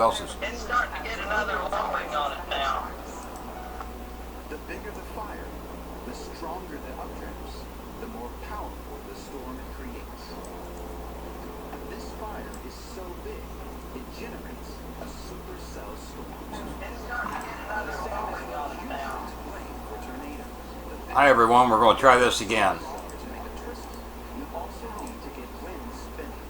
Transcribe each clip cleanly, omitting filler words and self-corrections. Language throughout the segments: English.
else is? It's starting to get another warning on it now. The bigger the fire, the stronger the updrafts, the more powerful the storm it creates. This fire is so big, it generates a supercell storm. It's starting to get another warning on it now. To blame for tornadoes. Hi everyone, we're going to try this again. To make a twist, you also need to get winds spinning.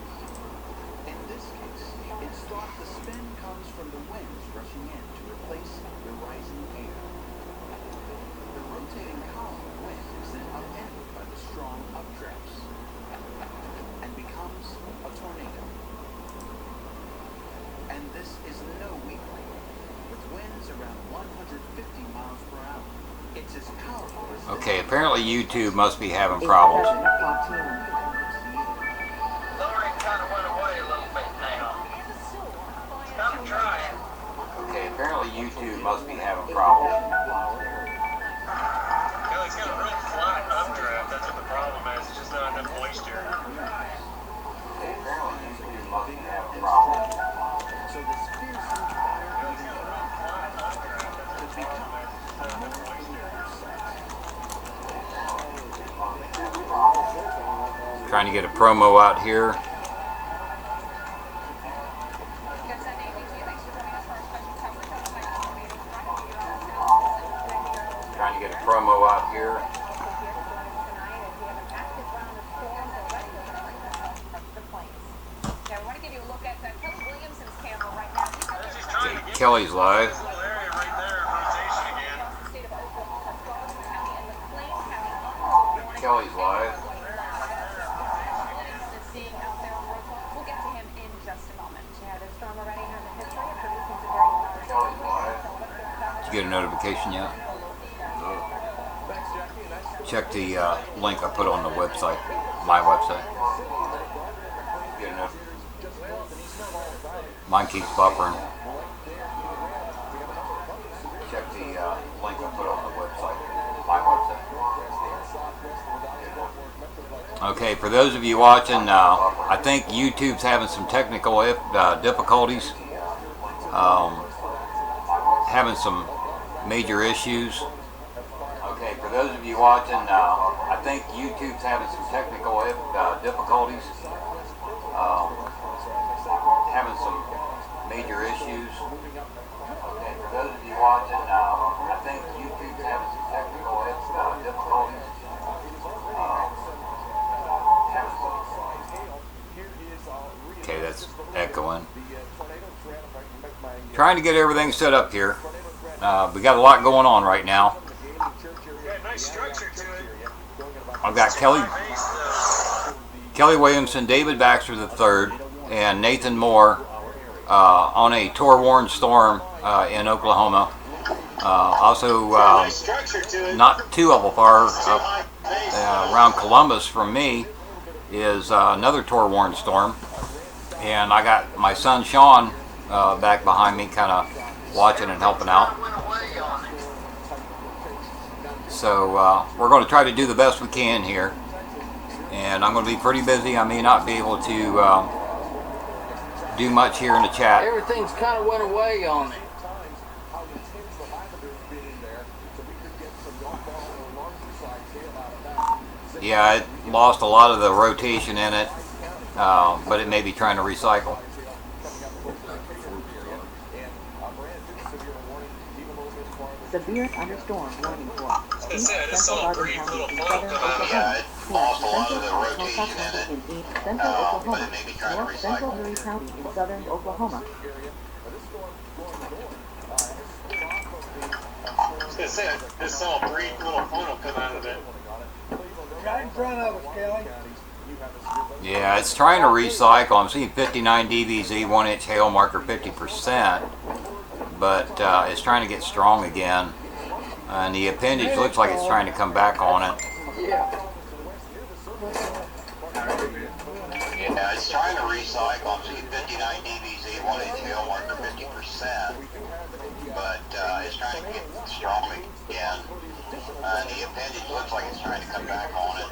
In this case, it's thought the spin comes from the winds rushing in to replace the rising air. The rotating column of wind is then upended by the strong updrafts and becomes a tornado. And this is no weakling. With winds around 150 miles per hour, it's as powerful as... Okay, apparently YouTube must be having problems. Lowering kind of went away a little bit now. I'm trying. Okay, apparently YouTube must be having problems. Yeah, it's got a real flat updraft. That's what the problem is. It's just not enough moisture. Okay, apparently YouTube must be having problems. So this fierce fire could become Trying to get a promo out here. Trying to get a promo out here. Kelly's live. This little area right there, rotation again. Kelly's live. Did you get a notification yet? Check the link I put on the website, my website. Get a Mine keeps buffering. Check the link I put on the website, my website. Okay, for those of you watching, I think YouTube's having some technical difficulties. Having some major issues. Okay, for those of you watching, I think YouTube's having some technical difficulties. Having some major issues. Okay, for those of you watching, I think YouTube's having some technical difficulties. Okay, that's echoing. Trying to get everything set up here. We got a lot going on right now. Nice structure to it. I've got Kelly Williamson, David Baxter III, and Nathan Moore on a tour-worn storm in Oklahoma. Also, not too far up around Columbus from me is another tour-worn storm. And I got my son Sean back behind me, kind of watching and helping out. So we're going to try to do the best we can here, and I'm going to be pretty busy. I may not be able to do much here in the chat. Everything's kind of went away on me. Yeah, it lost a lot of the rotation in it, but it may be trying to recycle. Severe thunderstorm warning for East Central Oklahoma, Yeah, it lost a lot of the rotation in it, in East Central Oklahoma, but it may be trying to North Central recycle. Erie County in southern Oklahoma. I was going to say, I just saw a brief little funnel come out of it. Right in front of us, Kelly. Yeah, it's trying to recycle. I'm seeing 59 dBz, 1-inch hail marker, 50%, but it's trying to get strong again. And the appendage looks like it's trying to come back on it. Yeah. Yeah, it's trying to recycle. I'm seeing 59 dBz, 1-inch hail marker, 50%, but it's trying to get strong again. The appendage looks like it's trying to come back on it.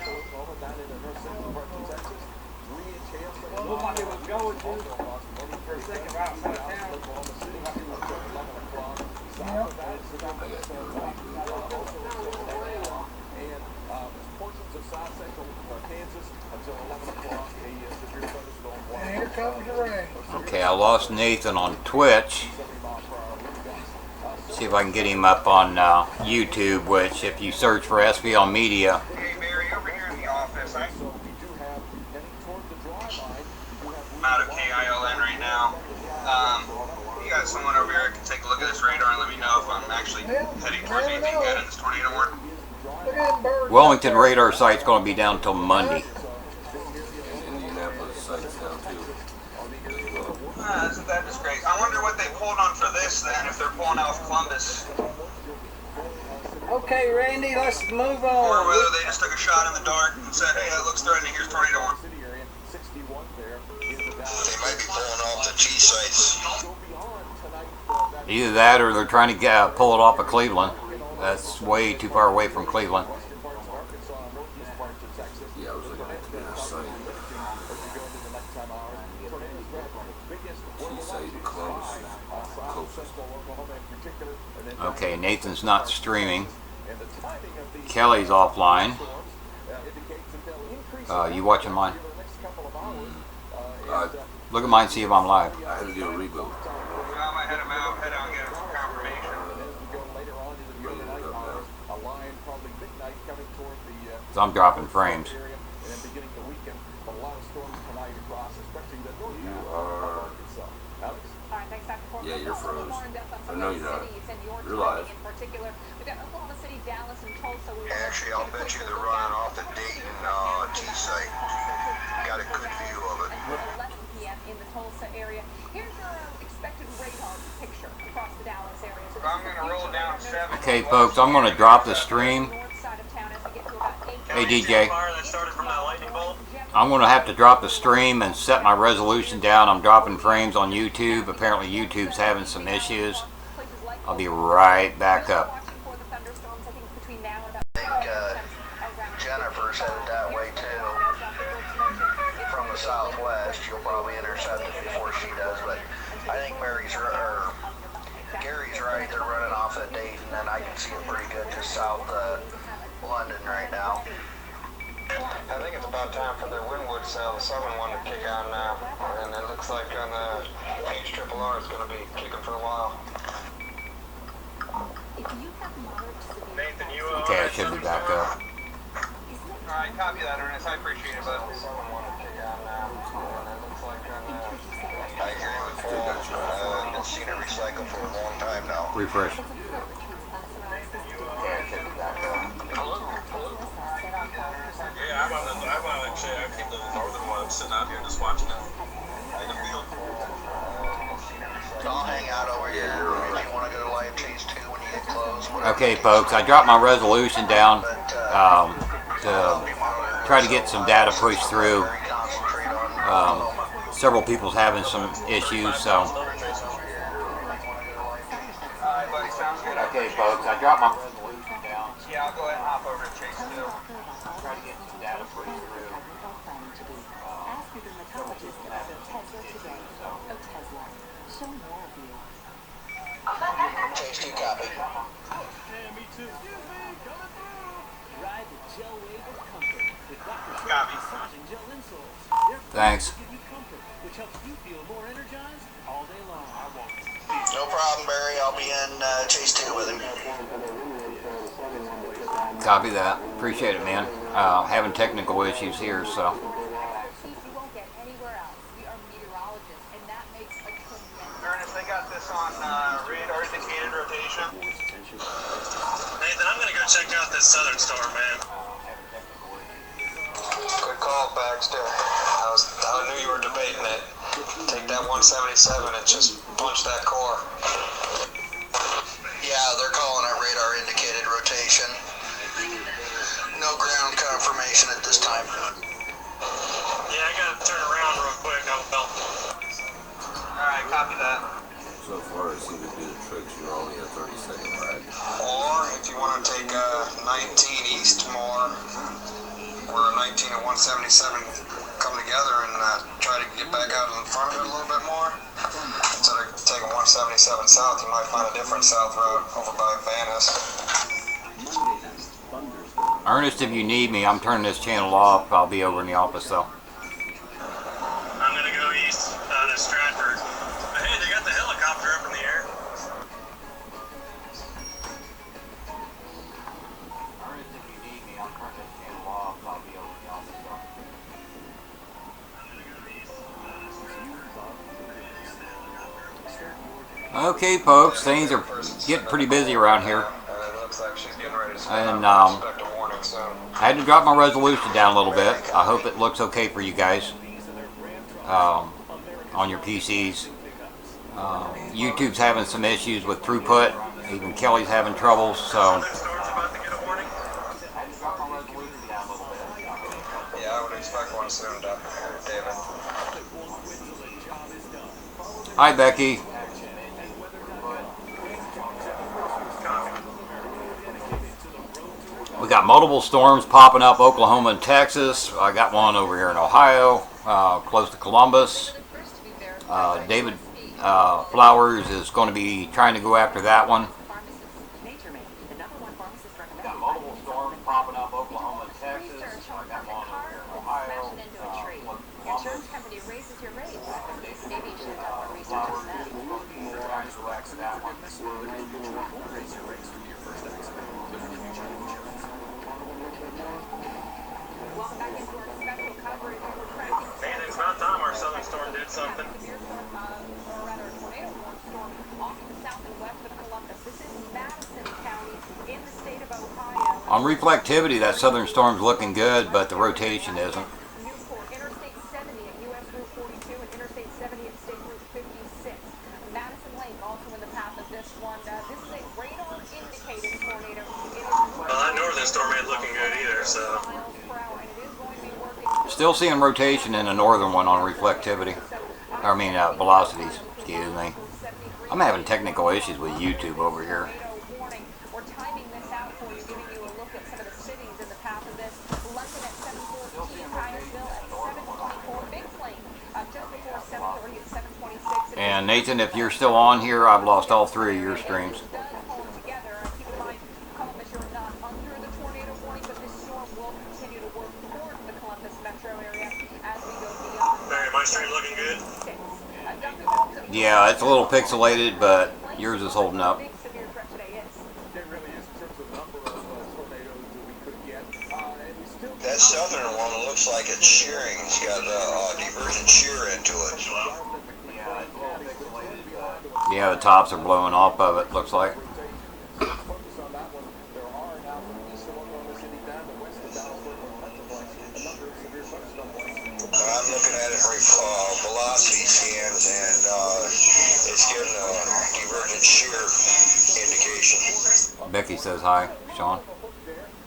Looked like it was going to. Portions of South Central Kansas until 11 o'clock. A severe thunderstorm warning. And here comes the rain. Okay, I lost Nathan on Twitch. See if I can get him up on YouTube, which if you search for SVL Media. Hey, Barry, over here in the office. I'm out of KILN right now. You got someone over here that can take a look at this radar and let me know if I'm actually heading towards anything good in this tornado warning. Look at them birds. Wellington radar site's going to be down until Monday. That is great. I wonder what they pulled on for this then, if they're pulling out of Columbus. Okay, Randy, let's move on. Or whether they just took a shot in the dark and said, hey, that looks threatening, here's tornado warning. They might be pulling off the G sites. Either that or they're trying to pull it off of Cleveland. That's way too far away from Cleveland. Yeah, I was looking at the site. G-site close. Okay, Nathan's not streaming. Kelly's offline. You watching mine? Look at mine, see if I'm live. I had to do a reboot. Well, I might head them out, head out and get confirmation. 'Cause I'm dropping frames. Yeah, you're froze. I know you're not. You're live. Actually, I'll bet you they're running off the Dayton T site. Got a good view of it. 11 p.m. in the Tulsa area. Here's your expected radar picture across the Dallas area. So I'm going to roll down 7. Okay, folks, I'm going to drop the stream. Hey, DJ. That started from that lightning bolt. I'm going to have to drop the stream and set my resolution down. I'm dropping frames on YouTube. Apparently, YouTube's having some issues. I'll be right back up. I think Jennifer's headed that way too. From the southwest, you'll probably intercept it before she does, but I think Gary's right. They're running off at Dayton, and I can see it pretty good just south London right now. I think it's about time for their Wynwood cell, the southern one, to kick on now. And it looks like on the HRRR it's going to be kicking for a while. Nathan, you Okay, I should be back up. Alright, copy that, Ernest. I appreciate it, but the southern one to kick on now. And it looks like on the... I agree with Paul. I've seen it recycled for a long time now. Refresh. Yeah, I'm on the chair. I keep the northern one sitting out here just watching it. I'll hang out over here. If you want to go to Lion Chase 2 when you get close. Okay, folks, I dropped my resolution down to try to get some data pushed through. Several people's having some issues, so. Okay, folks, I dropped my resolution down. Yeah, I'll go ahead and hop over to Chase 2. Try to get some data pushed through. Chase 2 copy. Copy. Thanks. No problem, Barry. I'll be in Chase 2 with him. Copy that. Appreciate it, man. Having technical issues here, so. Ernest, they got this on radar indicated rotation. Nathan, I'm gonna go check out this southern storm, man. Good call, Baxter. I knew you were debating it. Take that 177 and just punch that core. Yeah, they're calling it radar indicated rotation. No ground confirmation at this time. Yeah, I gotta turn around real quick. Alright, copy that. So far, it seems to do the tricks. You're only a 30-second lag. Or, if you want to take 19 east more, where 19 and 177 come together and try to get back check out in front of it a little bit more. Instead of taking 177 south, you might find a different south road over by Venice. Ernest, if you need me, I'm turning this channel off. I'll be over in the office though. I'm gonna go east to Stratford. But hey, they got the helicopter up in the air. Ernest, if you need me, I'm turning this channel off. I'll be over in the office though. Okay, folks, things are getting pretty busy around here. It looks like she's getting ready to spin And up. Expect a warning soon. I had to drop my resolution down a little bit. I hope it looks okay for you guys on your PCs. YouTube's having some issues with throughput. Even Kelly's having trouble, so. Yeah, I would expect one soon, David. Hi, Becky. We got multiple storms popping up, Oklahoma and Texas. I got one over here in Ohio, close to Columbus. David Flowers is going to be trying to go after that one. We got multiple storms popping up, Oklahoma and Texas. I got one over here in Ohio, Insurance company raises your rates. Maybe you should have more research on that. Trying to go after that one. Welcome back into our special coverage. We're tracking Man, it's about time our southern storm did something. or rather a tornado warning storm off to the south and west of Columbus. This is Madison County in the state of Ohio. On reflectivity, that southern storm's looking good, but the rotation isn't. Newport, Interstate 70 at US Route 42 and Interstate 70 at State Route 56. Madison Lake also in the path of this one. This is a radar indicated tornado. It is Well, that northern storm ain't looking good either, so. miles per hour, and it is going to be working. Still seeing rotation in the northern one on reflectivity. I mean, velocities. Excuse me. I'm having technical issues with YouTube over here. Warning. We're timing this out for you, giving you a look at some of the cities in the path of this. London at 7:14, Hyattsville at 7:24, Big Plain just before 7:30 at 7:26. And Nathan, if you're still on here, I've lost all three of your streams. Keep in mind, Columbus, you're not under the tornado warning, but this storm will continue to work toward the Columbus metro area as we go beyond. Alright, my stream looking good? Yeah, it's a little pixelated, but yours is holding up. Big severe threat today is. That southern one looks like it's shearing. It's got a divergent shear into it. Yeah, the tops are blowing off of it, looks like. I'm looking at it velocity scans, and it's getting a divergent shear indication. Becky says hi, Sean.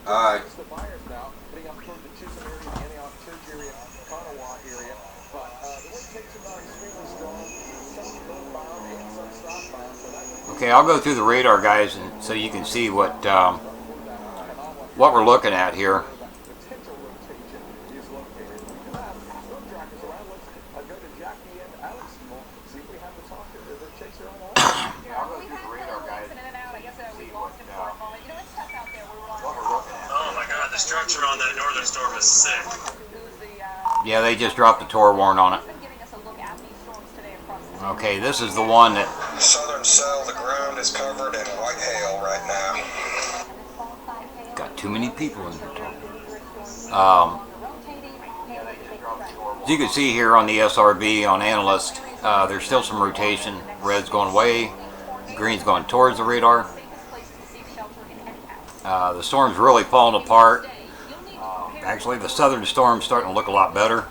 Hi. Okay, I'll go through the radar, guys, and so you can see what we're looking at here. Oh my god, the structure on that northern storm is sick. Yeah, they just dropped the Tor warrant on it. Okay, this is the one that... Southern cell, the ground is covered in white hail right now. Got too many people in there talking. As you can see here on the SRB, on Analyst, there's still some rotation. Red's going away, green's going towards the radar. The storm's really falling apart. Actually, the southern storm's starting to look a lot better.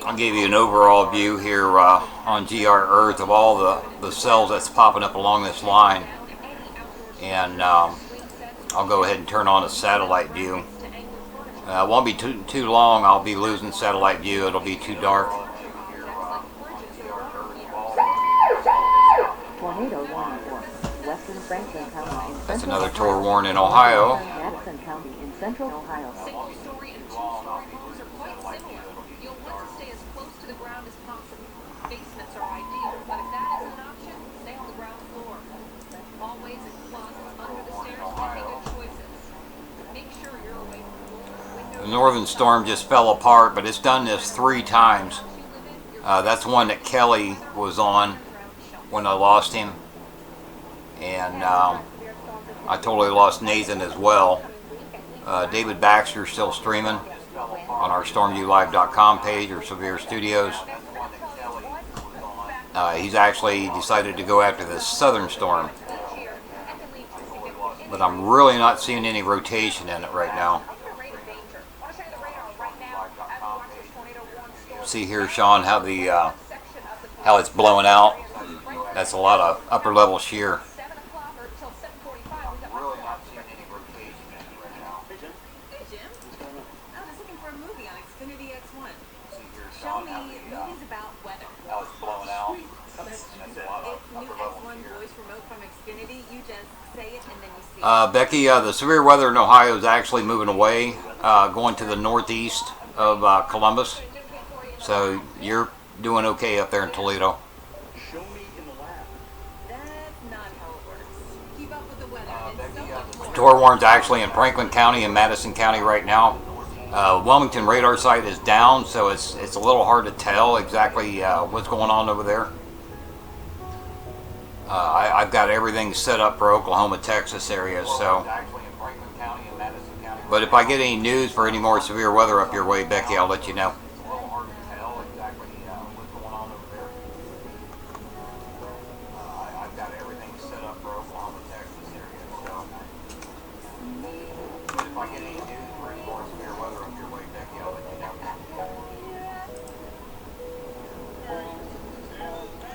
I'll give you an overall view here on GR Earth of all the cells that's popping up along this line. And I'll go ahead and turn on a satellite view. It won't be too long. I'll be losing satellite view. It'll be too dark. Tornado warning for western Franklin County in That's central another Ohio. tour warn in Ohio. Madison County in central Ohio. Single-story and two-story homes are quite similar. You'll want to stay as close to the ground as possible. Basements are ideal, but if that isn't an option, stay on the ground floor. Hallways and closets under the stairs can be good choices. Make sure you're away from windows. The northern storm just fell apart, but it's done this 3 times. That's one that Kelly was on when I lost him. And I totally lost Nathan as well. David Baxter's still streaming on our StormviewLive.com page or Severe Studios. He's actually decided to go after this southern storm. But I'm really not seeing any rotation in it right now. See here, Sean, how the how it's blowing out. That's a lot of upper level shear. Really not seeing any rotation in it right now. Hey, Jim. I was looking for a movie on Xfinity X1. See here, Show Sean, me how movies about weather. how it's blowing out. That's That's a lot of new upper level X1 shear. voice remote from Xfinity. You just say it and then you see it. Becky, the severe weather in Ohio is actually moving away, going to the northeast of Columbus. So you're doing okay up there in Toledo. Show me in the lab. That's not how it works. Keep up with the weather and so much more. Tour warn's actually in Franklin County and Madison County right now. Wilmington radar site is down, so it's a little hard to tell exactly what's going on over there. I've got everything set up for Oklahoma, Texas area, so. But if I get any news for any more severe weather up your way, Becky, I'll let you know. It's a little hard to tell exactly what's going on over there. I've got everything set up for Oklahoma, Texas area, so. But if I get any news for any more severe weather up your way, Becky, I'll let you know.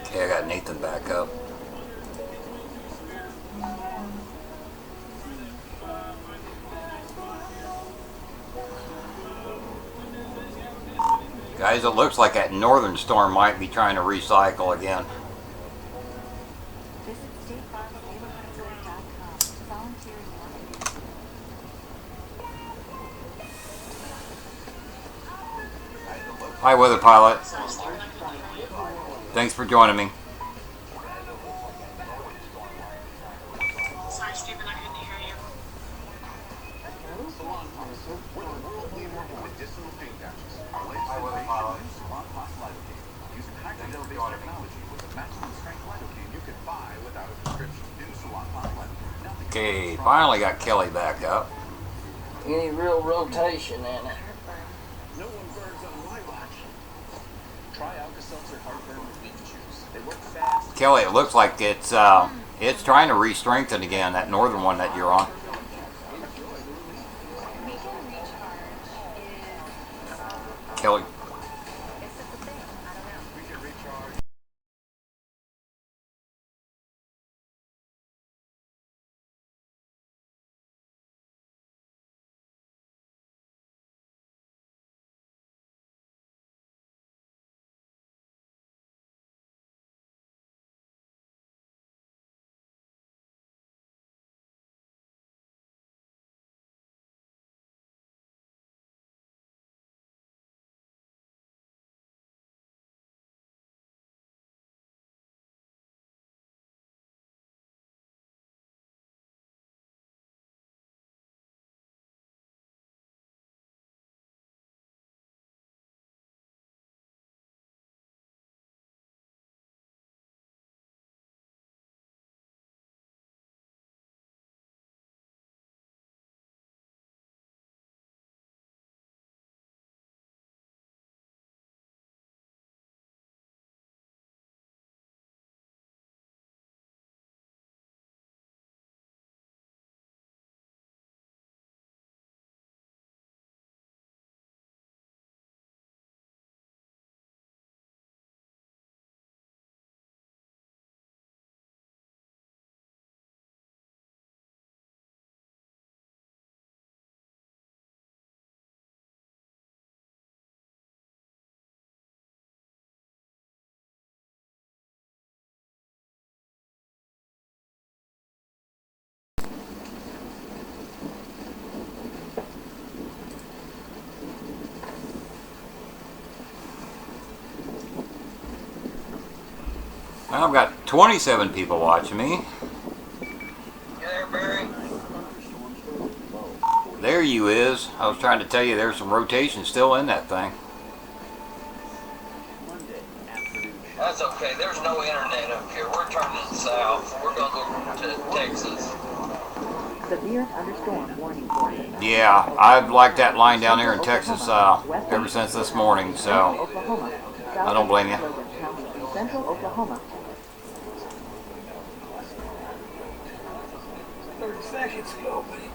Okay, I got Nathan back up. Guys, it looks like that northern storm might be trying to recycle again. Visit statefarmneighborhoodstore.com to volunteer in marketing. Hi, Weather Pilot. Thanks for joining me. Sorry, Stephen, I couldn't hear you. Salon Pharmacy. We're the world leader in medicinal pain patches. Our latest Hi, Weather innovation Pilot. is Salon Plus Lidocaine. Using hydrogel-based technology with the maximum strength lidocaine you can buy without a prescription. New Salon Plus Lidocaine. Nothing Okay, finally got Kelly back up. Any real rotation in it? No one burns on my watch. Try Alka-Seltzer Heartburn with beet juice. They work fast. Kelly, it looks like it's trying to re-strengthen again, that northern one that you're on. Kelly. I've got 27 people watching me. You there, Barry? There you is. I was trying to tell you there's some rotation still in that thing. That's okay. There's no internet up here. We're turning south. We're going to go to Texas. Severe thunderstorm warning. Yeah, I've liked that line down there in Texas ever since this morning, so Oklahoma. I don't blame you. Central Oklahoma. 30 seconds ago, buddy.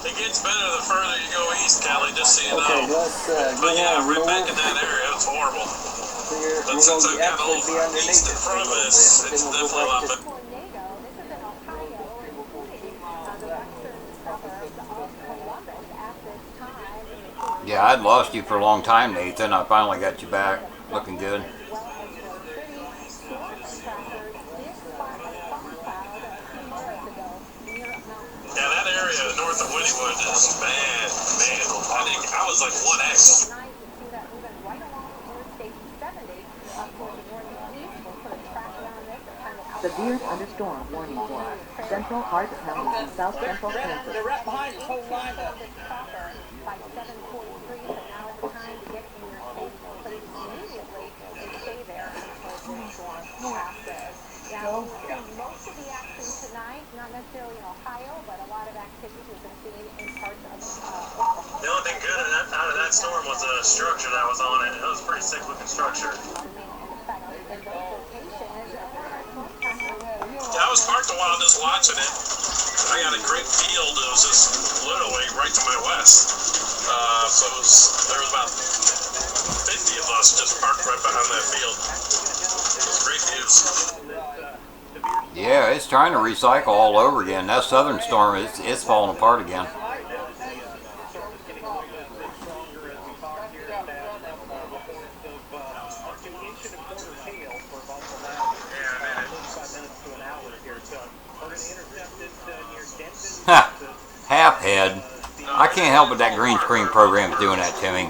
It gets better the further you go east, Kelly, just so you know. Okay, let's But yeah, right go back in north. that area, it's horrible. But We're since going I've to got a actually be little underneath east in it front of a us, little bit, it's but then definitely a lot better. Tornado. This is in Ohio, including the western suburbs of Columbus at this time. Yeah, I'd lost you for a long time, Nathan. I finally got you back. Looking good. Yeah, that area north of Wynnewood is bad, man. I think I was like 1X. Severe thunderstorm warning. Central Hart County and South Central Kansas. They're right behind us, whole line up. By 7:43, so now it's time to get in your station, put it immediately and stay there until this storm passes. Now, we've seen most of the action tonight, not necessarily in Ohio, but a lot of activity has been seen in parts of Oklahoma. The only thing good out of that storm was the structure that was on it. It was a pretty sick looking structure. In those locations, Yeah, I was parked a while just watching it. I got a great field. It was just literally right to my west. So there was about 50 of us just parked right behind that field. It was great views. Yeah, it's trying to recycle all over again. That southern storm, it's falling apart again. Ha! Half head. I can't help it that green screen program's doing that to me.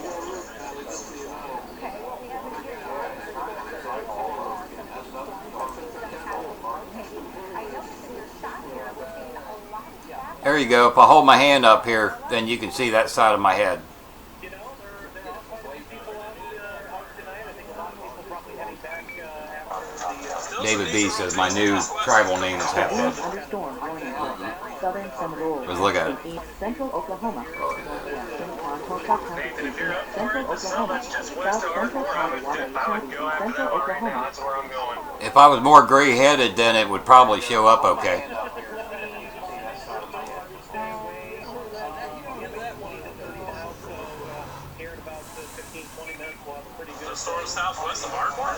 There you go. If I hold my hand up here, then you can see that side of my head. David B says my new tribal name is Half Head. Thunderstorm warning. Southern Seminole. Let's look at it. East Central Oklahoma. Northwestern Pontotoc County. Central Oklahoma. South Central Potawatomi County. Central Oklahoma. If I was more gray-headed, then it would probably show up okay. The storm southwest of Ardmore.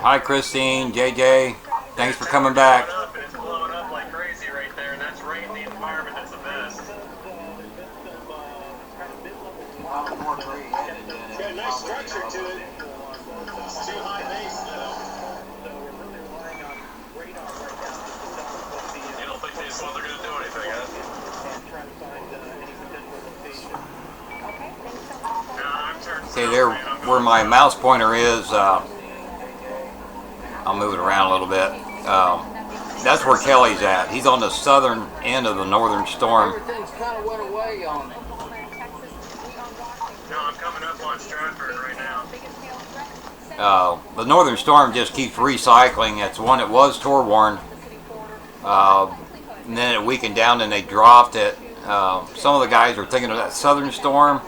Hi, Christine, JJ. Thanks for coming back. It's blowing up like crazy right there, and that's right in the environment that's the best. It's got a nice structure to it. It's too high base though. You don't think these ones are going to do anything, huh? Okay, there where my mouse pointer is, I'll move it around a little bit. That's where Kelly's at. He's on the southern end of the northern storm. Everything's kind of went away on it. No, I'm coming up on Stratford right now. The northern storm just keeps recycling. It's one that was tour worn. And then it weakened down and they dropped it. Some of the guys are thinking of that southern storm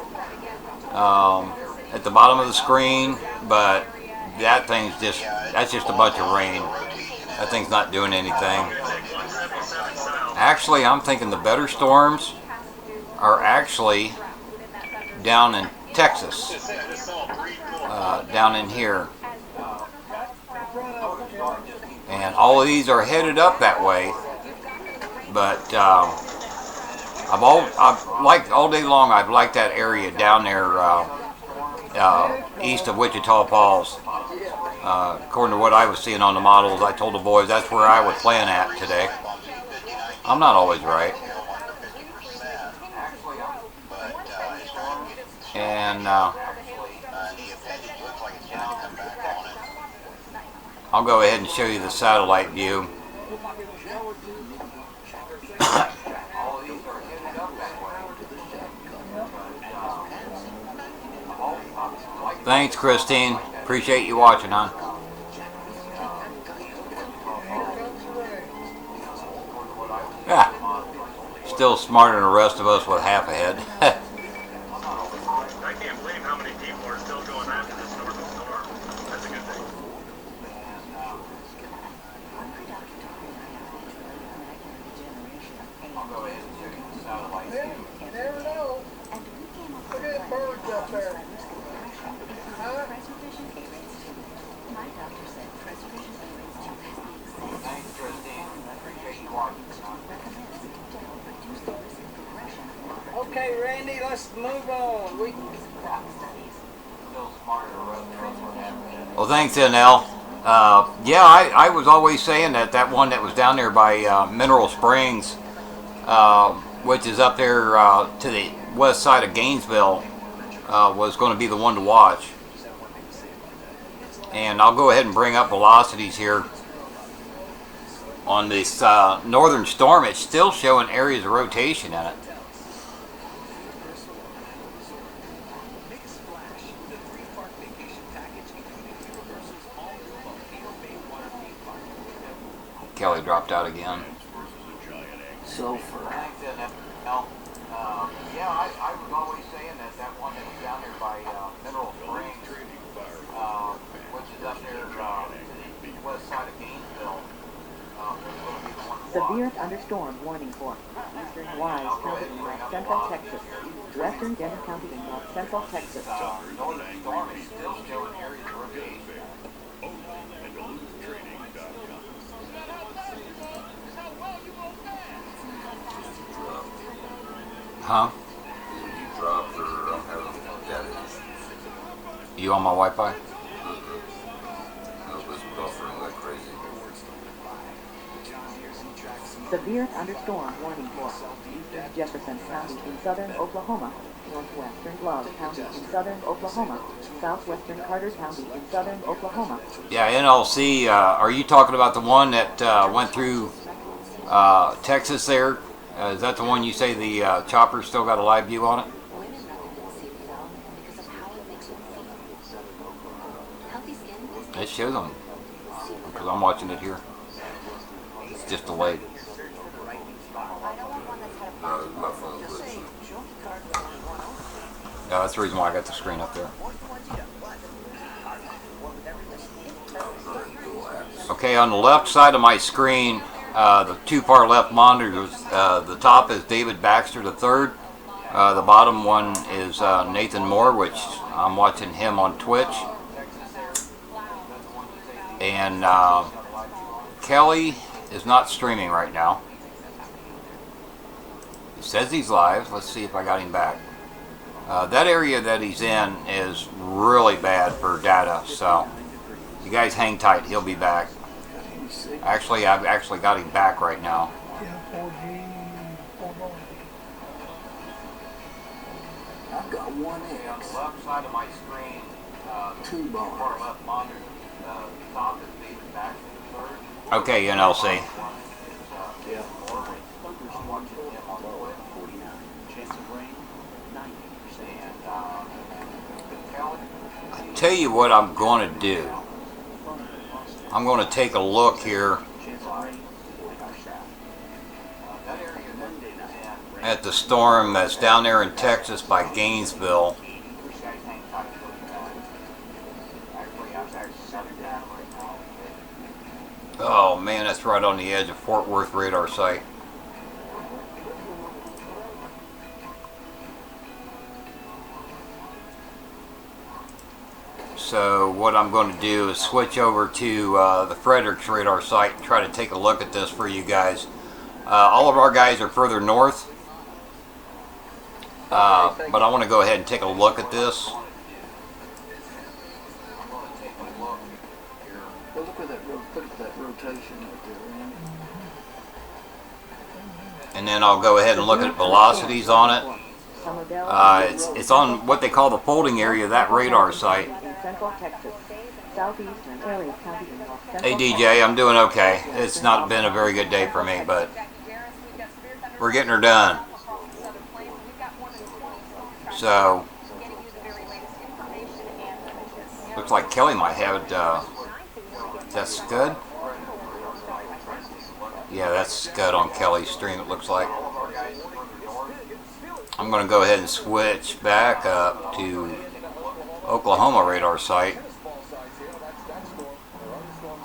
at the bottom of the screen, but that thing's that's just a bunch of rain. That thing's not doing anything. Actually, I'm thinking the better storms are actually down in Texas, down in here. And all of these are headed up that way, but I've liked all day long. I've liked that area down there east of Wichita Falls. According to what I was seeing on the models, I told the boys that's where I would plan at today. I'm not always right. and I'll go ahead and show you the satellite view. Thanks, Christine. Appreciate you watching, hon. Yeah. Still smarter than the rest of us with half a head. I can't believe how many people are still going after this northern storm. That's a good thing. I'll go ahead and show you the satellite view. You never know. Look at the birds up there. Huh? Thanks, Christine. Appreciate you watching. Okay, Randy, let's move on. Well, thanks, NL. Yeah, I was always saying that one that was down there by Mineral Springs, which is up there to the west side of Gainesville, was going to be the one to watch. And I'll go ahead and bring up velocities here. On this northern storm, it's still showing areas of rotation in it. Kelly dropped out again. So for yeah, I was always saying that one that was down there by Mineral Springs, which is up there to the west side of Gainesville, was going to be the one to watch. Severe thunderstorm warning for eastern Wise County in North Central Texas, western Denver County in North Central Texas. Northern storm is still showing areas of rotation. Huh? You dropped or I'm having data issues. You on my Wi-Fi? Nope, it's buffering like crazy. Severe thunderstorm warning for eastern Jefferson County in southern Oklahoma, northwestern Love County in southern Oklahoma, southwestern Carter County in southern Oklahoma. Yeah, NLC, are you talking about the one that went through Texas there? Is that the one you say the chopper still got a live view on it? It shows them, because I'm watching it here. It's just delayed. No, my phone glitched. Yeah, that's the reason why I got the screen up there. Okay, on the left side of my screen, the two far left monitors, the top is David Baxter III. The bottom one is Nathan Moore, which I'm watching him on Twitch. And Kelly is not streaming right now. He says he's live. Let's see if I got him back. That area that he's in is really bad for data, so you guys hang tight. He'll be back. Actually, I've actually got him back right now. I've got one On the X, left side of my screen, two bars. far left monitor, top is David Baxter III. Okay, NLC. Yeah. I tell you what I'm going to do. I'm going to take a look here at the storm that's down there in Texas by Gainesville. Oh man, that's right on the edge of Fort Worth radar site. So what I'm going to do is switch over to the Fredericks radar site and try to take a look at this for you guys. All of our guys are further north, but I want to go ahead and take a look at this. Well, look at that rotation right there, Randy. And then I'll go ahead and look at velocities on it. It's on what they call the folding area of that radar site. In Central Texas. Southeastern Area County in Hey DJ, I'm doing okay. It's not been a very good day for me, but we're getting her done. So, looks like Kelly might have it. That's good. Yeah, that's good on Kelly's stream, it looks like. I'm going to go ahead and switch back up to Oklahoma radar site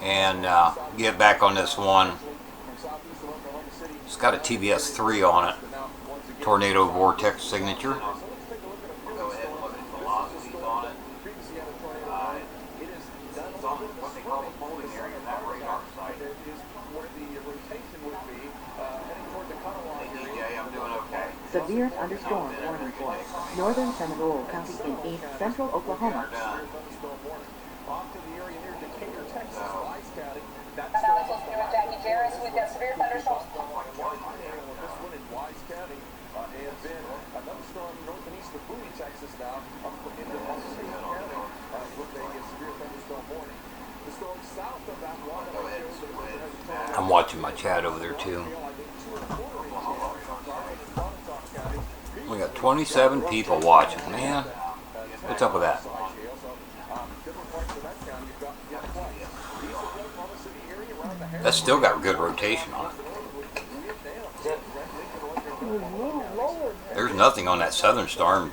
and get back on this one. It's got a TBS 3 on it. Tornado vortex signature. Severe thunderstorm warning for northern Seminole County in east central Oklahoma. We've got severe thunderstorms. I'm watching my chat over there too. We got 27 people watching, man. What's up with that? That's still got good rotation on it. There's nothing on that southern storm.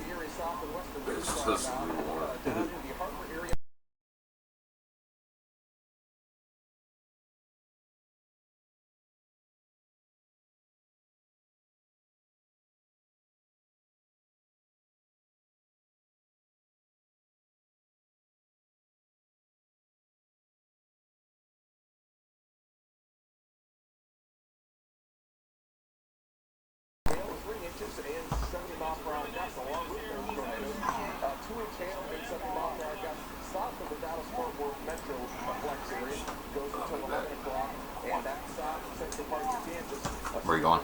Where are you going?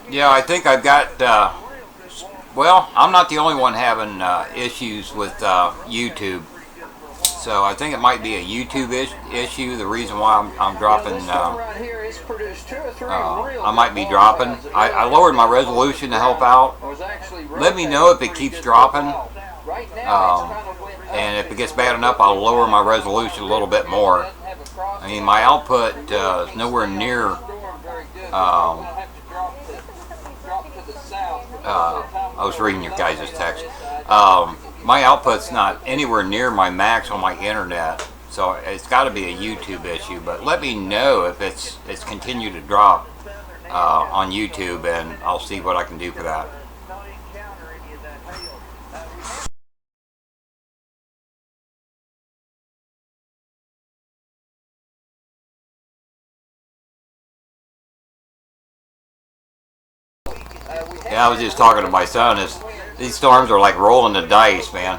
Yeah, I think I've got, well, I'm not the only one having issues with YouTube. So I think it might be a YouTube issue. The reason why I'm dropping, I might be dropping. I lowered my resolution to help out. Let me know if it keeps dropping. And if it gets bad enough, I'll lower my resolution a little bit more. I mean, my output is nowhere near... I was reading your guys' text. My output's not anywhere near my max on my internet, so it's got to be a YouTube issue. But let me know if it's continued to drop on YouTube, and I'll see what I can do for that. Yeah, I was just talking to my son. These storms are like rolling the dice, man.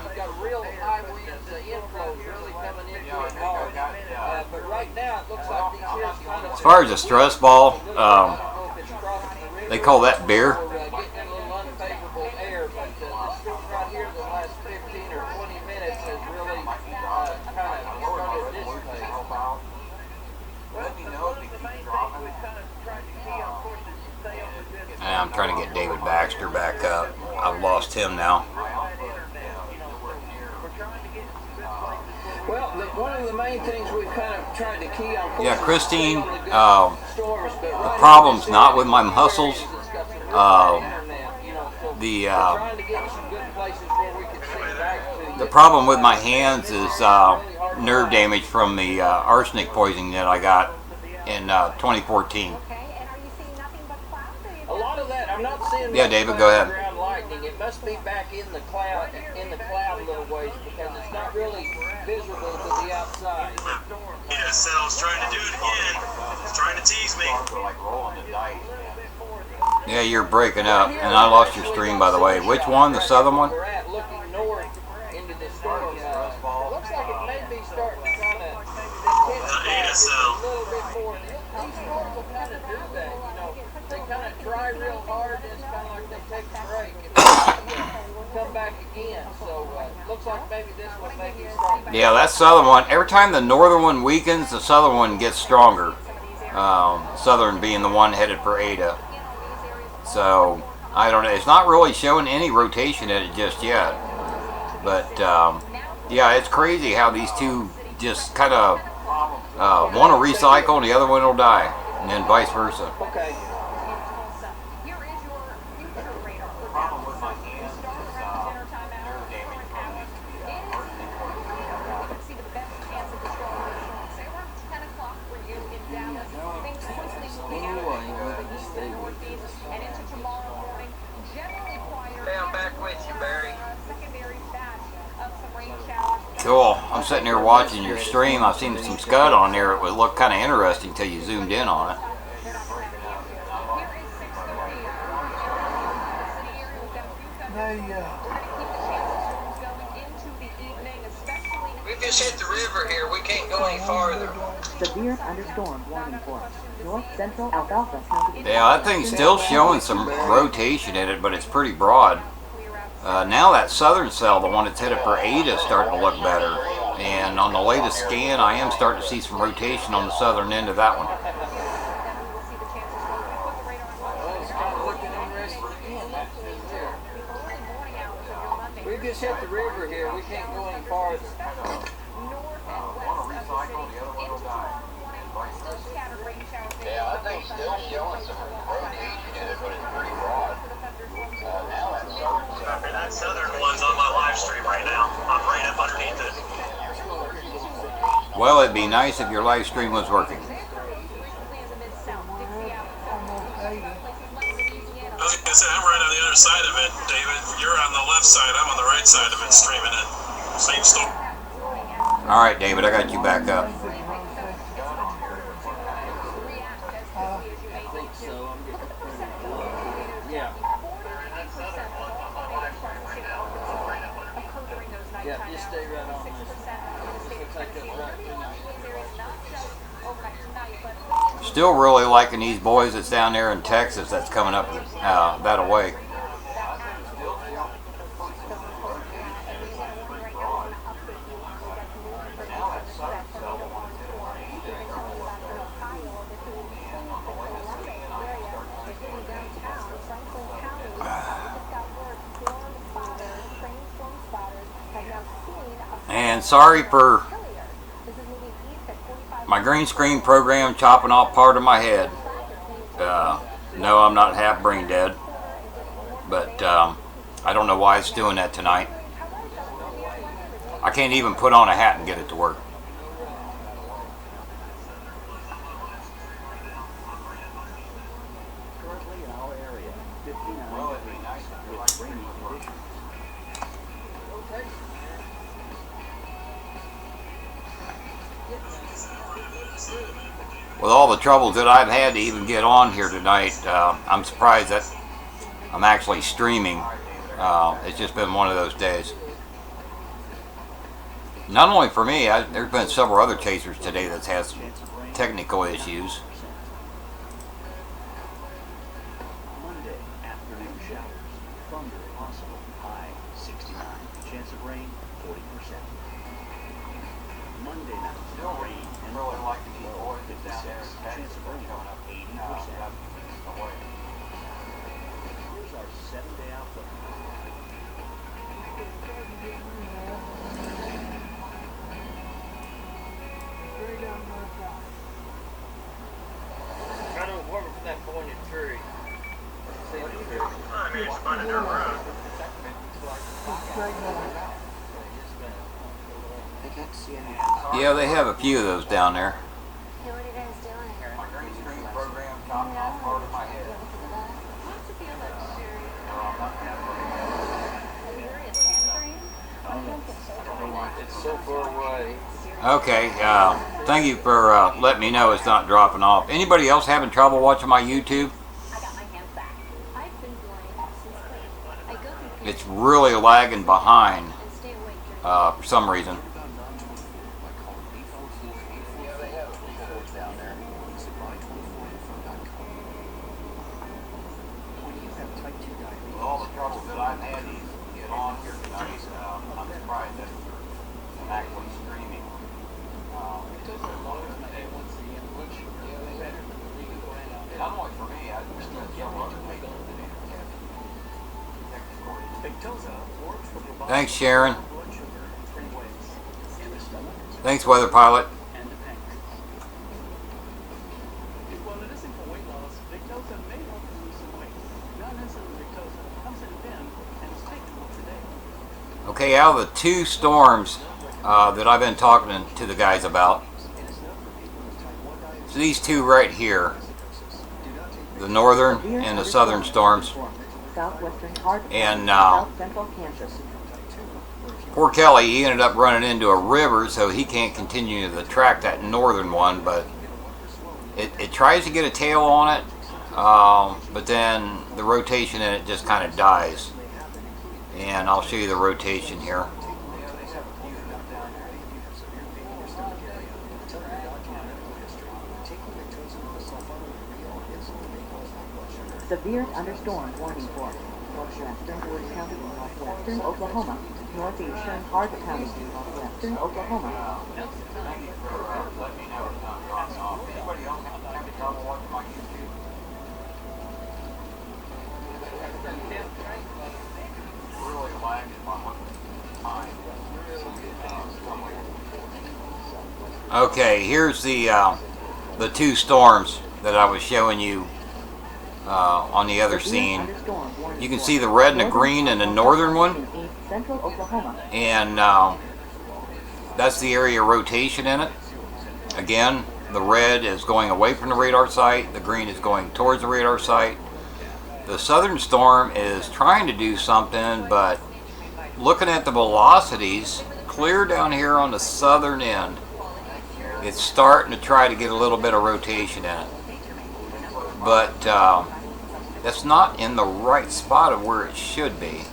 As far as the stress ball, they call that beer. I'm trying to get David Baxter back up. I've lost him now. main things we've kind of tried to key on. Yeah, Christine, the problem's not with my muscles. The problem with my hands is nerve damage from the arsenic poisoning that I got in 2014. A lot of that, I'm not seeing. Yeah, David, go ahead. Ground lightning. It must be back in the cloud a little ways because it's not really visible to the outside. ESL's trying to do it again. He's trying to tease me. Yeah, you're breaking up, and I lost your stream, by the way. Which one? The southern one? We're at looking north into the storm. Looks like it may be starting to kind of ESL. a little bit more. These storms will kind of do that, you know. They kind of try real hard, and it's kind of like they take a break and come back again. So looks like maybe this one may be starting. Yeah, that southern one. Every time the northern one weakens, the southern one gets stronger. Southern being the one headed for Ada. So, I don't know. It's not really showing any rotation in it just yet. But, yeah, it's crazy how these two just kind of one will recycle and the other one will die. And then vice versa. Okay. Cool. I'm sitting here watching your stream. I've seen some scud on there. It would look kind of interesting until you zoomed in on it. We've just hit the river here. We can't go any farther. Severe thunderstorm warning for north central Alfalfa County. Yeah, that thing's still showing some rotation in it, but it's pretty broad. Now that southern cell, the one that's headed for Ada, is starting to look better. And on the latest scan, I am starting to see some rotation on the southern end of that one. We just hit the river here. We can't go any farther. Yeah, I think still showing some rotation in it, but it's pretty broad. Now that southern side. That southern one's on my live stream right now. I'm right up underneath it. Well, it'd be nice if your live stream was working. I was going to say, I'm right on the other side of it, David. You're on the left side. I'm on the right side of it, streaming it. Same story. All right, David, I got you back up. Yeah, just stay right on this. Still really liking these boys that's down there in Texas that's coming up that away. And sorry for my green screen program chopping off part of my head. No, I'm not half brain dead, but I don't know why it's doing that tonight. I can't even put on a hat and get it to work. Currently in our area, 59 degrees with rainy conditions. With all the troubles that I've had to even get on here tonight, I'm surprised that I'm actually streaming. It's just been one of those days. Not only for me, there's been several other chasers today that's had some technical issues. Monday, afternoon showers. Thunder possible. High 69. Chance of rain 40%. Monday night, rain and really like to keep low 56. Chance of rain 80%. Here's our 7-day outlook. Try to avoid from that pointed tree. See the tree. I need to find a dirt road. I can't see any. Yeah, they have a few of those down there. Hey, what are you guys doing? My green screen program chopped off part of my head. What's the deal, luxury? It's so far away. Okay, thank you for letting me know it's not dropping off. Anybody else having trouble watching my YouTube? I got my hands back. I've been blind since birth. I go through It's really lagging behind and stay awake for some reason. With all the trouble that I've had to get on here tonight, I'm surprised that I'm actually streaming. Not only for me, I just several other people that Thanks, Sharon. Thanks, Weather Pilot. Well, it isn't for weight loss. Victoza may help you lose some weight. Non-insulin Victoza comes in a pen and is taken once a day. Okay, out of the two storms that I've been talking to the guys about, so these two right here, the northern and the southern storms, and poor Kelly, he ended up running into a river, so he can't continue to track that northern one, but it tries to get a tail on it, but then the rotation in it just kind of dies. And I'll show you the rotation here. Severe thunderstorm warning for northwestern Wood County, northwestern Oklahoma, northeastern Harvard County, northwestern Oklahoma. Let me know if I'm dropping off. Anybody else having trouble watching my YouTube? Really lagging my time. Okay, here's the two storms that I was showing you on the other scene. You can see the red and the green in the northern one, and that's the area of rotation in it. Again, the red is going away from the radar site, the green is going towards the radar site. The southern storm is trying to do something, but looking at the velocities, clear down here on the southern end, it's starting to try to get a little bit of rotation in it. But that's not in the right spot of where it should be.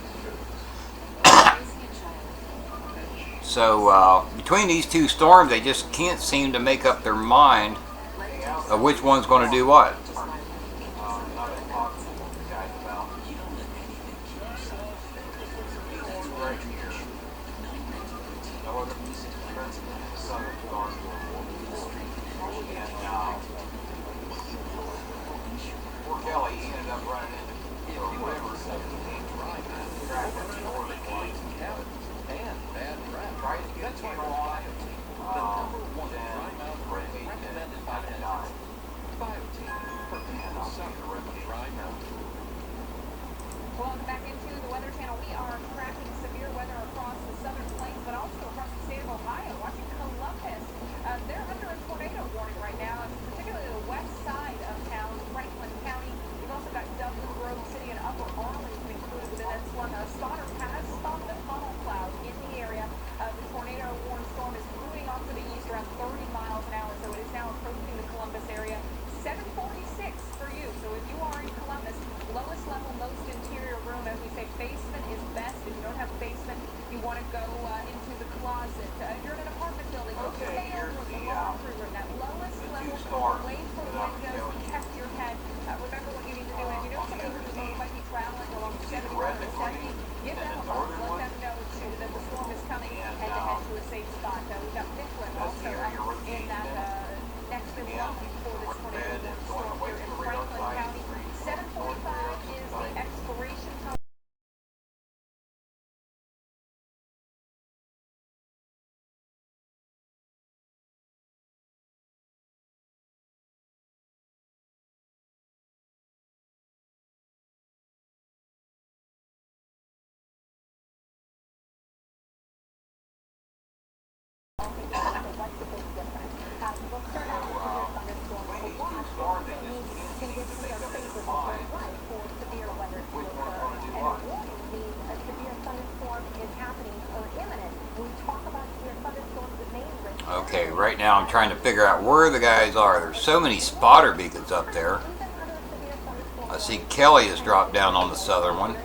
So between these two storms, they just can't seem to make up their mind of which one's going to do what. Poor Kelly, he ended up running into a river 17 track that northern one. Tried to get a tail on it, then rotation and kind of died. And I'll see the rotation. Welcome back into the Weather Channel. We are tracking severe weather across the southern plains, but also across the state of Ohio. Watching Columbus. They're under a tornado warning right now, particularly the west side of town, Franklin County. We've also got Dublin, Grove City, and Upper Arlington included within this one. A spotter has spotted a funnel cloud in the area. The tornado warning storm is moving off to the east around 30 miles an hour, so it is now approaching the Columbus area. 746 for you. So if you are in Columbus, lowest level, most interior room, as we say, basement is best. If you don't have a basement, you want to go into the closet. If you're in an apartment building, go to the mail room, the laundry room, that lowest level, away from windows, protect your head. Remember what you need to do. And if you know somebody who might be traveling along 71 or 70, give them a call. Let them know that the storm is coming and to head to a safe spot. We've got Midland also in that next in line for this tornado storm here in Franklin County. 7:45 is the expiration time. Conditions are favorable for severe weather to occur. And a warning means a severe thunderstorm is happening or imminent. When we talk about severe thunderstorms, the main risk. Okay, right now I'm trying to figure out where the guys are. There's so many spotter beacons up there. I see Kelly has dropped down on the southern one.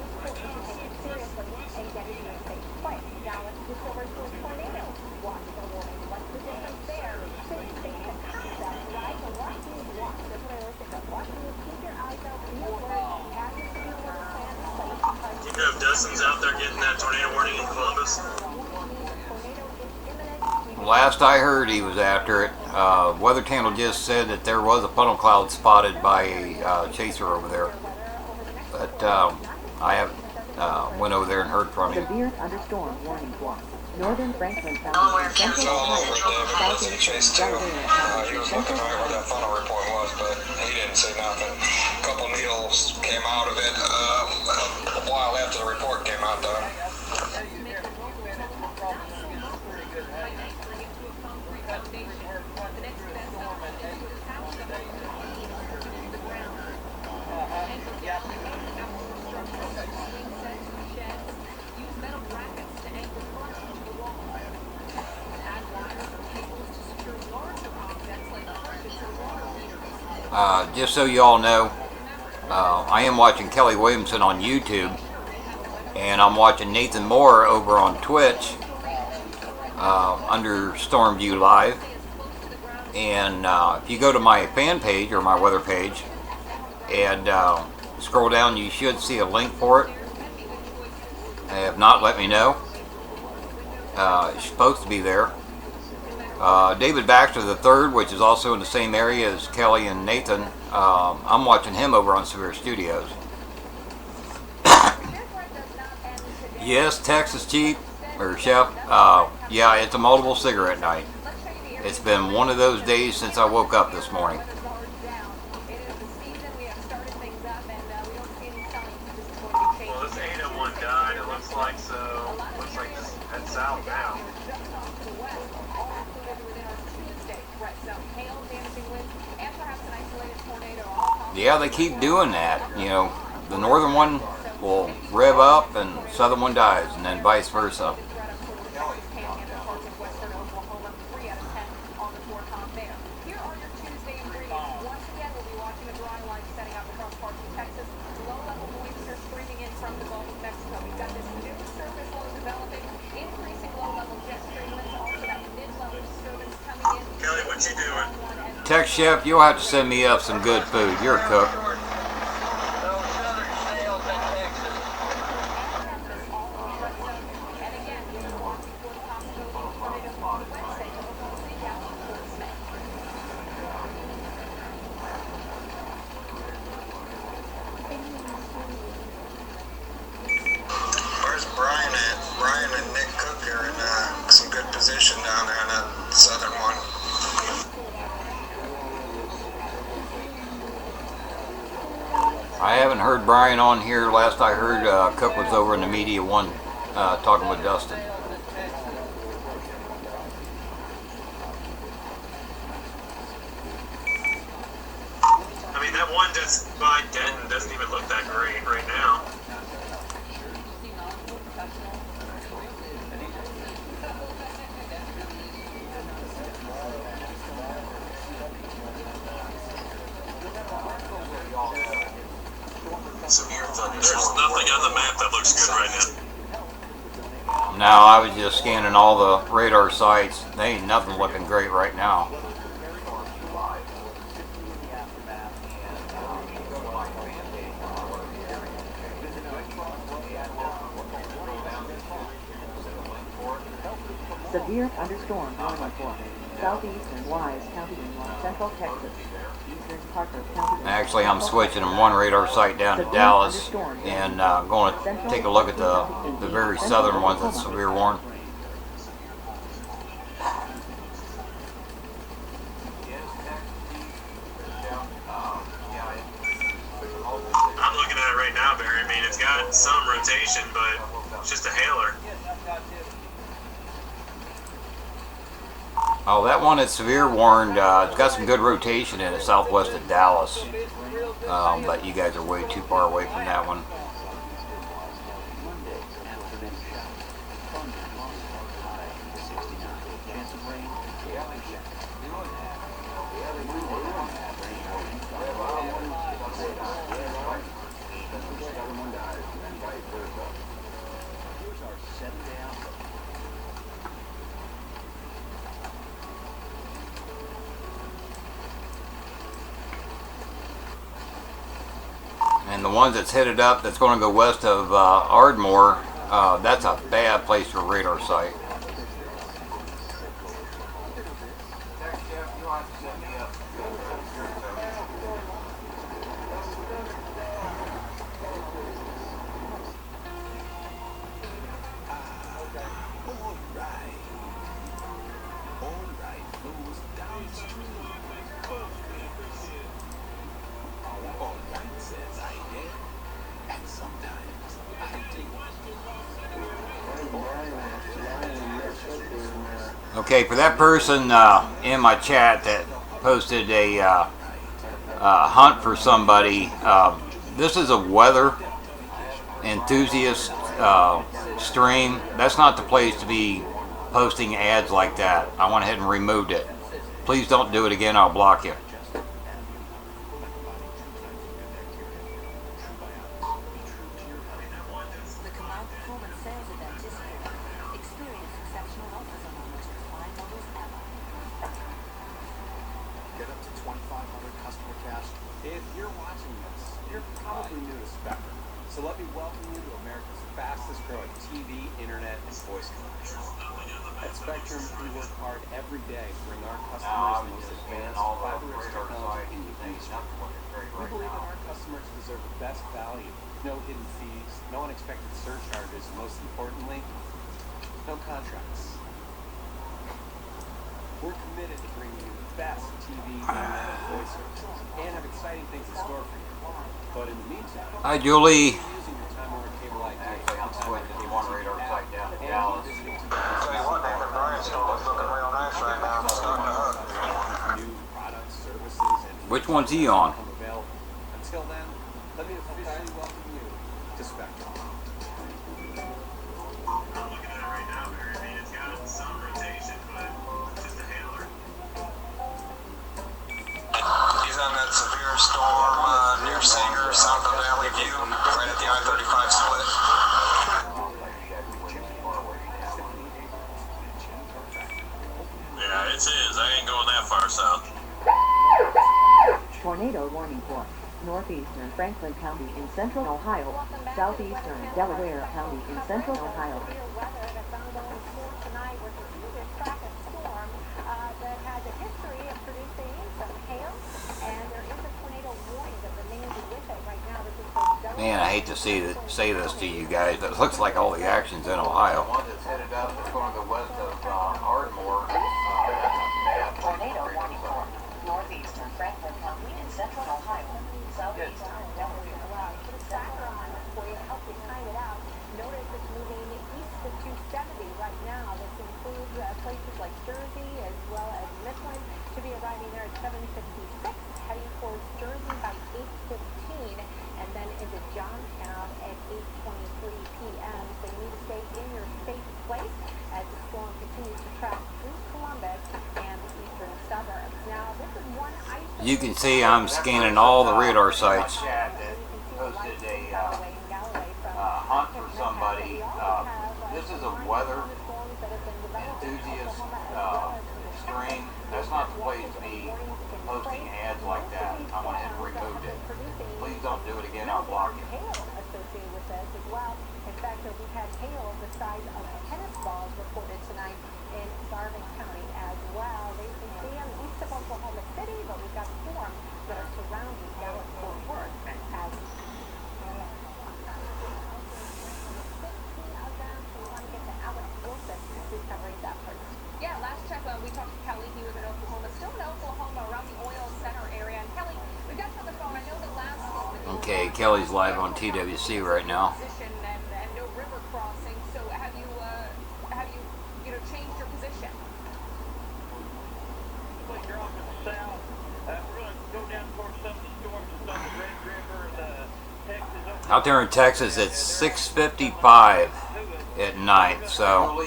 You have Dustin's out there getting that tornado warning in Columbus. Last I heard, he was after it. Weather Channel just said that there was a funnel cloud spotted by a chaser over there, but I haven't went over there and heard from him. Severe thunderstorm warning block. Northern Franklin County, Central Ohio, Southeast Delaware He was looking right where that funnel report was, but he didn't see nothing. A couple needles came out of it a while after the report came out, though. Just so you all know, I am watching Kelly Williamson on YouTube, and I'm watching Nathan Moore over on Twitch under Stormview Live. And if you go to my fan page or my weather page and scroll down, you should see a link for it. They have not let me know. It's supposed to be there. David Baxter III, which is also in the same area as Kelly and Nathan, I'm watching him over on Severe Studios. Yes, Texas Chief, or Chef, yeah, it's a multiple cigarette night. It's been one of those days since I woke up this morning. Well, this 801 died, it looks like, so looks like just head south now. Yeah, they keep doing that. You know, the northern one will rev up and the southern one dies, and then vice versa. Kelly, what you doing? Tech Chef, you'll have to send me up some good food. You're a cook. Where's Brian at? Brian and Nick Cook are in some good position down there in that southern one. I haven't heard Brian on here. Last I heard, Cook was over in the Media One talking with Dustin. I mean, that one just by Denton doesn't even look that great right now. There's nothing on the map that looks good right now. No, I was just scanning all the radar sites. They ain't nothing looking great right now. Severe thunderstorm warning for southeast and Wise County in central Texas. Eastern Parker County. Actually, I'm switching from one radar site down to Dallas and going to take a look at the very southern ones that's severe warned. I'm looking at it right now, Barry. I mean, it's got some rotation, but it's just a hailer. Oh, that one that's severe warned, it's got some good rotation in it, southwest of Dallas. but you guys are way too far away from that one. Monday, afternoon shower. Thunder lost out high in the 69. Chance of rain, chaotic shack. Here's our 7-day outlook. And the ones that's headed up, that's going to go west of Ardmore, that's a bad place for a radar site. Okay, for that person in my chat that posted a hunt for somebody, this is a weather enthusiast stream. That's not the place to be posting ads like that. I went ahead and removed it. Please don't do it again, I'll block you. If you're watching this, you're probably new to Spectrum. So let me welcome you to America's fastest growing TV, internet, and voice company. At Spectrum, we work hard every day to bring our customers the most advanced fiber-rich technology in the industry. We believe that our customers deserve the best value, no hidden fees, no unexpected surcharges, and most importantly, no contracts. We're committed to bringing you the best TV, internet, and voice services, and have exciting things in store for you. But in the meantime, hi Julie. using your time on cable ID, I'm going to one radar site down in Dallas. Tell you what, David Bryant's store is looking real nice right now. It's starting to hook. new products, services, and Which one's he on? become available. Until then, let me officially welcome you to Spectrum. I'm looking at it right now, Barry. I mean, it's got some rotation, but just a handler. He's on that severe storm near Sanger, south of Valley View, right at the I-35 split. Yeah, it's his. I ain't going that far south. Tornado warning for northeastern Franklin County in central Ohio, southeastern Delaware County in central Ohio. Severe weather that's ongoing through tonight with a huge track of storm that has a history of producing some hail, and there is a tornado warning that remains with it right now. This is for Man, I hate to say this to you guys, but it looks like all the action's in Ohio. The one that's headed up is going to go west of Ardmore. Tornado warning for northeastern Franklin County in central Ohio, southeastern Delaware County in central Ohio. for you to help you time it out. Notice it's moving east of 270 right now. This includes places like Jersey as well as Midland. Should be arriving there at 7:56, heading towards Jersey by 8:15, and then into Johnstown at 8:23 p.m. So you need to stay in your safe place as the storm continues to track through Columbus and the eastern suburbs. Now, this is one ice. You can see I'm scanning all the radar sites. Posted a hunt for somebody. This is a weather enthusiast stream. That's not the place to be posting ads like that. I went ahead and removed it. Please don't do it again. I'll block you. Hail associated with this as well. In fact, we've had hail the size of tennis balls reported tonight in Garvin County as well. They can see them east of Oklahoma City, but we've got storms that are surrounding Dallas-Fort Worth as yeah, last check, we talked to Kelly. He was in Oklahoma, still in Oklahoma, around the oil center area. And Kelly, we've got you on the phone. I know that last Okay, Kelly's live on TWC right now. position and no river crossing. So have you changed your position? You're off to the south. We're going to go down towards some of the storms and some of the red Out there in Texas, it's 6:55 at night, so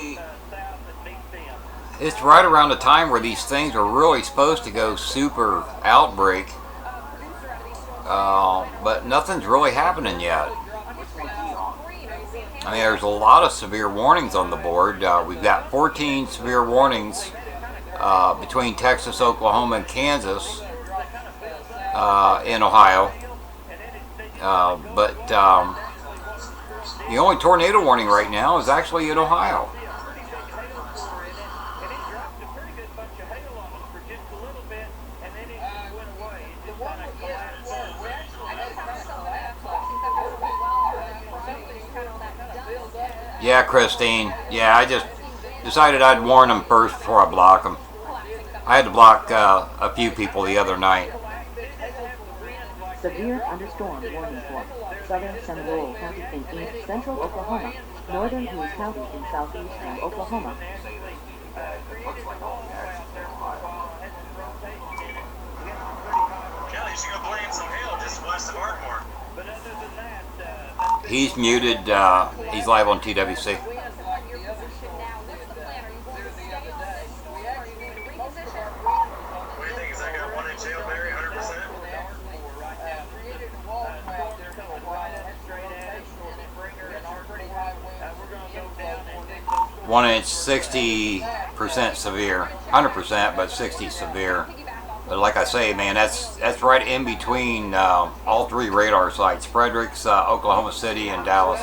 it's right around the time where these things are really supposed to go super outbreak, but nothing's really happening yet. I mean, there's a lot of severe warnings on the board. We've got 14 severe warnings between Texas, Oklahoma, and Kansas in Ohio. But the only tornado warning right now is actually in Ohio. Yeah, Christine. Yeah, I just decided I'd warn them first before I block them. I had to block a few people the other night. Severe thunderstorm warning for southern Seminole County in east central Oklahoma, northern Hughes County in southeastern Oklahoma. Kelly, you should go play in some hail just west of Ardmore. He's muted. He's live on TWC. One inch, 60% severe, 100%, but 60 severe. But like I say, man, that's right in between all three radar sites: Fredericks, Oklahoma City, and Dallas.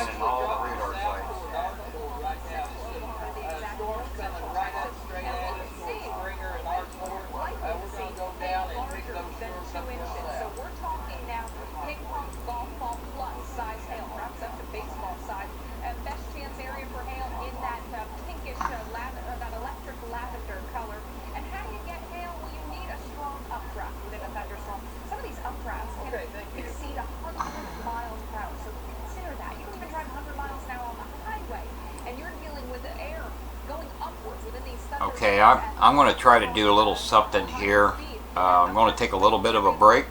Okay, I'm going to try to do a little something here. I'm going to take a little bit of a break.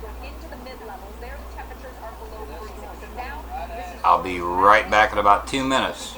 I'll be right back in about 2 minutes.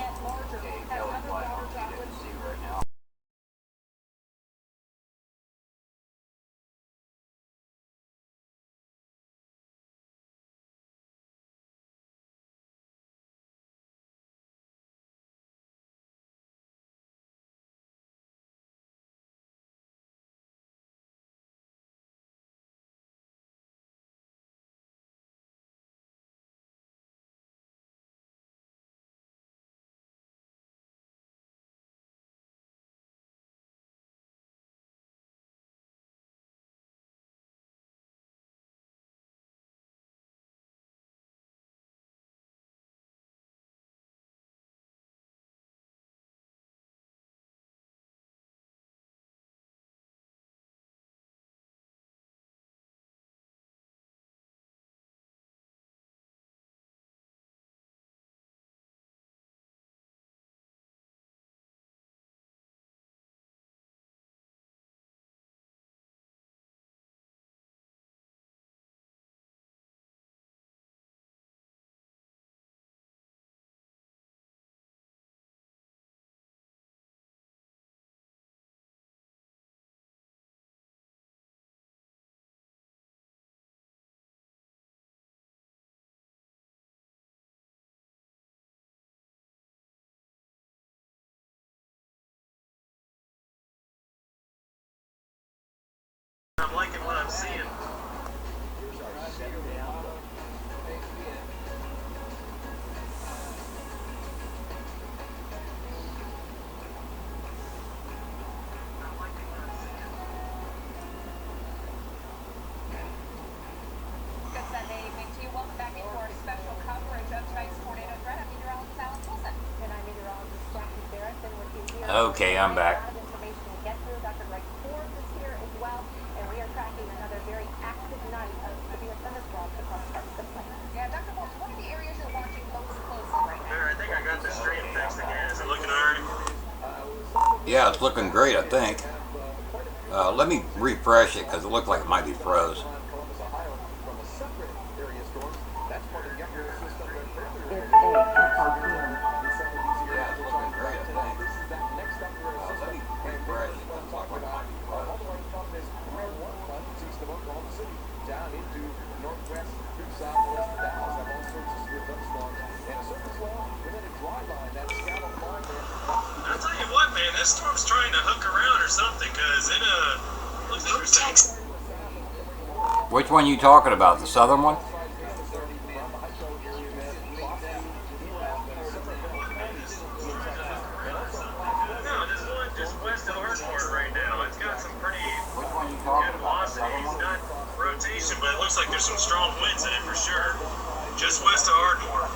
I'm liking what I'm seeing. Good Sunday evening to you. Welcome back into our special coverage of tonight's tornado threat. I'm meteorologist Alex Wilson. And I'm meteorologist Jackie Barrett. And with you here. Okay, I'm back. Information to get through. Dr. Greg Forbes is here as well. And we are tracking another very active night of severe thunderstorms across parts of the plain. Yeah, Dr. Forbes, what are the areas you're watching most closely right now? There, I think I got the stream fixed again. Is it looking alright? Yeah, it's looking great, I think. Let me refresh it because it looked like it might be froze. at 5 p.m. Down into northwest through southwest Dallas. Have all sorts of severe thunderstorms and a surface low within a dry line. That scallop line there. I'll tell you what, man, this storm's trying to hook around or something, because it looks interesting. Which one you talking about? The southern one? No, this one just west of Ardmore right now. It's got some pretty good velocity. It's not rotation, but it looks like there's some strong winds in it for sure. Just west of Ardmore.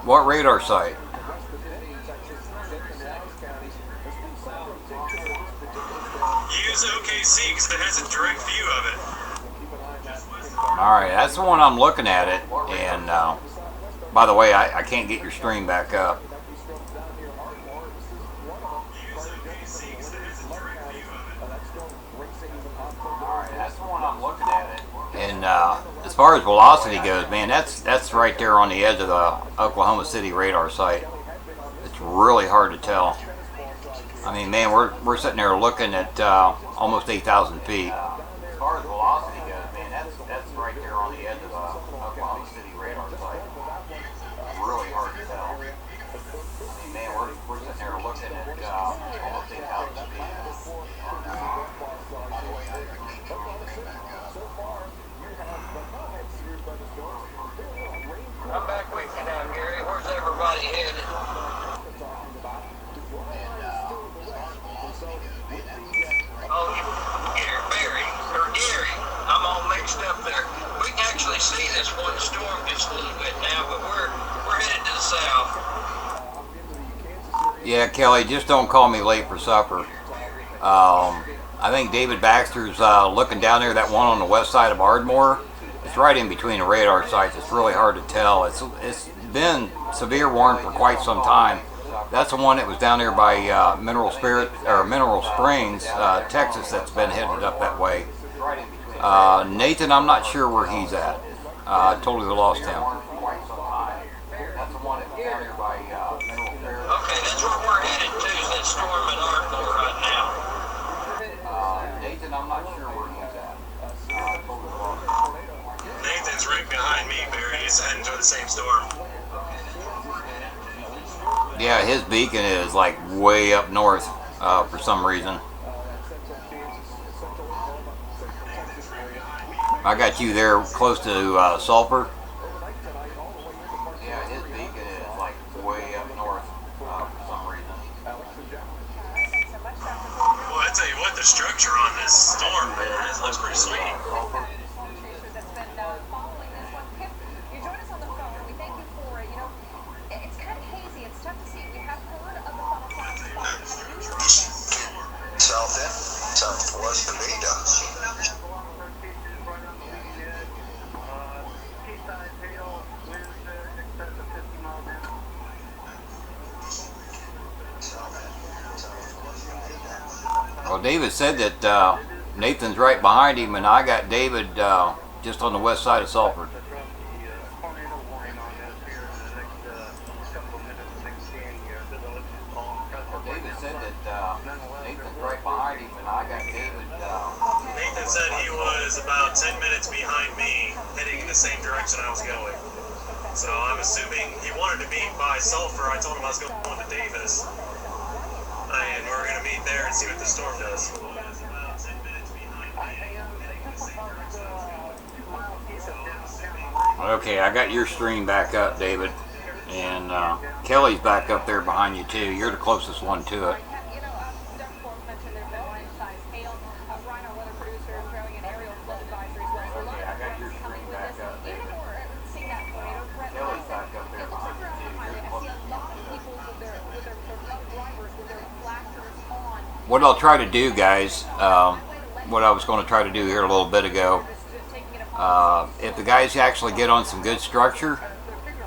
What radar site? Use OKC because it has a direct view of it. Alright, that's the one I'm looking at it. And by the way, I can't get your stream back up. Alright, that's the one I'm looking at it. And as far as velocity goes, man, that's right there on the edge of the Oklahoma City radar site. It's really hard to tell. I mean, man, we're sitting there looking at almost 8,000 feet. As far as velocity goes, man, that's right there on the edge of the Oklahoma City radar site. Really hard to tell. I mean, man, we're sitting there looking at almost 8,000 feet. I'm back with you now, Gary. Where's everybody headed? Oh, Barry, or Gary, I'm all mixed up there. We can actually see this one storm just a little bit now, but we're headed to the south. Yeah, Kelly, just don't call me late for supper. I think David Baxter's looking down there, that one on the west side of Ardmore. It's right in between the radar sites. It's really hard to tell. It's been severe warned for quite some time. That's the one that was down there by Mineral Springs, Texas, that's been headed up that way. Nathan, I'm not sure where he's at. I totally lost him. Okay, that's where we're headed to, is that storm in Ardmore right now. Nathan, I'm not sure where he's at. Nathan's right behind me, Barry. He's heading to the same storm. Yeah, his beacon is like way up north for some reason. I got you there close to Sulphur. Yeah, his beacon is like way up north for some reason. Well, I tell you what, the structure on this storm, man, it looks pretty sweet. Southwest of Ada. Well, David said that Nathan's right behind him, and I got David just on the west side of Sulphur. David said that Nathan's right behind him, and I got David. Nathan said he was about 10 minutes behind me, heading in the same direction I was going. So I'm assuming he wanted to meet by Sulphur. I told him I was going to Davis. And we're going to meet there and see what the storm does. Okay, I got your stream back up, David. And Kelly's back up there behind you, too. You're the closest one to it. What I'll try to do, guys, what I was going to try to do here a little bit ago, if the guys actually get on some good structure,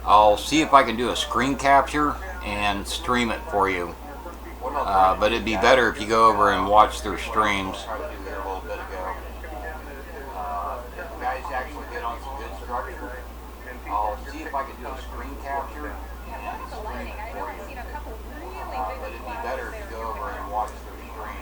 I'll see if I can do a screen capture and stream it for you. But it'd be better if you go over and watch their streams. If guys actually get on some good structure, I'll see if I could do a screen capture and screen it for you. But it'd be better if you go over and watch the screen.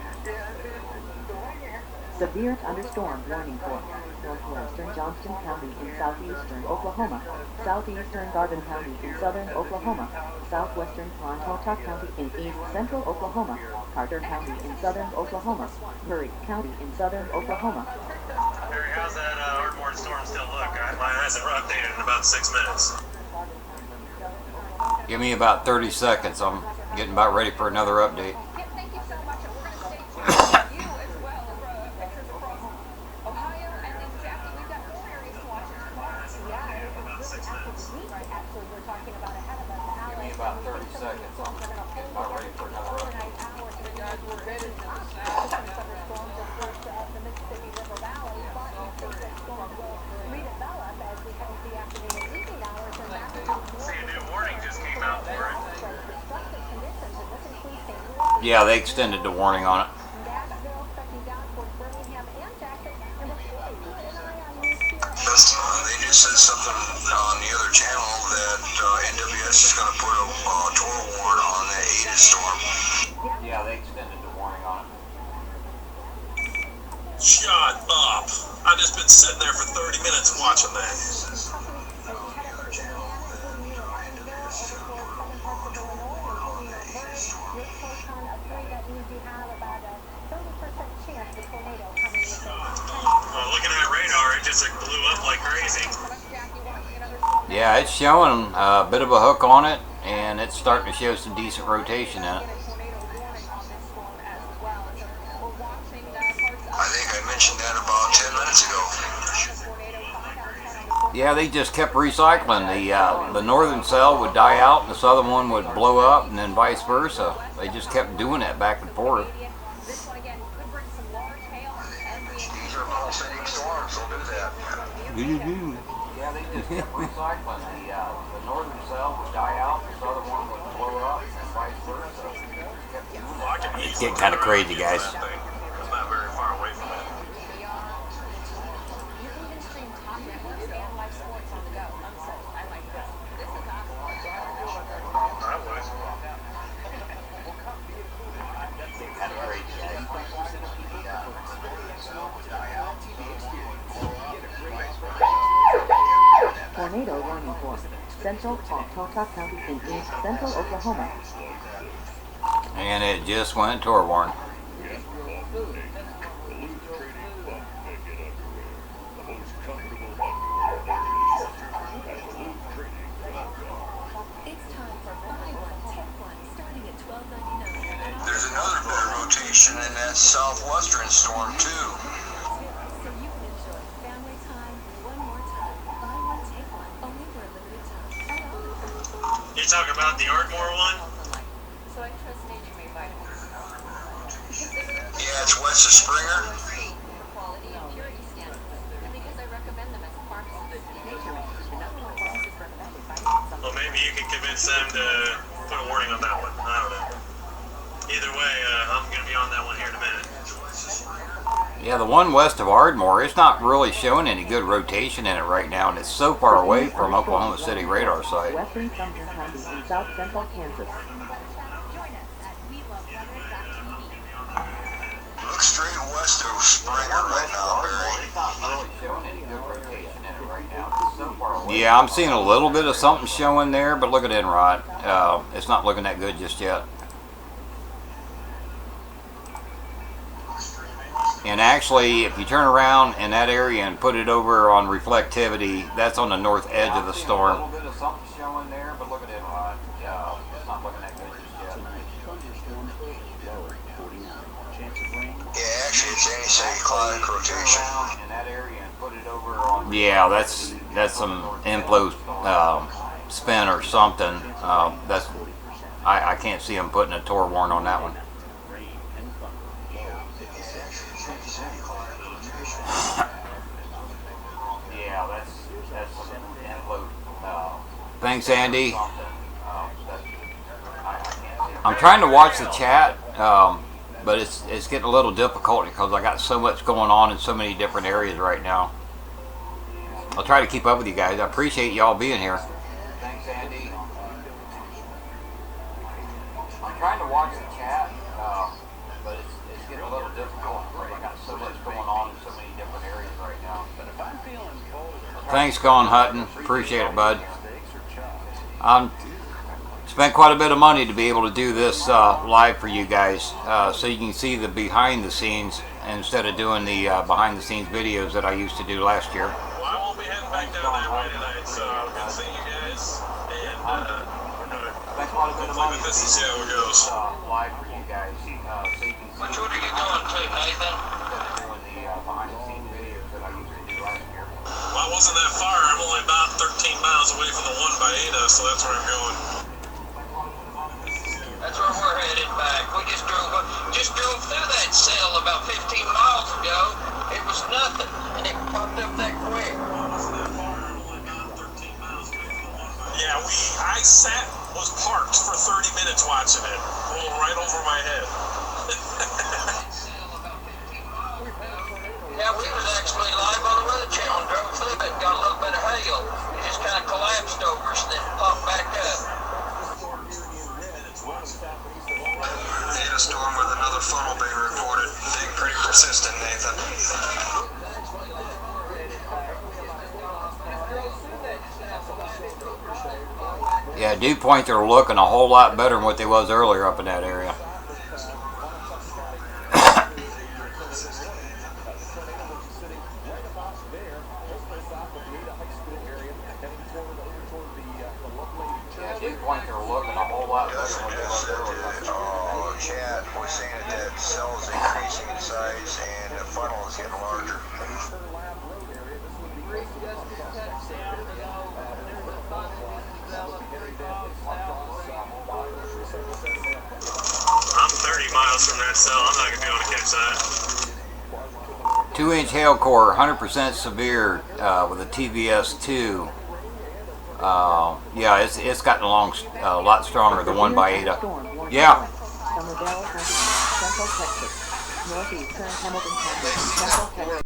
Severe thunderstorm warning for northwestern Johnston County in southeastern Oklahoma, southeastern Garden County in southern Oklahoma, southwestern Pontotoc County in east central Oklahoma, Carter County in southern Oklahoma, Murray County in southern Oklahoma. Barry, how's that Ardmore storm still look? Mine hasn't updated in about 6 minutes. Give me about 30 seconds. I'm getting about ready for another update. Thank you so much, and we're going to stay tuned with you as well. Pictures across Ohio, and then Jackie, we've got more areas to watch tomorrow. Yeah, it's really after the week, actually, we're talking about ahead of us. Give me about 30 seconds. I'm getting about ready for another update. You guys were headed to the south. Thunderstorms, of course, the Mississippi River Valley, but we think that storms will redevelop as we head into the afternoon and evening hours, and that will be See, a new warning just came out for it. destructive conditions, and this includes St. Louis. Yeah, they extended the warning on it. Nashville, expecting down towards Birmingham and Jackson, and we're keeping an eye on news here. They just said something on the other channel that NWS is going to put a tour warrant on the Ada storm. Yeah, they extended the warning on it. Shut up! I've just been sitting there for 30 minutes watching that. Looking at radar, it just blew up like crazy. Yeah, it's showing a bit of a hook on it, and it's starting to show some decent rotation in it. I think I mentioned that about 10 minutes ago. Yeah, they just kept recycling. The northern cell would die out, and the southern one would blow up, and then vice versa. They just kept doing that back and forth. These are pulsating storms, they'll do that. Yeah, they just kept recycling. The northern cell would die out, the southern one would blow up, and vice versa. It's getting kind of crazy, guys. It's not very far away from it. Tornado warning for central Pontotoc County in east central Oklahoma. And it just went tour warn. There's another bit of rotation in that southwestern storm, too. You talking about the Ardmore one? So I trust nature may find Yeah, it's west of Springer. quality and purity standards, and because I recommend them as a pharmacist. Well, maybe you can convince them to put a warning on that one. I don't know. Either way, I'm going to be on that one here in a minute. Yeah, the one west of Ardmore, it's not really showing any good rotation in it right now, and it's so far away from Oklahoma City radar site. Western Sumter County in south central Kansas. Look straight west of Springer right now, Barry. It's not really showing any good rotation in it right now. It's so far away. Yeah, I'm seeing a little bit of something showing there, but look at Enrod. It's not looking that good just yet. And actually, if you turn around in that area and put it over on reflectivity, that's on the north edge of the storm. A little bit of something showing there, but look at Enrod. It's not looking that good just yet. Yeah, actually, it's anti-cyclonic rotation. In that area and put it over on. Yeah, that's some inflow spin or something. I can't see them putting a tour warn on that one. Yeah, that's some inflow. Thanks, Andy. I'm trying to watch the chat, but it's getting a little difficult because I got so much going on in so many different areas right now. I'll try to keep up with you guys. I appreciate y'all being here. Sandy. I'm trying to watch the chat, but it's getting a little difficult because I got so much going on in so many different areas right now. Thanks, Gone Hutton. Appreciate it, bud. Spent quite a bit of money to be able to do this live for you guys, so you can see the behind the scenes instead of doing the behind the scenes videos that I used to do last year. Well, I won't be heading back down that way tonight, so good to see you guys. And Spent quite a bit of money to this and see how it goes. Live for you guys, so you can see Which one are you going to, Nathan? instead of doing the behind the scenes videos that I used to do last year. Well, I wasn't that far. I'm only about 13 miles away from the 1x8, so that's where I'm going. That's where we're headed back. We just drove through that cell about 15 miles ago. It was nothing, and it popped up that quick. Yeah, was parked for 30 minutes watching it, rolled right over my head. Yeah, we was actually live on the Weather Channel and drove through it, got a little bit of hail. It just kind of collapsed over us, then popped back up. Hit a storm with another funnel being reported. Being pretty persistent, Nathan. Yeah, Dew Point, they're looking a whole lot better than what they was earlier up in that area. Yeah, Dew Point, they're looking a whole lot better than what they was earlier. Chat, we're seeing that the cell's increasing in size and the funnel is getting larger. I'm 30 miles from that cell. I'm not going to be able to catch that. 2-inch hail core, 100% severe with a TVS2. Yeah, it's gotten along a lot stronger than 1x8. Yeah. Somerville County, Central Texas. Northeastern Hamilton County, Central Texas.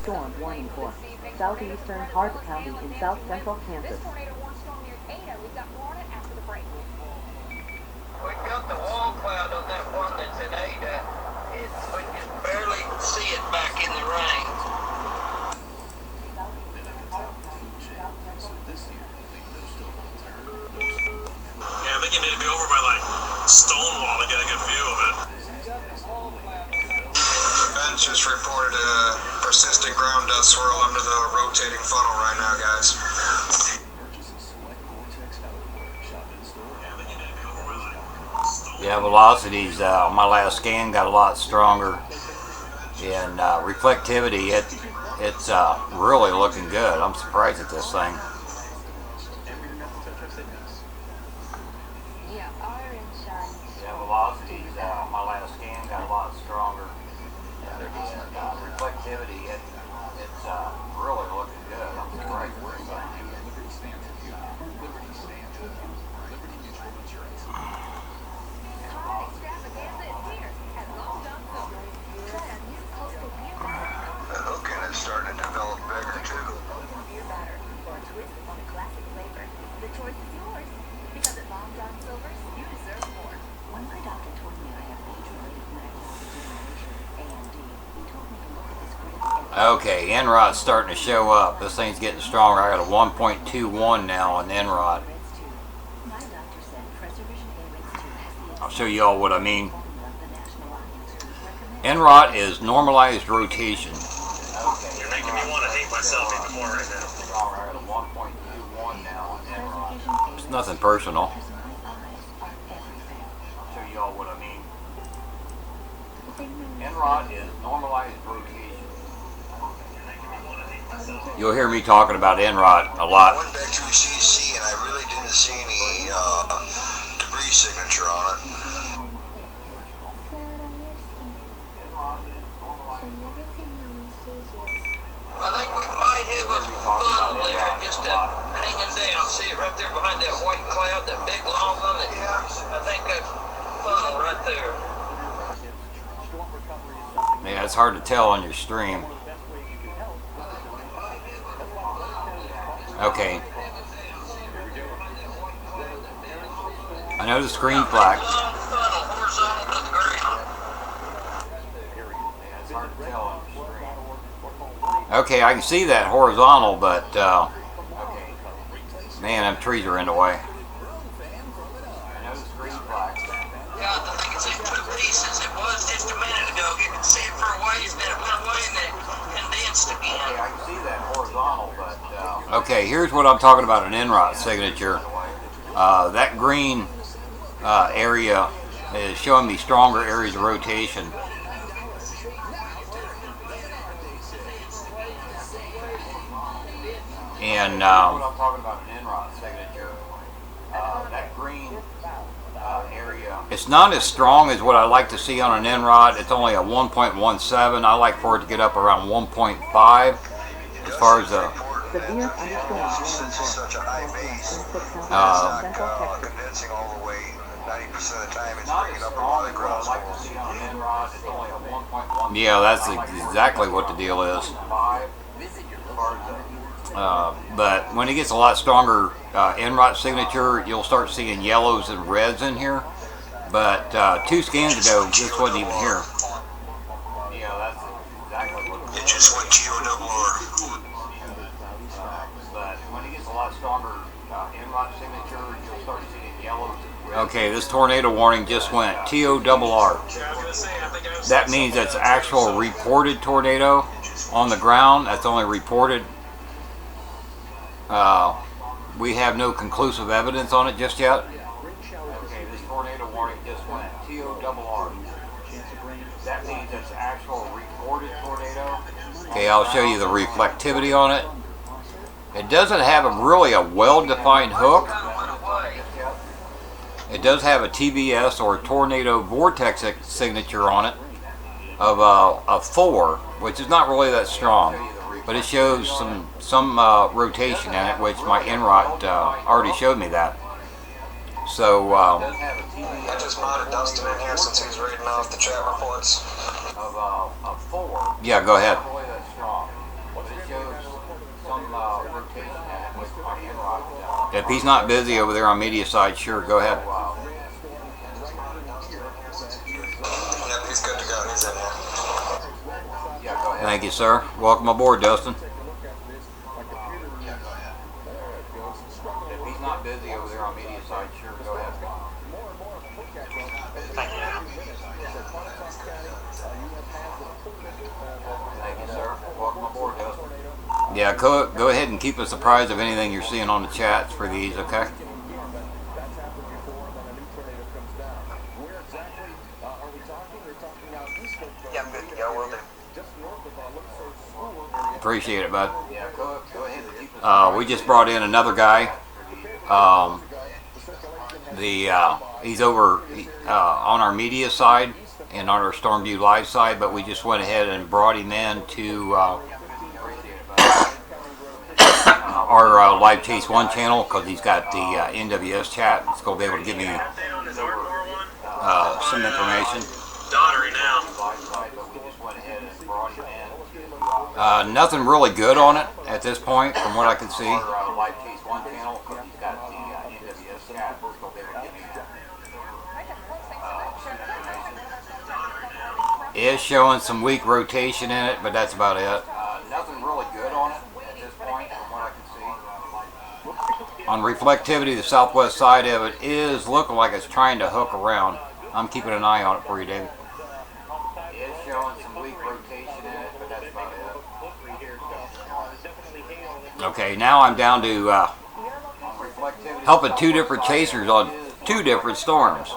Storm warning for southeastern Hart County in south central Kansas. This tornado warning storm near Ada. We've got more on it after the break. We got the wall cloud on that one that's in Ada. We can barely see it back in the rain. Yeah, I think you need to be over by like Stonewall to get a good view of it. Ben's just reported a persistent ground dust swirl under the rotating funnel right now, guys. Yeah, velocities on my last scan got a lot stronger, and reflectivity it's really looking good. I'm surprised at this thing. Yeah, velocities on my last scan got a lot stronger, and reflectivity it's really looking good. I'm surprised at this thing. The hooking is starting to develop bigger too. When my doctor told me I have age-related medical degeneration, AMD, he told me to look at this great Okay, NROD's starting to show up. This thing's getting stronger. I got a 1.21 now on NROD. My doctor said Preservision A-Rates 2 has the I'll show you all what I mean. NROD is normalized rotation. You're making me want to hate myself even more right now. I got a 1.21 now on NROD. It's nothing personal. I'll show you all what I mean. NROD is normalized rotation. You'll hear me talking about NROD a lot. I went back to the CC and I really didn't see any debris signature on it. I think we might have a funnel there just hanging down. See it right there behind that white cloud, that big long one? I think that's funnel right there. Yeah, it's hard to tell on your stream. Okay. I know the screen's black. Long funnel horizontal to the ground. Yeah, it's hard to tell on your stream. Okay, I can see that horizontal, but man, them trees are in the way. I know the screen's black. Yeah, I think it's in two pieces. It was just a minute ago. You could see it for a ways, then it went away and then it condensed again. Okay, I can see that horizontal, but okay, here's what I'm talking about, an NROT signature. That green area is showing me stronger areas of rotation. And what I'm talking about, an NROT signature. That green area. It's not as strong as what I like to see on an NROD. It's only a 1.17. I like for it to get up around 1.5 as far as the severe thunderstorm Since it's such a high base, central Texas. condensing all the way. 90% of the time it's not bringing as up a lot strong of as what I ground like to swells. see on an NROD. It's only a 1.1. Yeah, that's exactly what the deal is. But when it gets a lot stronger NROT signature, you'll start seeing yellows and reds in here. But 2 scans ago, this wasn't even here. Yeah, that's exactly what It just went GORR. But when it gets a lot stronger NROT signature, you'll start seeing yellows and reds. Okay, this tornado warning just went TORR. That means that's actual reported tornado on the ground. That's only reported. We have no conclusive evidence on it just yet. Okay, this tornado warning just went TORR. That means it's actual reported tornado. Okay, I'll show you the reflectivity on it. It doesn't have really a well-defined hook. It does have a TVS or tornado vortex signature on it of a 4, which is not really that strong. But it shows some rotation in it, which my NROT already showed me that. So I just modded Dustin in here since he's reading off the chat reports. of 4. Yeah, go ahead. If he's not busy over there on media side, sure, go ahead. Yep, he's good to go. He's in here. Thank you, sir. Welcome aboard, Dustin. If he's not busy over there on media side, sure, go ahead. Thank you. Thank you, sir. Welcome aboard, Dustin. Yeah, go ahead and keep us apprised of anything you're seeing on the chats for these, okay? Yeah, I'm good to go. Will do. Appreciate it, bud. Yeah, go ahead and keep us we just brought in another guy. He's over on our media side and on our Stormview Live side, but we just went ahead and brought him in to our Live Chase 1 channel because he's got the NWS chat. It's going to be able to give me some information. Dottery now. Nothing really good on it at this point, from what I can see. Is showing some weak rotation in it, but that's about it. Nothing really good on it at this point, from what I can see. On reflectivity, the southwest side of it is looking like it's trying to hook around. I'm keeping an eye on it for you, David. It is showing some weak rotation in it, but that's about it. Okay, now I'm down to helping two different chasers on two different storms.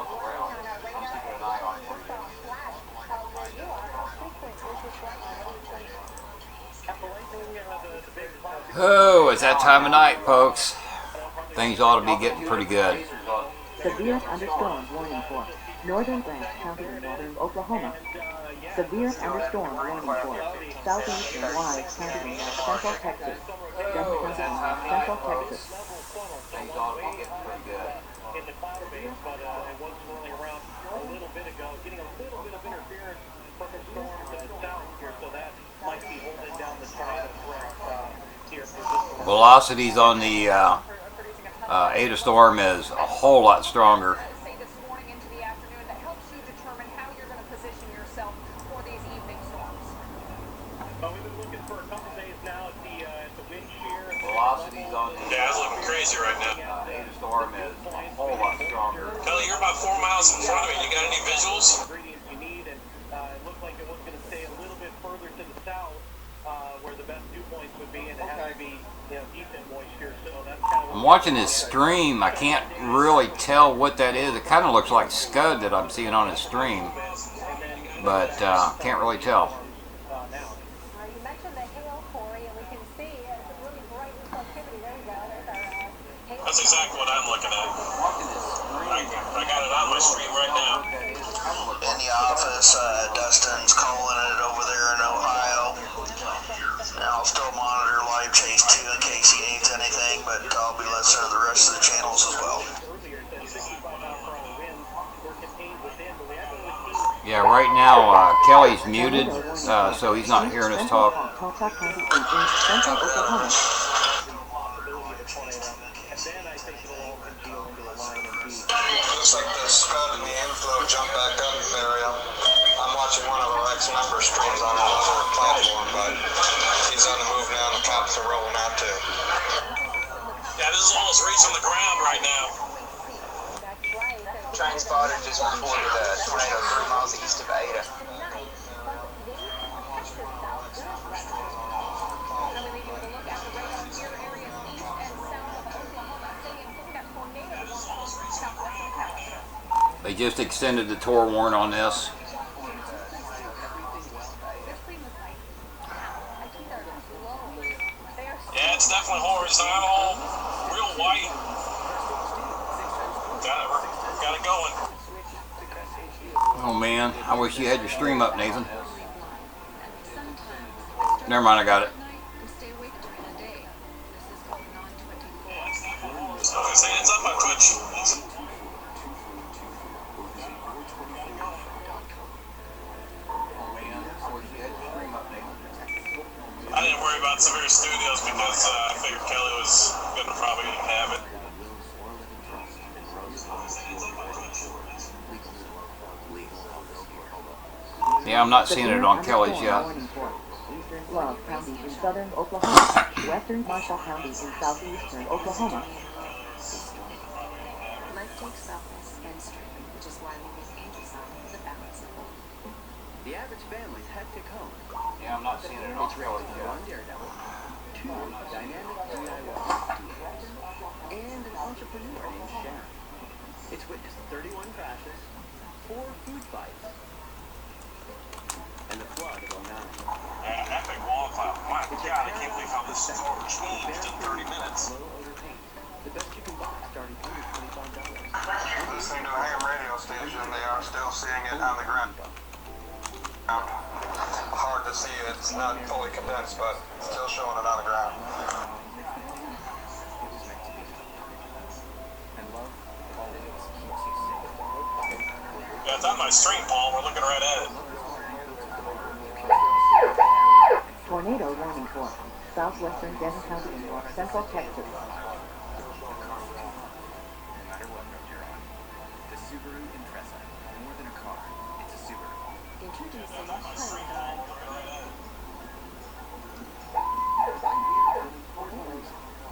Oh, it's that time of night, folks. Things ought to be getting pretty good. Severe thunderstorm warning for Northern Branch County in northern Oklahoma. Severe thunderstorm warning for Southeast and Wise County in North Central Texas. Denver County in North Central Texas. Things ought to be getting pretty good. In the cloud base, but it was swirling around a little bit ago, getting a little bit of interference from the storm to the south here, so that might be holding down the tornado threat here for this. Velocities on the Ada storm is a whole lot stronger. Velocities on the yeah, it's looking crazy right now. Ada storm is a whole lot stronger. Kelly, you're about 4 miles in front of me. You got any visuals? Ingredients you need, and it looked like it was going to stay a little bit further to the south, where the best dew points would be, and it has to be, decent moisture. So that's kind of. I'm watching this stream. I can't really tell what that is. It kind of looks like scud that I'm seeing on his stream, but can't really tell. That's exactly what I'm looking at. I got it on my stream right now. In the office, Dustin's calling it over there in Ohio. And I'll still monitor Live Chase 2 in case he needs anything, but I'll be listening to the rest of the channels as well. Yeah, right now Kelly's muted, so he's not hearing us talk. Looks like the scud and the inflow jumped back up in the area. I'm watching one of our ex-member streams on another platform, but he's on the move now and the cops are rolling out too. Yeah, this is almost reaching the ground right now. Train spotter just reported a tornado 3 miles east of Ada. They just extended the tour warn on this. Yeah, it's definitely horizontal, real white. Got it going. Oh man, I wish you had your stream up, Nathan. Never mind, I got it. I was saying it's up on Twitch. I didn't worry about Severe Studios because I figured Kelly was going to probably have it. Yeah, I'm not seeing it on Kelly's yet. Eastern Love County in southern Oklahoma, western Marshall County in southeastern Oklahoma. Life takes softness and strength, which is why we make angel sign the balance of both. The average family's hectic home. Yeah, I'm not seeing it on Kelly's yet. One daredevil, two dynamic DIY duos, and an entrepreneur named Sharon. It's witnessed 31 crashes, 4 food fights, and the flood of 09. Epic wall cloud. My God, I can't believe how this storm changed in 30 minutes. Low odor paint. The best you can buy starting under $25. Listening to a ham radio station, they are still seeing it on the ground. Hard to see it. It's not fully condensed, but still showing it on the ground. Yeah, it's on my stream, Paul. We're looking right at it. Tornado warning for southwestern Denton County in central Texas. No matter what road you're on, the Subaru Impreza, more than a car, it's a Subaru. Introducing Hyundai.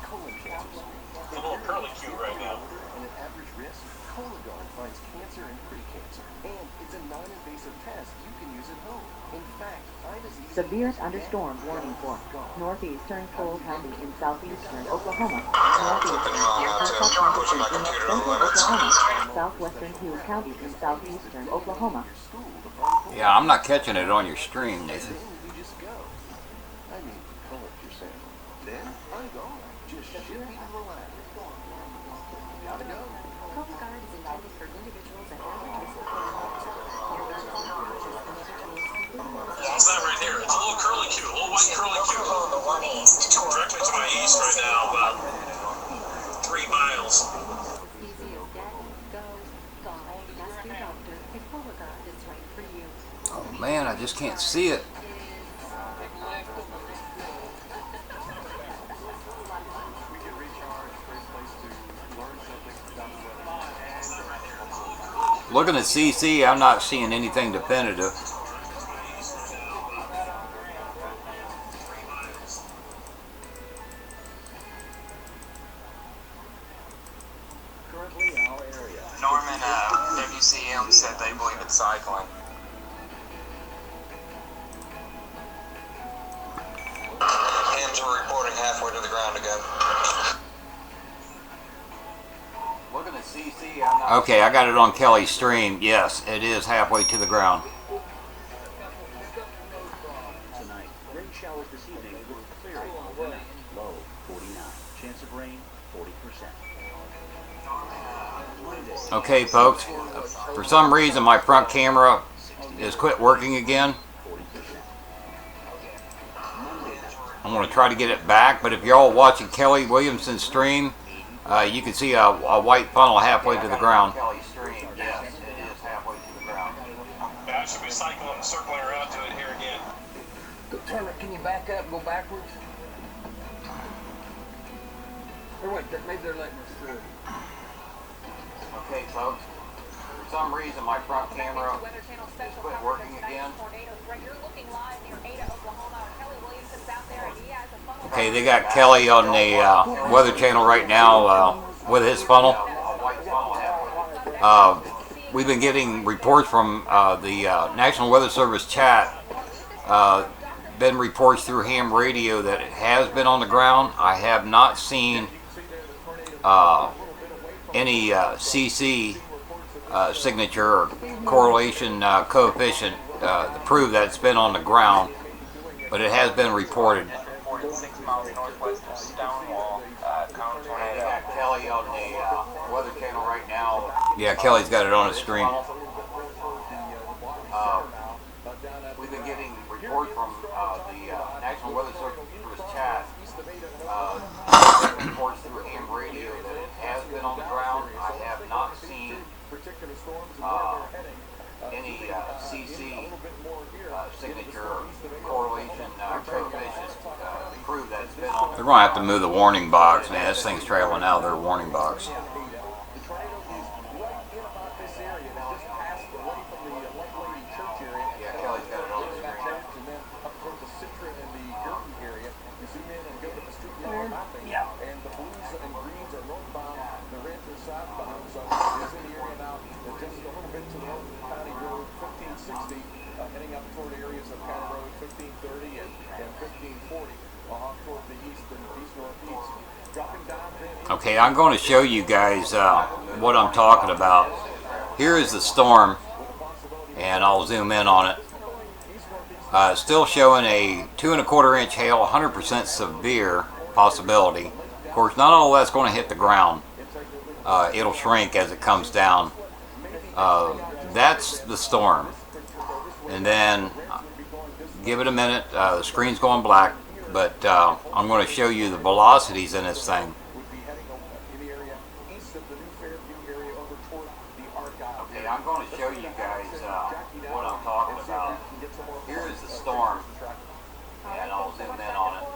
Colon cancers. It's a little curly Q right now. And at average risk, Cologuard finds cancer and pre-cancer. And it's a non-invasive test you can use at home. In fact, I'm as easy Severe thunderstorm warning for northeastern Cole County in southeastern Oklahoma, northeastern central Oklahoma, southwestern Hughes County in southeastern Oklahoma. Yeah, I'm not catching it on your stream, Nathan. you just go. I mean, collect your sample. Then I'm gone. Just ship and relax. Gotta go. Cologuard is intended for individuals at average risk of cancer. It's that right here. It's a little curly Q, a little white curly Q. Directly to my east right now, about 3 miles. Easy as get, go, gone. Ask your doctor if Cologuard is right for you. Oh man, I just can't see it. Looking at CC, I'm not seeing anything definitive. Currently in our area. Norman, WCM said they believe it's cycling. Hams are reporting halfway to the ground again. Looking at CC, I'm not... Okay, I got it on Kelly's stream. Yes, it is halfway to the ground. Tonight, rain showers this evening with clearing overnight. Low 49. Chance of rain 40%. Okay, folks, for some reason my front camera is quit working again. I'm going to try to get it back, but if you're all watching Kelly Williamson's stream, you can see a white funnel halfway to the ground. Yeah, I should be cycling, circling around to it here again. Turner, can you back up and go backwards? Or wait, maybe they're letting us through. Okay, folks, for some reason my front camera is quit working again. Okay, they got Kelly on the Weather Channel right now with his funnel. We've been getting reports from the National Weather Service chat. Been reports through ham radio that it has been on the ground. I have not seen any CC signature or correlation coefficient to prove that it's been on the ground, but it has been reported. 6 miles northwest of Stonewall, cone tornado. They got Kelly on the Weather Channel right now. Yeah, Kelly's got it on his stream. We've been getting reports from the National Weather Service chat. Reports through ham radio that it has been on the ground. I have not seen any CC signature or correlation coefficient to prove that it's been on. They're going to have to move the warning box, man. This thing's traveling out of their warning box. Yeah, Kelly's southbound, so it's in the area now. Just a little bit to the north of County Road 1560, heading up toward areas of County Road 1530 and 1540, off toward the east and east-northeast. Dropping down. Okay, I'm going to show you guys what I'm talking about. Here is the storm, and I'll zoom in on it. Still showing a 2 1/4 inch hail, 100% severe possibility. Of course, not all that's going to hit the ground. It'll shrink as it comes down. That's the storm. And then, give it a minute. The screen's going black, but I'm going to show you the velocities in this thing. Okay, I'm going to show you guys what I'm talking about. Here is the storm, and I'll zoom in on it.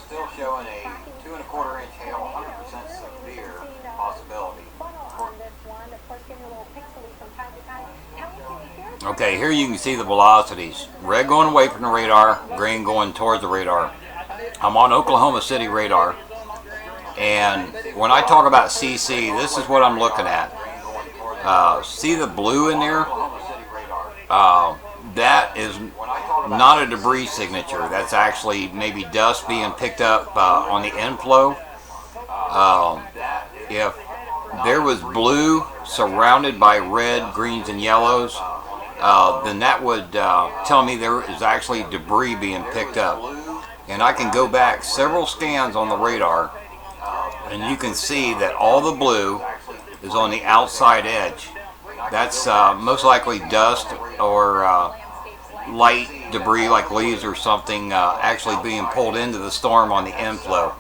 Still showing a 2 1/4 inch hail, 100% severe possibility. Okay, here you can see the velocities. Red going away from the radar, green going towards the radar. I'm on Oklahoma City radar, and when I talk about CC, this is what I'm looking at. See the blue in there? That is not a debris signature. That's actually maybe dust being picked up on the inflow. If there was blue surrounded by red, greens, and yellows, then that would tell me there is actually debris being picked up. And I can go back several scans on the radar, and you can see that all the blue is on the outside edge. That's most likely dust or light debris like leaves or something actually being pulled into the storm on the inflow.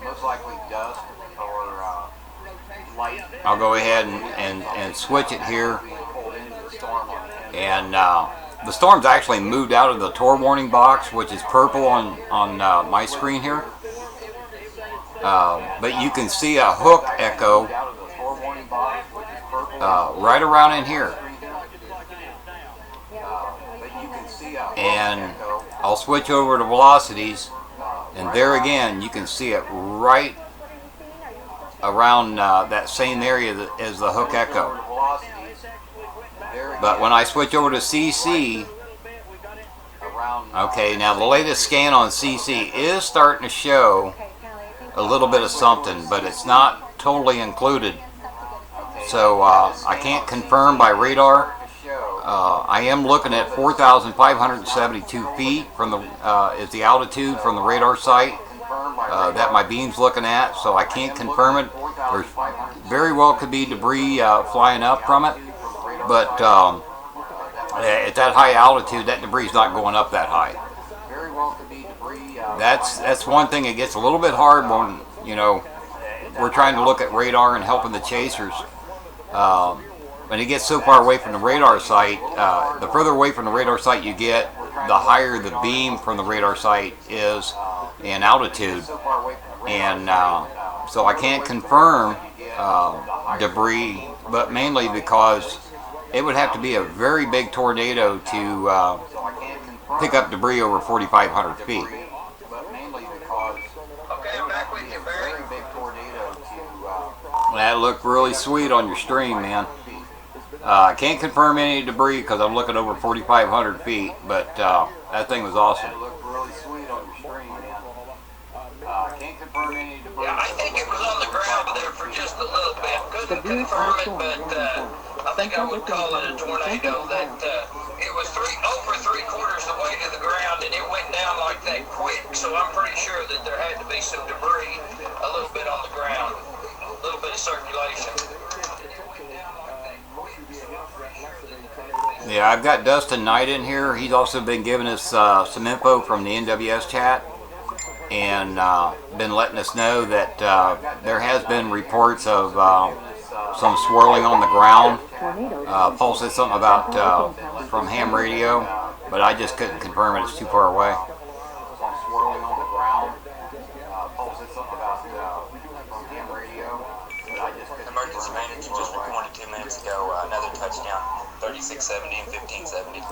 I'll go ahead and switch it here. And the storm's actually moved out of the Tor warning box, which is purple on my screen here. But you can see a hook echo right around in here. And I'll switch over to velocities, and there again you can see it right around that same area as the hook echo. But when I switch over to CC, okay, now the latest scan on CC is starting to show a little bit of something, but it's not totally included. So I can't confirm by radar. I am looking at 4,572 feet from the is the altitude from the radar site that my beam's looking at. So I can't confirm it. There's very well could be debris flying up from it, but at that high altitude, that debris is not going up that high. That's one thing. It gets a little bit hard when we're trying to look at radar and helping the chasers. When it gets so far away from the radar site, the further away from the radar site you get, the higher the beam from the radar site is in altitude. And so I can't confirm debris, but mainly because it would have to be a very big tornado to pick up debris over 4,500 feet. That looked really sweet on your stream, man. I can't confirm any debris because I'm looking over 4,500 feet, but that thing was awesome. Yeah, I think it was on the ground there for just a little bit. Couldn't confirm it, but I think I would call it a tornado. That it was over 3/4 the way to the ground, and it went down like that quick. So I'm pretty sure that there had to be some debris, a little bit on the ground, a little bit of circulation. Yeah, I've got Dustin Knight in here. He's also been giving us some info from the NWS chat, and been letting us know that there has been reports of some swirling on the ground. Paul said something about from ham radio, but I just couldn't confirm it. It's too far away. Some swirling on the ground. Paul said something about from ham radio, but I just couldn't. Emergency manager just reported 2 minutes ago another touchdown, 3670 and 1570.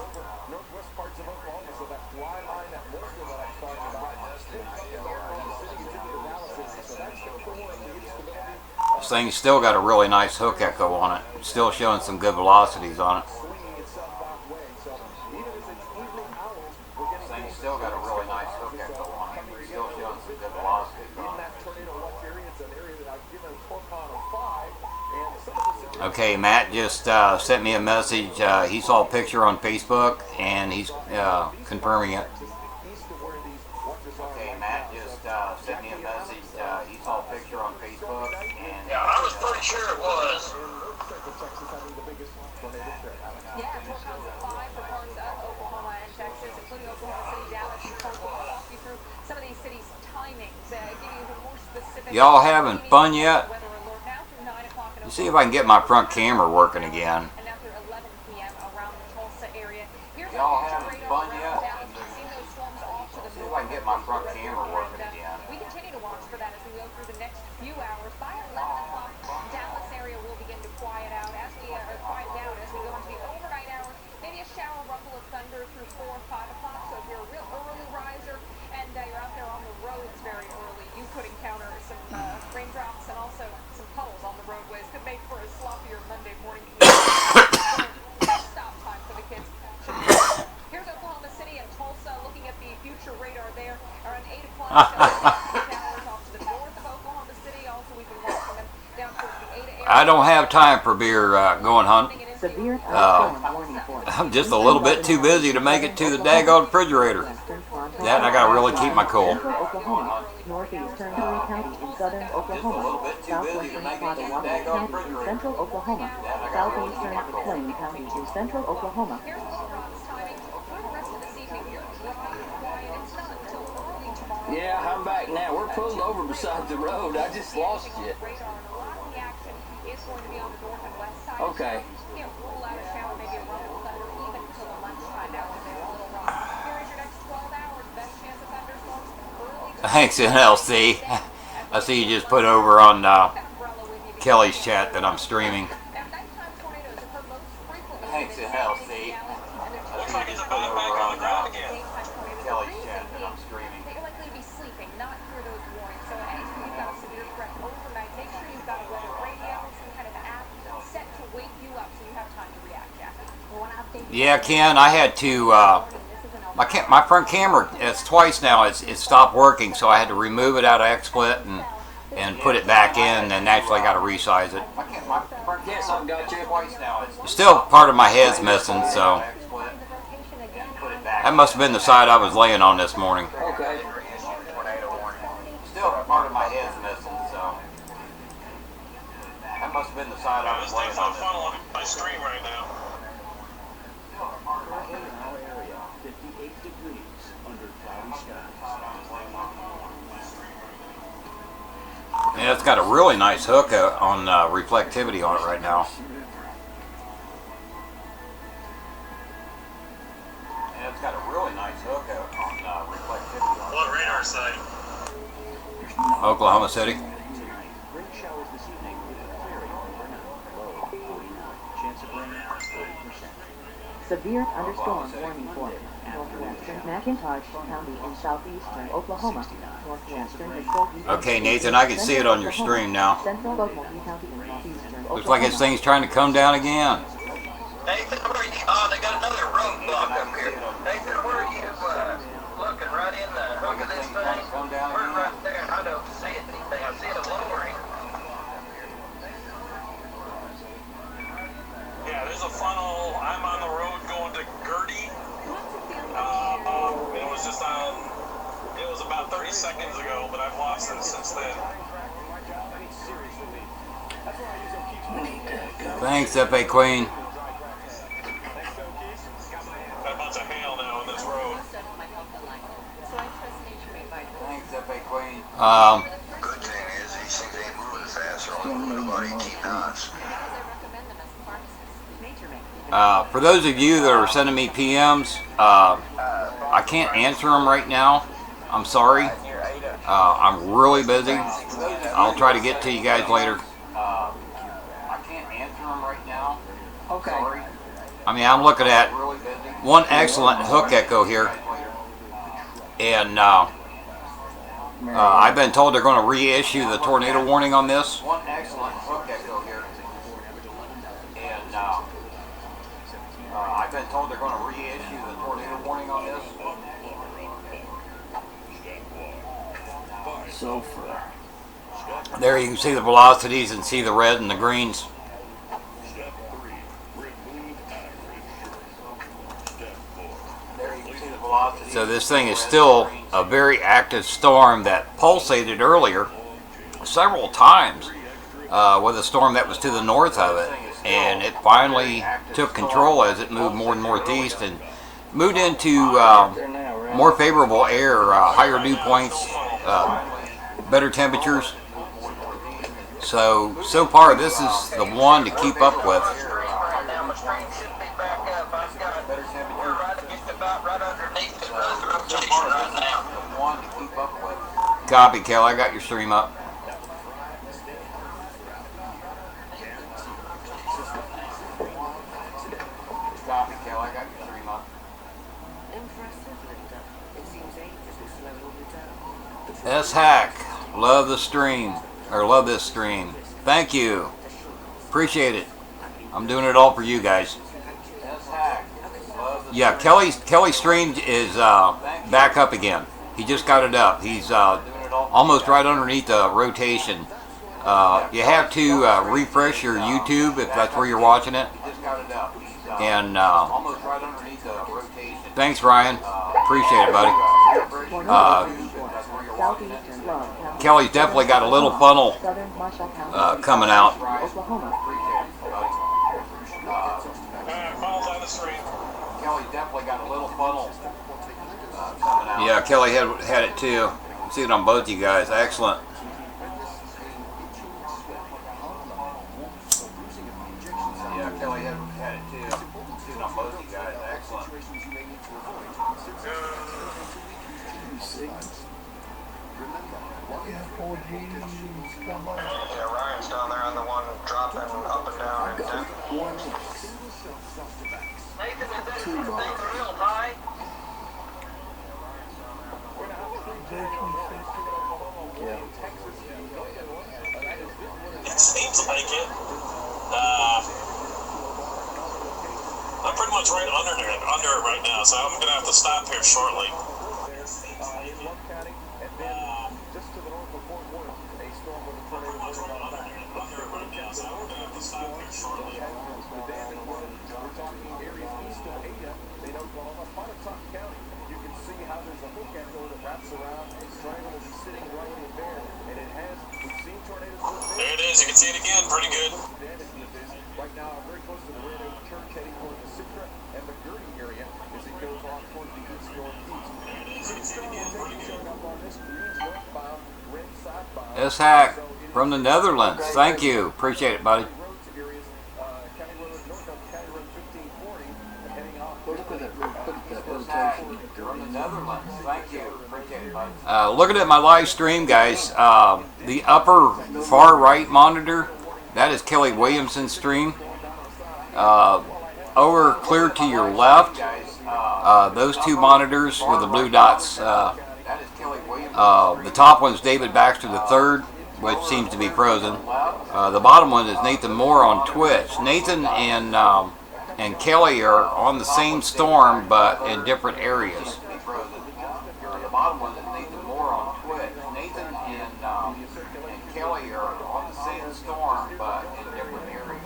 thing's still got a really nice hook echo on it. It's still showing some good velocities on it. This thing's still got a really nice hook echo on it. It's still showing some good velocities on it. Okay, Matt just sent me a message. He saw a picture on Facebook and he's confirming it. Okay, Matt just sent me a message. He saw a picture on Facebook and... Yeah, I was pretty sure it was. Yeah, forecast of 5 for parts of Oklahoma and Texas, including Oklahoma City, Dallas, and Tulsa. We'll walk you through some of these cities' timings, give you more specific... Y'all having fun yet? Let's see if I can get my front camera working again. And now through 11 p.m. around the Tulsa area. Y'all having fun yet? Let's see if I can get my front camera working again. We continue to watch for that as we go through the next few hours. By 11 o'clock, Dallas area will begin to quiet out as we quiet down as we go into the overnight hours. Maybe a shower, rumble of thunder through 4 or 5 o'clock. So if you're a real early riser and you're out there on the roads very early, you could encounter some raindrops and also some puddles on the roadways. Could make for a sloppier Monday morning. Stop time for the kids. Here's Oklahoma City and Tulsa. Looking at the future radar there around 8 o'clock. Towers off to the north of Oklahoma City. Also, we've been watching them down towards the Ada area. I don't have time for beer going hunt. I'm just a little bit too busy to make it to the daggone refrigerator. That and I gotta really keep my cool. Oklahoma, northeastern Erie County in southern Oklahoma, southwestern Potawatomi County in central Oklahoma, southeastern McLean County in central Oklahoma. Yeah, I'm back now. We're pulled over beside the road. I just lost you. Okay. Thanks, NLC. I see you just put over on Kelly's chat that I'm streaming. Thanks, NLC. Looks like he's about back on the ground again. Kelly's chat that I'm streaming. You're likely to be sleeping, not hear those warnings. So anytime you've got a severe threat overnight, make sure you've got a weather radio, some kind of app set to wake you up so you have time to react, Jackie. Yeah, Ken, I had to... my front camera, it's twice now, it's stopped working, so I had to remove it out of XSplit and put it back in, and actually got to resize it. Yes, I've got you. Still part of my head's missing, so that must have been the side I was laying on this morning. Okay. Still part of my head's missing, so that must have been the side I was laying on this morning. My stream right now. Yeah, it's got a really nice hook on reflectivity on it right now. Yeah, it's got a really nice hook on reflectivity on it. What radar site? Oklahoma City. Great showers this evening with a clearing overnight. Low 49. Chance of rain 30%. Severe thunderstorm warning for northwestern McIntosh County in southeastern Oklahoma, northwestern Muskogee. Okay, Nathan, I can see it on your stream now. Central Oklahoma County in northeastern Oklahoma. Looks like this thing's trying to come down again. Nathan, where are you? Oh, they got another roadblock up here. Nathan, where are you looking? Right in the hook of this thing? We're right there. I don't see anything. I see it lowering. Yeah, there's a funnel. I'm on the road going to Gertie. It was just on, it was about 30 seconds ago, but I've lost it since then. Thanks, F.A. Queen. Got a bunch of hail now on this road. Thanks, F.A. Queen. Good thing is these things ain't moving fast. They're only moving about 18 knots. For those of you that are sending me PMs, I can't answer them right now. I'm sorry. I'm really busy. I'll try to get to you guys later. I can't answer them right now. Okay. Sorry. I mean, I'm looking at one excellent hook echo here. And I've been told they're going to reissue the tornado warning on this. One excellent hook echo here. And I've been told they're going to reissue the tornado warning on this. Sulfur. There you can see the velocities and see the red and the greens. So this thing is still a very active storm that pulsated earlier several times with a storm that was to the north of it, and it finally took control as it moved more northeast and moved into more favorable air, higher dew points, better temperatures. So far this is the one to keep up with. Copy, Kel. I got your stream up. Copy, Kel. I got your stream up. S Hack, love the stream, or love this stream. Thank you. Appreciate it. I'm doing it all for you guys. Yeah, Kelly's stream is back up again. He just got it up. He's almost right underneath the rotation. You have to refresh your YouTube if that's where you're watching it. And thanks, Ryan. Appreciate it, buddy. Kelly's definitely got a little funnel coming out. Kelly definitely got a little funnel coming out. Yeah, Kelly had it too. See it on both you guys. Excellent. Yeah, Kelly had it too. See it on both you guys. Excellent. Yeah, Ryan's down there on the one dropping up and down. Nathan, is that thing real high? It seems like it. I'm pretty much right under it right now, so I'm gonna have to stop here shortly. There it is. You can see it again. Pretty good. Right now, I'm very close to the Red Oak Church, heading toward the Citra and the Gurney area as it goes off toward the east-northeast. Showing up on this greens northbound, red southbound. S-Hack from the Netherlands. Thank you. Appreciate it, buddy. Looking at my live stream, guys, the upper far right monitor, that is Kelly Williamson's stream. Over clear to your left, those two monitors with the blue dots, the top one's David Baxter III, which seems to be frozen. The bottom one is Nathan Moore on Twitch. Nathan and Kelly are on the same storm, but in different areas. The bottom one is Nathan Moore on Twitch. Nathan and Kelly are on the same storm, but in different areas.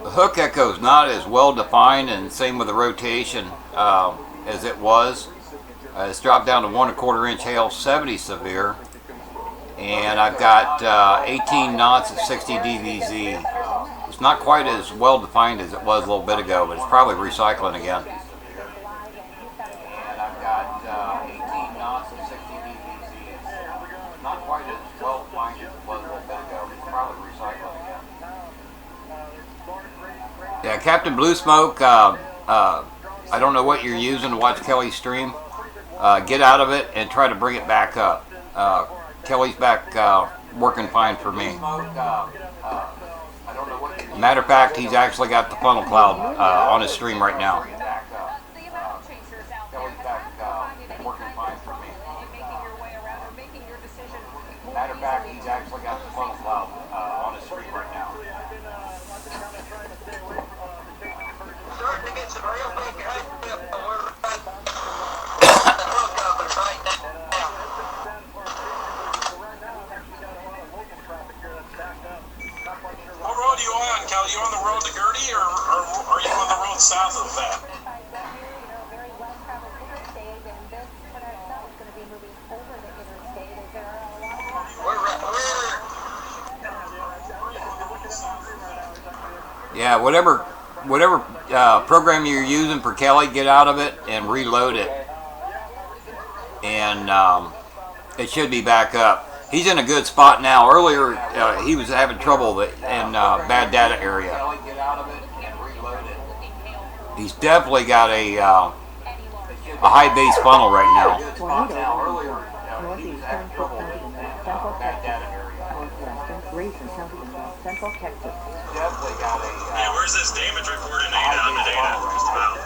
The hook echo is not as well defined, and same with the rotation as it was. It's dropped down to 1 1/4 inch hail, 70 severe, and I've got 18 knots at 60 DVZ. It's not quite as well defined as it was a little bit ago, but it's probably recycling again. And I've got 18 knots at 60 DVZ. It's not quite as well defined as it was a little bit ago, but it's probably recycling again. Yeah, Captain Blue Smoke I don't know what you're using to watch Kelly's stream. Get out of it and try to bring it back up. Kelly's back working fine for me. Matter of fact, he's actually got the funnel cloud on his stream right now. Matter of fact, he's actually got the funnel cloud on his screen right now. Starting to get some real big hype. Right now. What road are you on, Cal? Are you on the road to Gertie, or are you on the road south of that? Yeah, whatever program you're using for Kelly, get out of it and reload it, and it should be back up. He's in a good spot now. Earlier, he was having trouble in bad data area. He's definitely got a high base funnel right now. Central Texas. Yeah, where's this damage report in ADA on the data? Just about.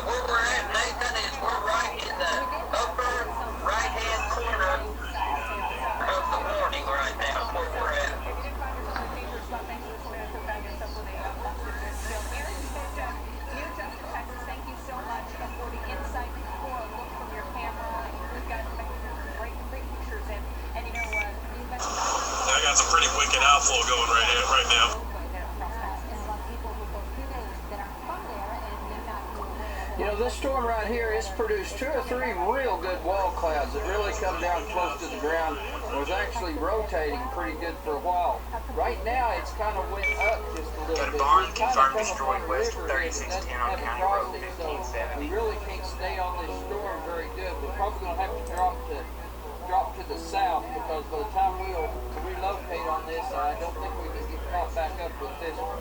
Where we're at, Nathan, is we're right in the upper right-hand corner of the warning right now, where we're at. Thank you so much for the insight, for a look from your camera. We've got great pictures, and you know, you mentioned I got some pretty wicked outflow going right now. You know, this storm right here has produced 2 or 3 real good wall clouds that really come down close to the ground and was actually rotating pretty good for a while. Right now, it's kind of went up just a little bit. Barn It's kind confirmed of destroyed from west of river and it 3610 doesn't on have a County Road crossing, so 1570. we really can't stay on this storm very good. We're probably going to have to drop to the south because by the time we'll relocate on this, I don't think we can get caught back up with this one.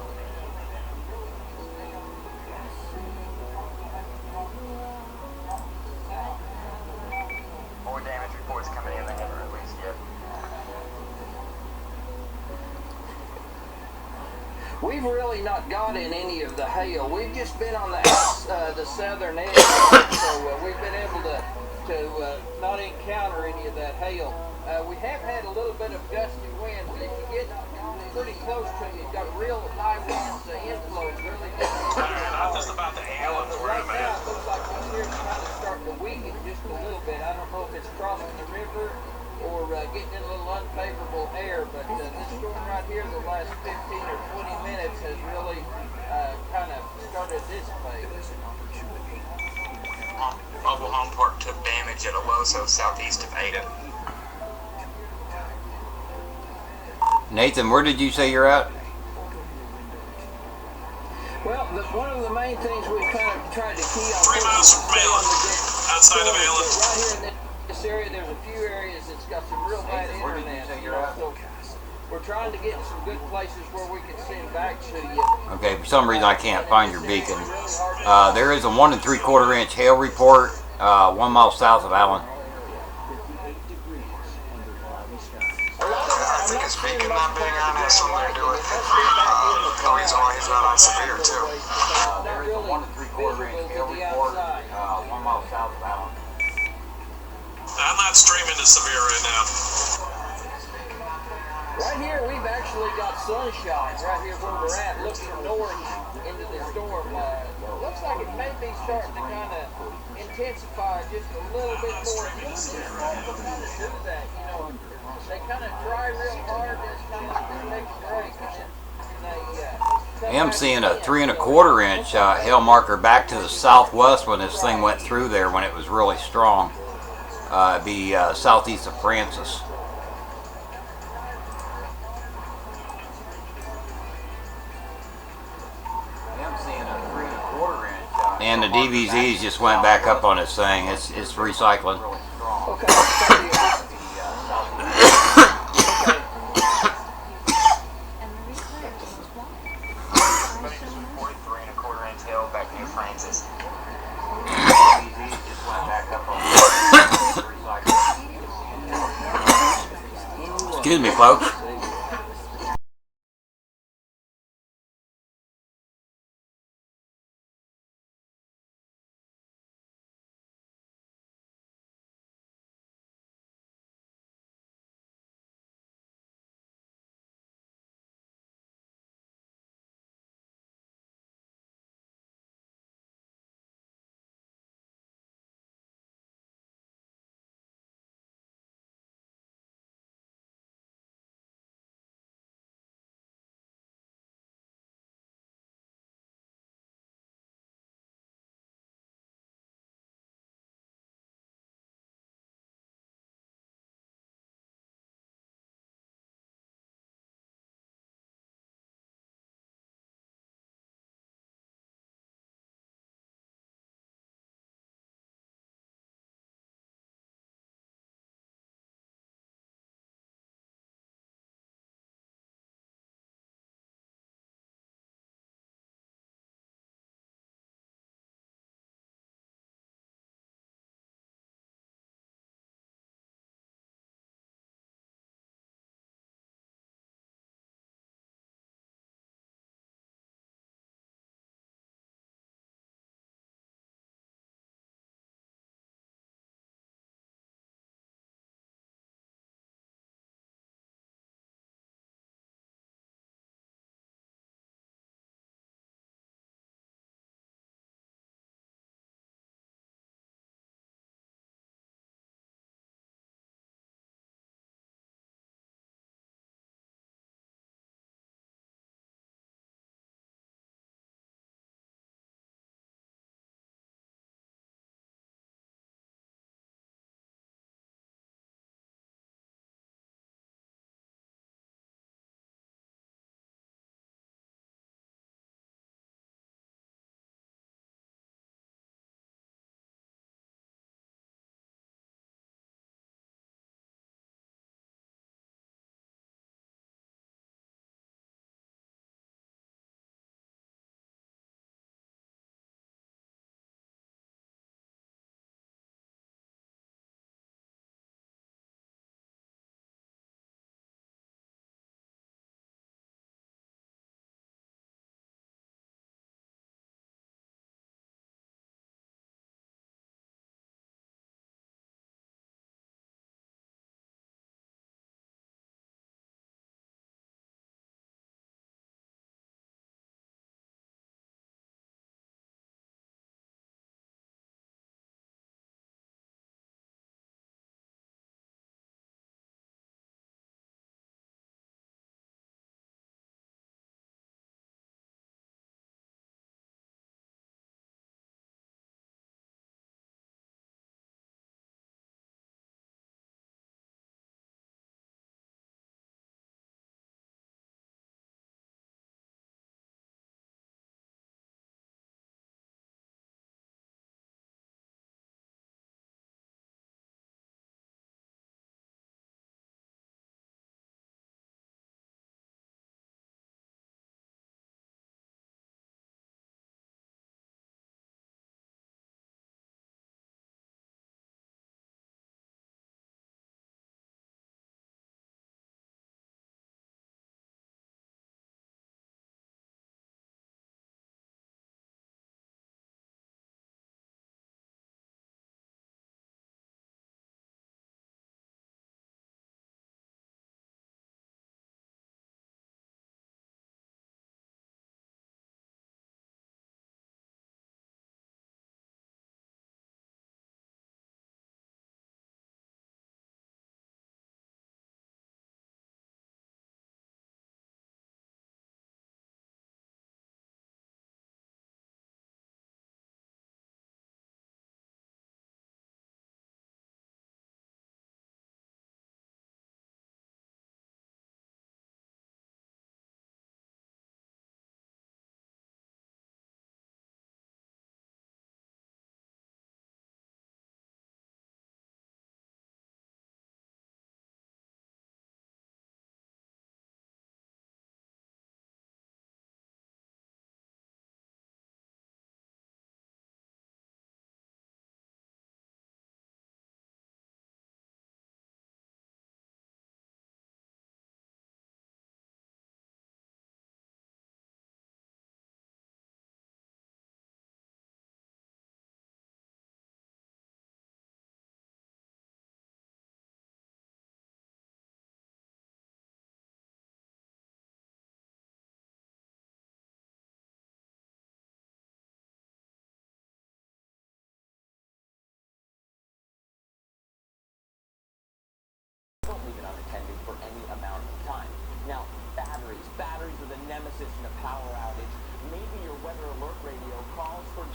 More damage reports coming in. They haven't released yet. We've really not got in any of the hail. We've just been on the southern edge, so we've been able to not encounter any of that hail. We have had a little bit of gusty winds, but if you get pretty close to them, you've got real high winds, the inflow is really good. I'm just about to hail it for Right you, now, man. it looks like this here's kind of starting to weaken just a little bit. I don't know if it's crossing the river or getting in a little unfavorable air, but this storm right here, the last 15 or 20 minutes has really kind of started to dissipate. Mobile home park took damage at Aloso, southeast of Ada. Nathan, where did you say you're at? Well, one of the main things we've kind of tried to key on 3 miles from Malin, outside of Malin. right here in this area, there's a few areas that's got some real bad internet. So we're trying to get some good places where we can send back to you. Okay, for some reason I can't find your beacon. There is a 1 3/4 inch hail report 1 mile south of Allen. I think his beacon not being on has something to do with the reason why he's not on severe, too. There is a 1 3/4 inch hail report 1 mile south of Allen. I'm not streaming to severe right now. Right here, we've actually got sunshine right here where we're at, looking north into the storm. Looks like it may be starting to kind of intensify just a little bit more. Usually storms will kind of do that, you know. They kind of try real hard, and it's kind of like they take a break, and then I am seeing a 3 1/4 inch hail marker back to the southwest when this thing went through there when it was really strong. It'd be southeast of Francis. And the DVZs just went back up on this thing. It's recycling. Excuse me, folks.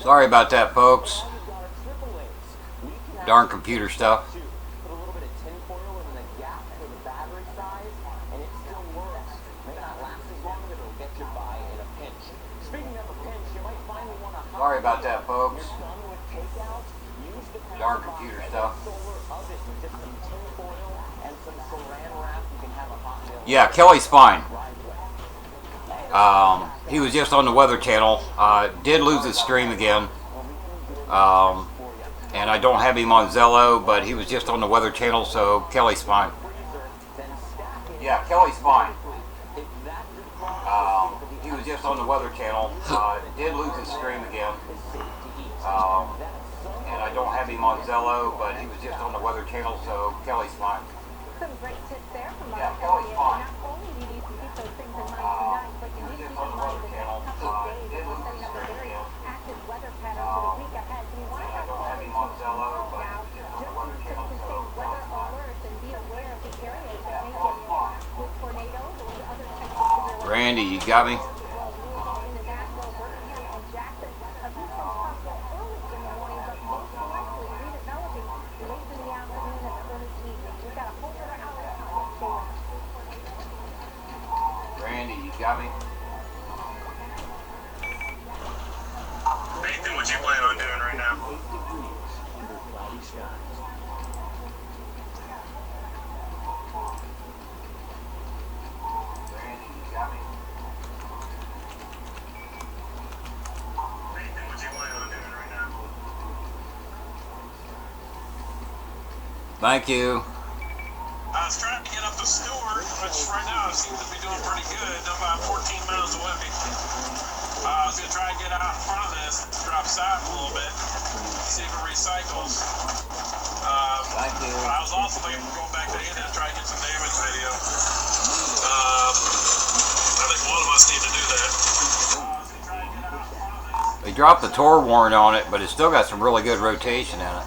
Sorry about that, folks. Darn computer stuff. Put a little bit of tinfoil in the gap for the battery size, and it still works. May not last as long, but it'll get you by in a pinch. Speaking of a pinch, you might finally want to. Sorry about that, folks. Done with takeout. Use the Darn computer stuff. solar oven with just some tinfoil and some saran wrap. You can have a hot meal. Yeah, Kelly's fine. He was just on the Weather Channel. Did lose his stream again. And I don't have him on Zello, but he was just on the Weather Channel, so Kelly's fine. Yeah, Kelly's fine. He was just on the Weather Channel. Did lose his stream again. And I don't have him on Zello, but he was just on the Weather Channel, so Kelly's fine. Some great tips there from Yeah, Kelly's fine. Not only do you need to keep those things in mind tonight, but you need to keep in mind the next couple of days as we're setting up a very active weather pattern for the week ahead. So you want to have plenty of now, just to stay weather alert and be aware of the areas that may get hit with tornadoes or other types of severe weather. Randy, you got me? Randy, you got me? Nathan, what you plan on doing right now? Randy, you got me? Nathan, what you plan on doing right now? Thank you. I was trying to get up to Stewart, which right now seems to be doing pretty good. I'm about 14 miles away. I was going to try and get out in front of this, drop south a little bit, see if it recycles. Thank you. But I was also thinking of going back to Ada to try and get some damage video. I think one of us need to do that. They dropped the Tor warrant on it, but it's still got some really good rotation in it.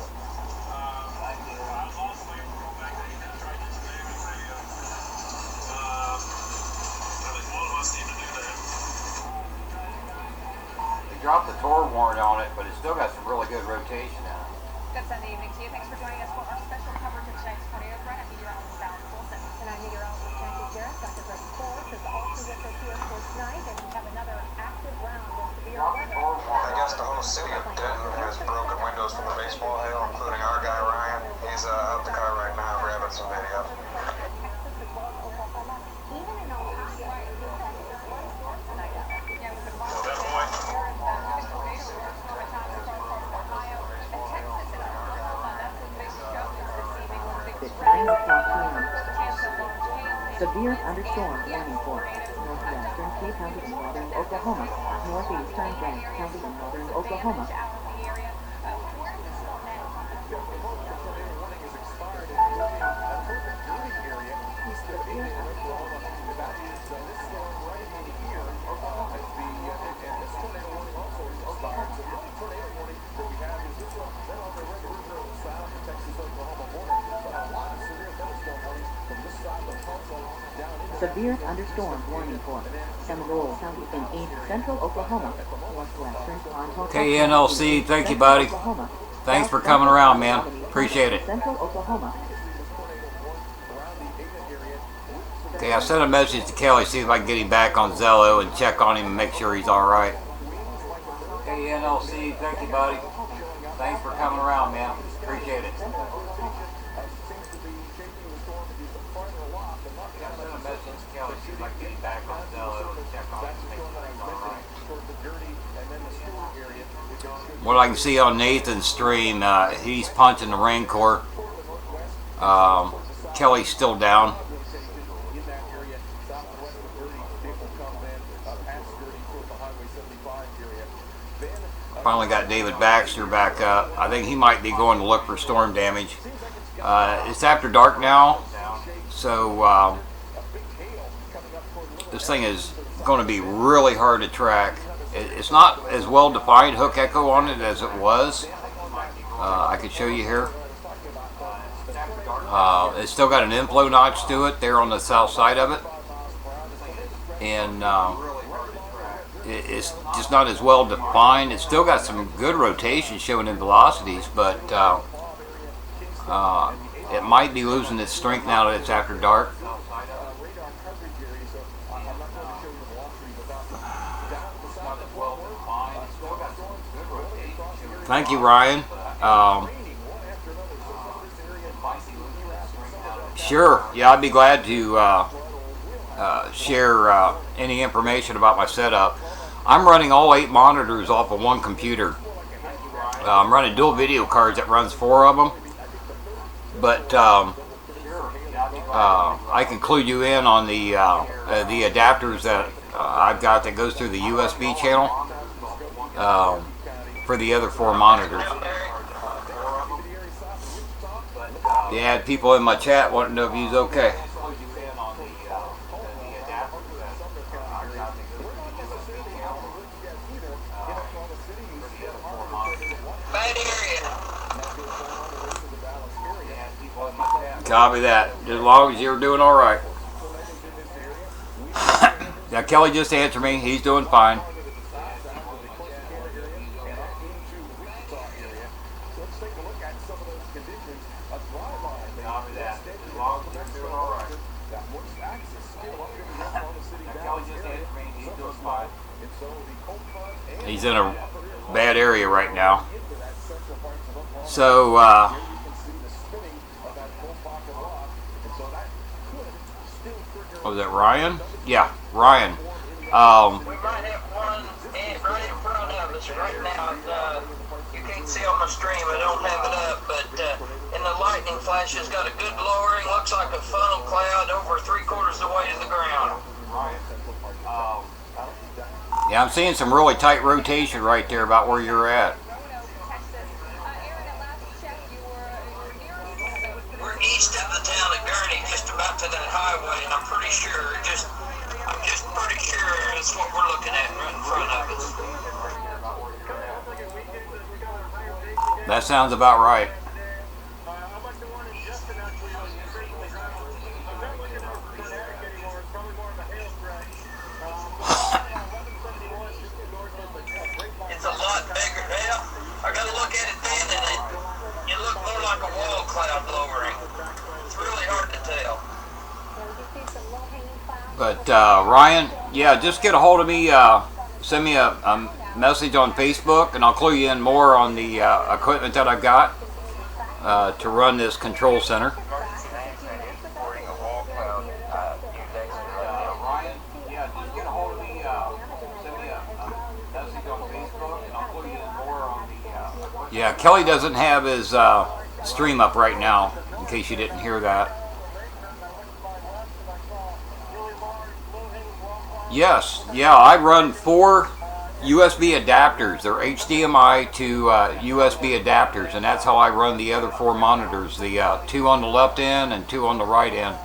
Dropped the Tor warrant on it, but it's still got some really good rotation in it. Good Sunday evening to you. Thanks for joining us for our special coverage of tonight's tornado threat. I'm meteorologist Alex Wilson. And I'm meteorologist Nancy Jarrett. Dr. Greg Forrest is also with us here for tonight, and we have another active round of severe weather. I guess the whole city of Denton has broken windows from the baseball hail, including our guy Ryan. He's out the car right now grabbing some video. Even in Ohio, tonight. Yeah, we've been watching. At 9 o'clock p.m. Severe thunderstorm warning for northwestern Key County in northern Oklahoma, northeastern Grant County in northern Oklahoma. Severe thunderstorm warning for Seminole County in east central Oklahoma, northwestern Pontotoc KNLC, thank you, buddy. Thanks for coming around, man. Appreciate it. Central Oklahoma. Okay, I sent a message to Kelly, see if I can get him back on Zello and check on him and make sure he's all right. KNLC, thank you, buddy. Thanks for coming around, man. Appreciate it. What I can see on Nathan's stream, he's punching the Rain Corps. Kelly's still down. Finally got David Baxter back up. I think he might be going to look for storm damage. It's after dark now, so this thing is going to be really hard to track. It's not as well defined hook echo on it as it was. I could show you here. It's still got an inflow notch to it there on the south side of it. And it's just not as well defined. It's still got some good rotation showing in velocities, but it might be losing its strength now that it's after dark. Thank you, Ryan. Sure. Yeah, I'd be glad to share any information about my setup. I'm running all 8 monitors off of one computer. I'm running dual video cards that runs 4 of them. But I can clue you in on the adapters that I've got that goes through the USB channel for the other 4 monitors. You had people in my chat wanting to know if he's okay. Copy that. Just as long as you're doing all right. Now Kelly just answered me. He's doing fine. He's in a bad area right now. So, was it Ryan? Yeah, Ryan. We might have one right in front of us right now. You can't see on my stream, I don't have it up, but and the lightning flash has got a good lowering, looks like a funnel cloud over 3/4 the way to the ground. Yeah, I'm seeing some really tight rotation right there about where you're at. We're east of the town of Gurney, just about to that highway, and I'm pretty sure, I'm just pretty sure it's what we're looking at right in front of us. That sounds about right. It's a lot bigger. Well, I gotta look at it then, and it looked more like a wall cloud lowering. It's really hard to tell. But Ryan, yeah, just get a hold of me. Send me a message on Facebook, and I'll clue you in more on the equipment that I've got to run this control center. Ryan, yeah, just get a hold of me. Send me a message on Facebook, and I'll clue you in more on the. Yeah, Kelly doesn't have his stream up right now, in case you didn't hear that. Yes, yeah, I run 4 USB adapters. They're HDMI to USB adapters, and that's how I run the other 4 monitors, the 2 on the left end and 2 on the right end.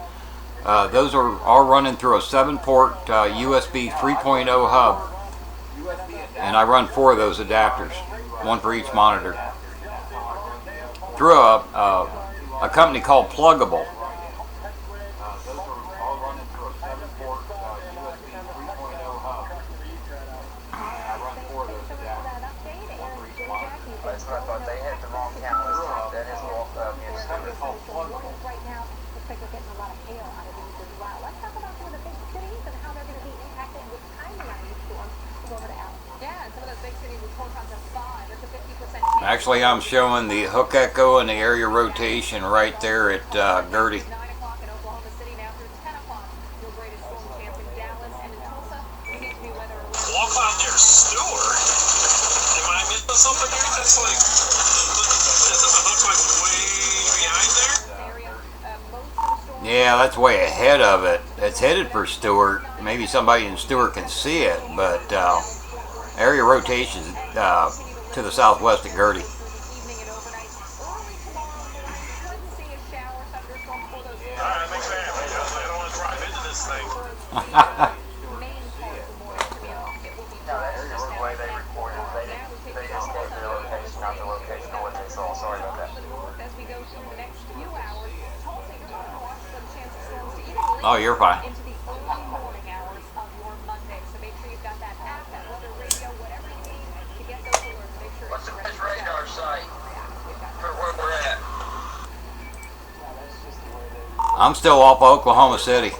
Those are all running through a 7-port USB 3.0 hub, and I run 4 of those adapters, 1 for each monitor, through a company called Pluggable. Actually, I'm showing the hook echo and the area rotation right there at Gertie. Walk out near Stewart. Am I missing something here? That's like, doesn't it look like way behind there? Yeah, that's way ahead of it. It's headed for Stewart. Maybe somebody in Stewart can see it, but area rotation to the southwest of Gertie. Oh, you're fine. I'm still off of Oklahoma City. Okay.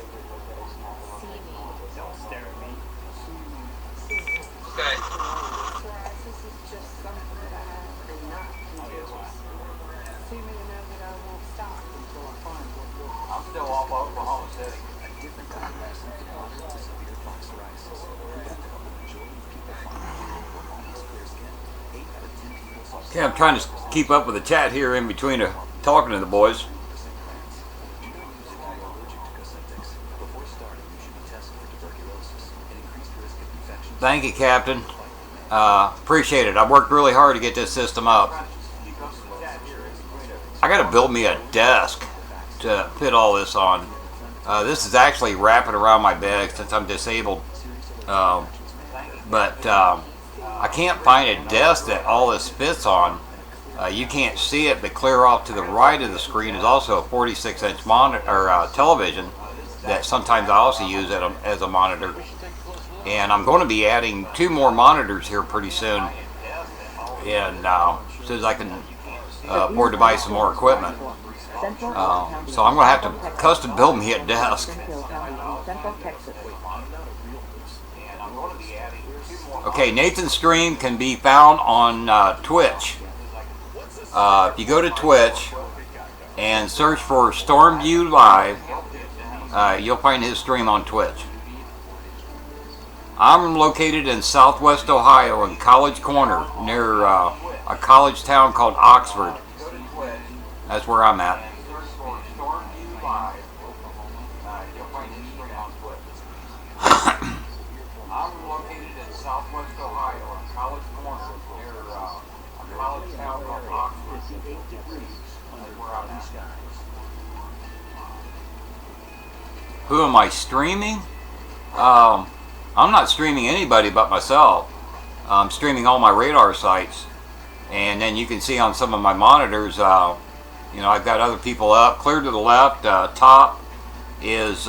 I'm still off of Oklahoma City. Okay, I'm trying to keep up with the chat here in between talking to the boys. Thank you, Captain. Appreciate it. I worked really hard to get this system up. I got to build me a desk to fit all this on. This is actually wrapping around my bed since I'm disabled. But I can't find a desk that all this fits on. You can't see it, but clear off to the right of the screen is also a 46-inch monitor or television that sometimes I also use as a monitor. And I'm going to be adding 2 more monitors here pretty soon, and as soon as I can afford to buy some more equipment. So I'm going to have to custom build me a desk. Okay, Nathan's stream can be found on Twitch. If you go to Twitch and search for Stormview Live, you'll find his stream on Twitch. I'm located in Southwest Ohio in College Corner, near a college town called Oxford. That's where I'm at. I'm located in Southwest Ohio in College Corner, near a college town called Oxford. That's where I'm at. Who am I streaming? I'm not streaming anybody but myself. I'm streaming all my radar sites, and then you can see on some of my monitors, you know, I've got other people up. Clear to the left, top is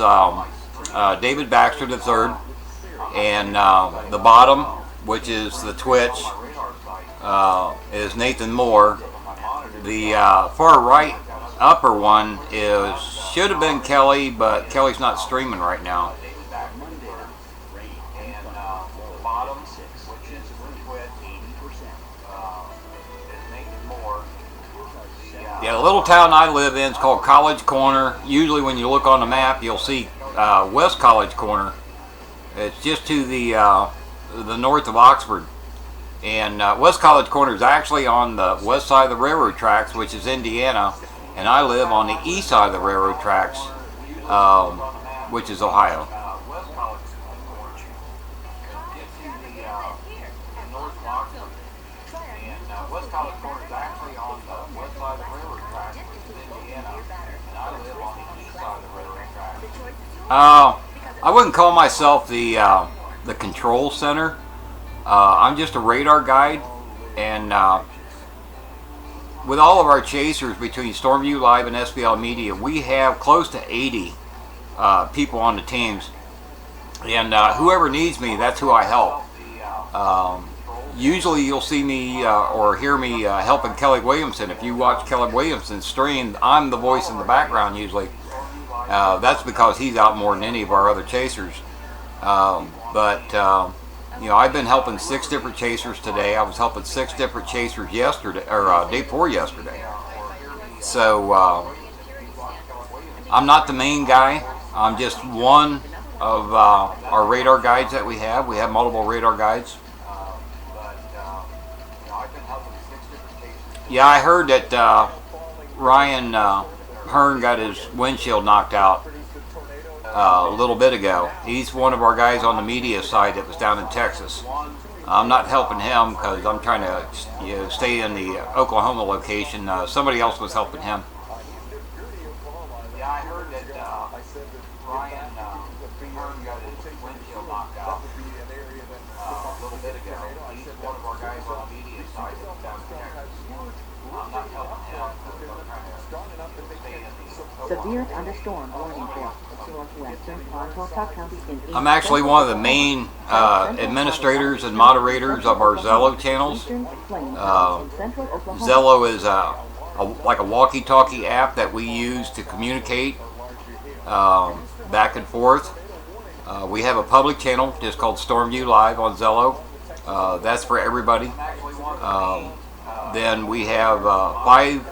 David Baxter III, and the bottom, which is the Twitch, is Nathan Moore. The far right upper one should have been Kelly, but Kelly's not streaming right now. Yeah, the little town I live in is called College Corner. Usually when you look on the map, you'll see West College Corner. It's just to the north of Oxford. And West College Corner is actually on the west side of the railroad tracks, which is Indiana. And I live on the east side of the railroad tracks, which is Ohio. West College Corner is actually on the west side of the railroad tracks, which is Indiana, and I live on the east side of the railroad tracks. I wouldn't call myself the control center. I'm just a radar guide, and with all of our chasers between Stormview Live and SVL Media, we have close to 80 people on the teams, and whoever needs me, that's who I help. Usually you'll see me or hear me helping Kelly Williamson. If you watch Kelly Williamson's stream, I'm the voice in the background usually. That's because he's out more than any of our other chasers. You know, I've been helping 6 different chasers today. I was helping 6 different chasers yesterday, or day before yesterday. So I'm not the main guy. I'm just one of our radar guides that we have. We have multiple radar guides. Yeah, I heard that Ryan Hearn got his windshield knocked out a little bit ago. He's one of our guys on the media side that was down in Texas. I'm not helping him because I'm trying to stay in the Oklahoma location. Somebody else was helping him. Yeah, I heard that Ryan Hearn got his windshield knocked out a little bit ago. He's one of our guys on the media side that was down in Texas. I'm not helping him because I'm trying to stay in the Severe thunderstorm warning for northwestern Montauk County in I'm actually one of the main administrators and moderators of our Zello channels. Zello is like a walkie-talkie app that we use to communicate back and forth. We have a public channel just called Stormview Live on Zello. That's for everybody. Then we have 5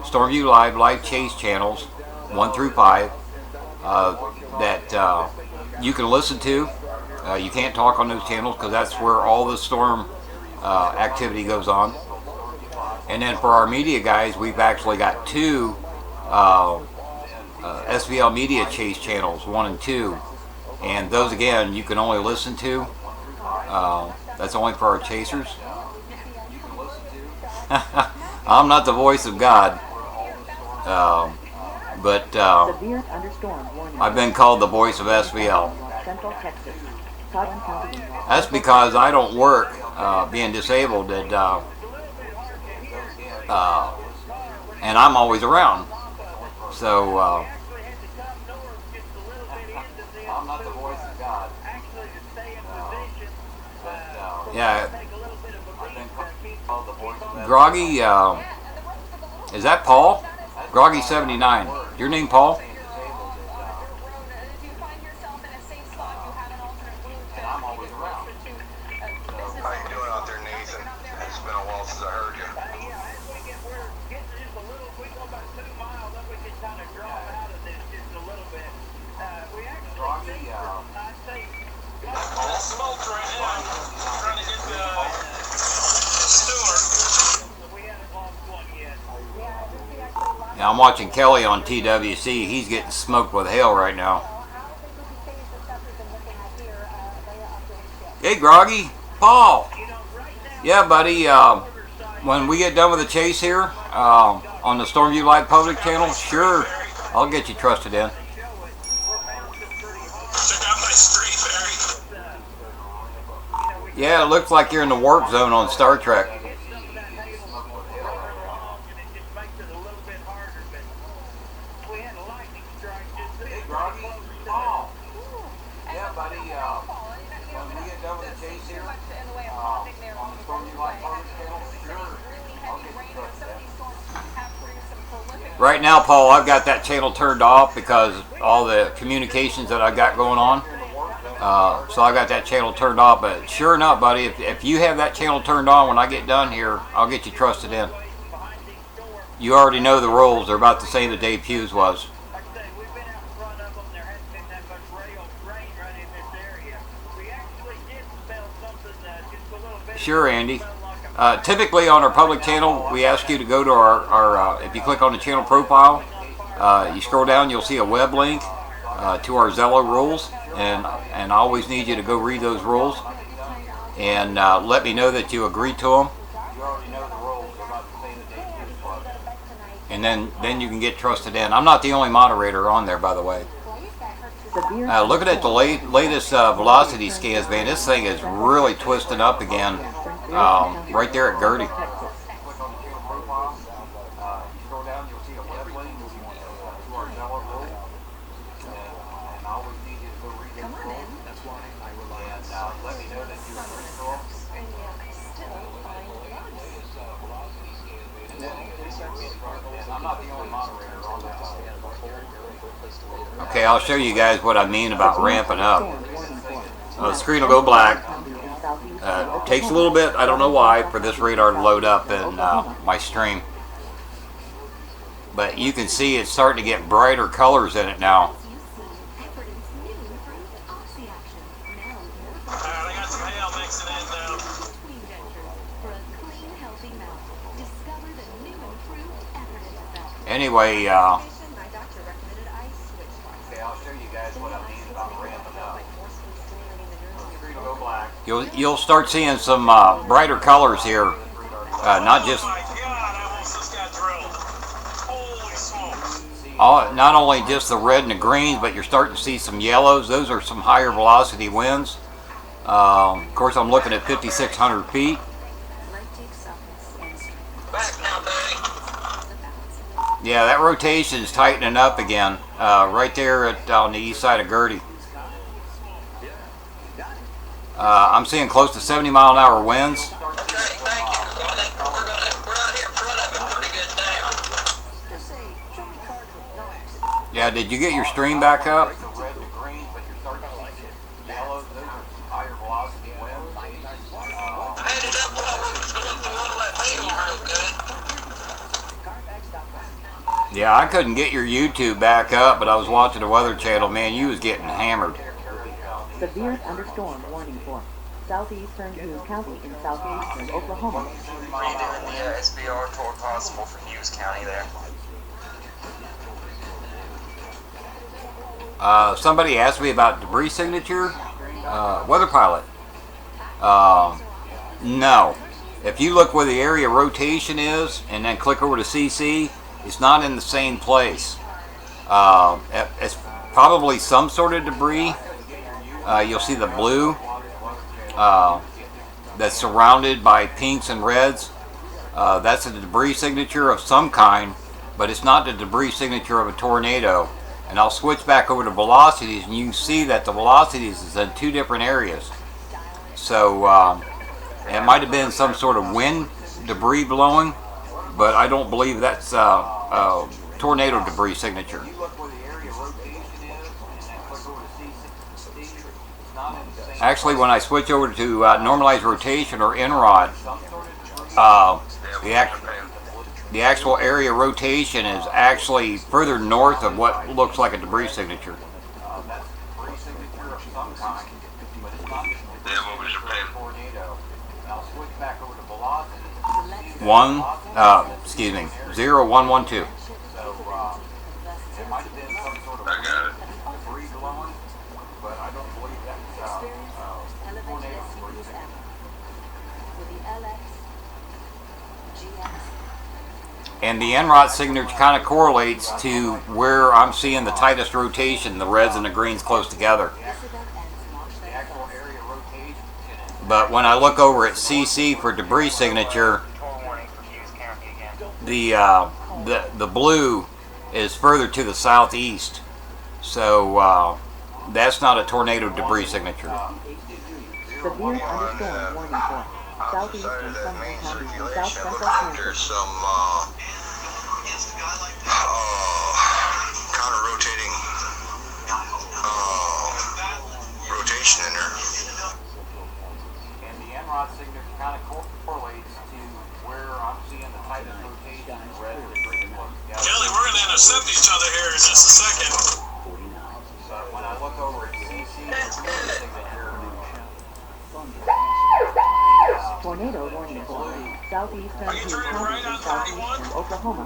Stormview Live chase channels, 1 through 5, that you can listen to. You can't talk on those channels because that's where all the storm activity goes on. And then for our media guys, we've actually got 2 SVL media chase channels, 1 and 2. And those again, you can only listen to. That's only for our chasers. I'm not the voice of God, but I've been called the voice of SVL. That's because I don't work being disabled, and I'm always around. So I'm not the voice of God. Yeah. Groggy, is that Paul? Groggy 79. Your name Paul? How you doing out there, Nathan? It's been a while since I heard you. All smoked right now. Trying to get the Stewart. Yeah, I'm watching Kelly on TWC. He's getting smoked with hail right now. Hey, Groggy. Paul. Yeah, buddy. When we get done with the chase here on the Stormview Live public channel, sure, I'll get you trusted in. Check out my street, Barry. Yeah, it looks like you're in the warp zone on Star Trek. Yeah, buddy. When we get done with the chase here on the Stormview Live public channel, sure, I'll get you trusted in. Right now, Paul, I've got that channel turned off because all the communications that I got going on. So I got that channel turned off. But sure enough, buddy, if you have that channel turned on when I get done here, I'll get you trusted in. You already know the rules. They're about the same that Dave Hughes was. Sure, Andy. Typically on our public channel, we ask you to go to our if you click on the channel profile, you scroll down, you'll see a web link to our Zello rules, and I always need you to go read those rules and let me know that you agree to them. You already know the rules about the same that Dave Hughes was. And then you can get trusted in. I'm not the only moderator on there, by the way. Looking at the latest velocity scans, man, this thing is really twisting up again. Right there at Gertie. Okay, I'll show you guys what I mean about ramping up. The screen will go black. Takes a little bit, I don't know why, for this radar to load up in my stream. But you can see it's starting to get brighter colors in it now. I got some hail mixing in now. Anyway, okay, I'll show you guys what I mean about ramping up. You'll start seeing some brighter colors here, not just. Oh my God! I almost just got drilled. Holy smokes! Not only just the red and the greens, but you're starting to see some yellows. Those are some higher velocity winds. Of course, I'm looking at 5,600 feet. Back now, Barry. Yeah, that rotation is tightening up again, right there on the east side of Gertie. I'm seeing close to 70-mile-an-hour winds. Okay, thank you. I think we're out here in front of it pretty good now. Yeah, did you get your stream back up? Yeah, I couldn't get your YouTube back up, but I was watching the Weather Channel. Man, you was getting hammered. Severe thunderstorm warning for southeastern Hughes County in southeastern Oklahoma. Redoing the SVL tour possible for Hughes County there. Somebody asked me about debris signature. Weather pilot. No. If you look where the area rotation is and then click over to CC, it's not in the same place. It's probably some sort of debris. You'll see the blue that's surrounded by pinks and reds. That's a debris signature of some kind, but it's not the debris signature of a tornado. And I'll switch back over to velocities, and you can see that the velocities is in two different areas. So it might have been some sort of wind debris blowing, but I don't believe that's tornado debris signature. Actually, when I switch over to normalized rotation or INROD, the actual area rotation is actually further north of what looks like a debris signature. Excuse me, 0112. And the NROT signature kind of correlates to where I'm seeing the tightest rotation, the reds and the greens close together. But when I look over at CC for debris signature, the blue is further to the southeast. So that's not a tornado debris signature. Severe thunderstorm warning for southeastern Sunshine County and south central Kansas. There's some counter-rotating rotation in there. And the NROD signature kind of correlates to where I'm seeing the tightest rotation. Kelly, we're going to intercept each other here in just a second. But when I look over at CC, signature. Tornado warning for southeastern Hughes County and southeastern Oklahoma.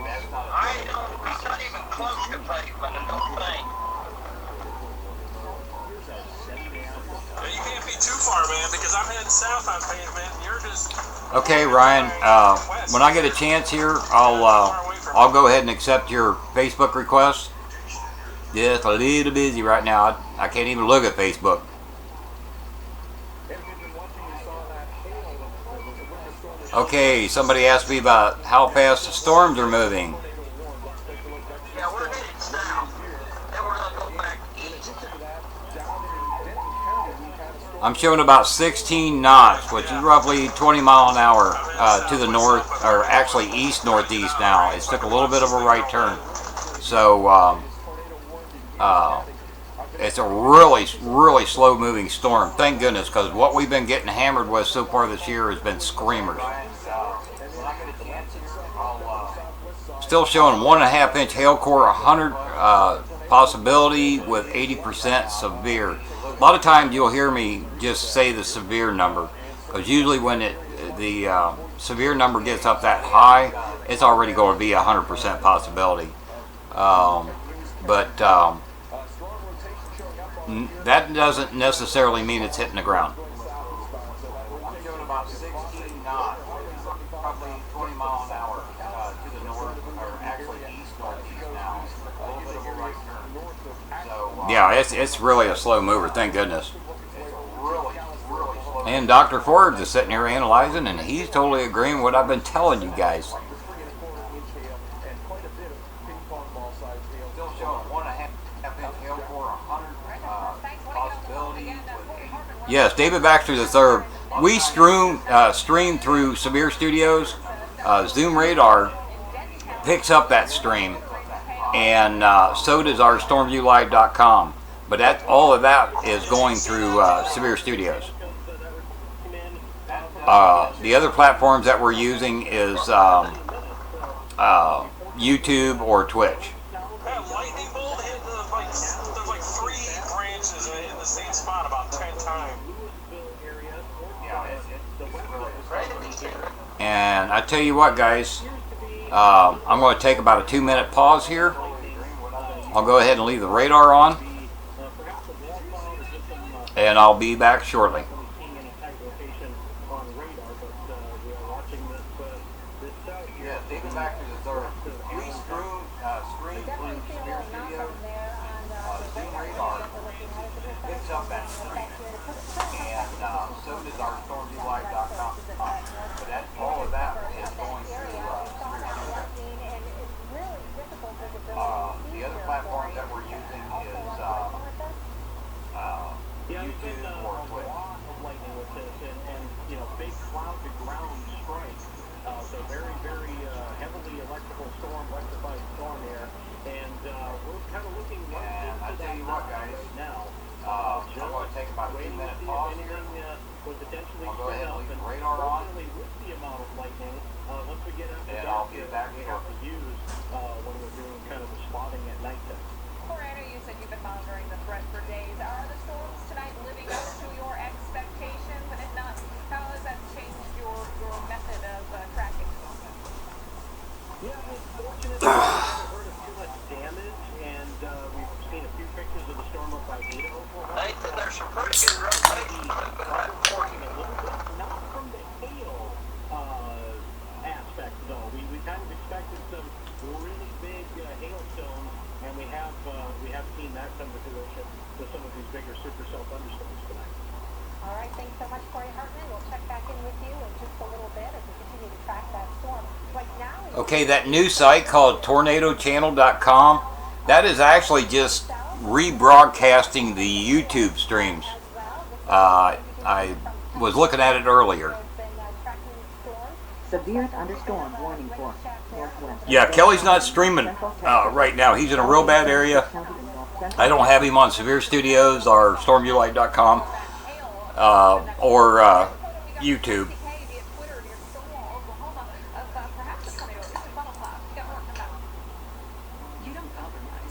It's not even close to pavement, I don't think. You can't be too far, man, because I'm heading south on pavement, and you're just... Okay, Ryan. When I get a chance here, I'll go ahead and accept your Facebook request. Just a little busy right now. I can't even look at Facebook. Okay, somebody asked me about how fast the storms are moving. Yeah, we're headed south. Then we're going to go back east. I'm showing about 16 knots, which is roughly 20 mile an hour to the north, or actually east-northeast now. It took a little bit of a right turn. So it's a really, really slow-moving storm. Thank goodness, because what we've been getting hammered with so far this year has been screamers. Still showing 1.5 inch hail core, 100 possibility with 80% severe. A lot of times you'll hear me just say the severe number, because usually when the severe number gets up that high, it's already going to be 100% possibility. That doesn't necessarily mean it's hitting the ground. I'm showing about 16 knots, probably 20 miles an hour to the north, or actually east-northeast now. A little bit of a right turn. So, yeah, it's really a slow mover, thank goodness. And Dr. Forbes is sitting here analyzing, and he's totally agreeing with what I've been telling you guys. Still showing 1.5 inch hail core, 100 possibility. Yes, David Baxter III. We stream through Severe Studios. Zoom Radar picks up that stream. and so does our StormviewLive.com. But all of that is going through Severe Studios. The other platforms that we're using is YouTube or Twitch. That lightning bolt hit there's like 3 branches in the same spot about 10 times. And I tell you what, guys, I'm going to take about a 2-minute pause here. I'll go ahead and leave the radar on, and I'll be back shortly. Yeah, take it back to the third. We stream through Severe Studios. Zoom radar picks up that stream, and so does our StormviewLive.com. But all of that is going through Severe Studios. The other platforms that we're using is YouTube or Twitch. Lightning with this, and you know, big cloud to ground strikes. So very, very heavily electrical storm, electrified storm here, and we're kind of looking. And I tell you what, guys, now I'm going to take about a 2-minute pause here. I'll go ahead and leave the radar on, with the amount of lightning, once we get out and I'll be back we here. have to use when we're doing kind of the spotting at night time. Corey, I know you said you've been monitoring the threat for days. Are the storms tonight living up to your expectations? And if not, how has that changed your method of tracking? Yeah, it's fortunate that we haven't heard of too much damage, and we've seen a few pictures of the storm up by Vito. Nathan, there's some pretty good rotation. Working a little bit, not from the hail aspect, though. We kind of expected some really big hailstones, and we have seen that come to fruition with some of these bigger supercell thunderstorms tonight. All right, thanks so much, Corey Hartman. We'll check back in with you in just a little bit as we continue to track that storm. Right now, Okay, that new site called TornadoChannel.com, that is actually just rebroadcasting the YouTube streams. I was looking at it earlier. Severe thunderstorm warning for northwest. Yeah, Kelly's not streaming right now. He's in a real bad area. I don't have him on Severe Studios or StormviewLive.com or YouTube.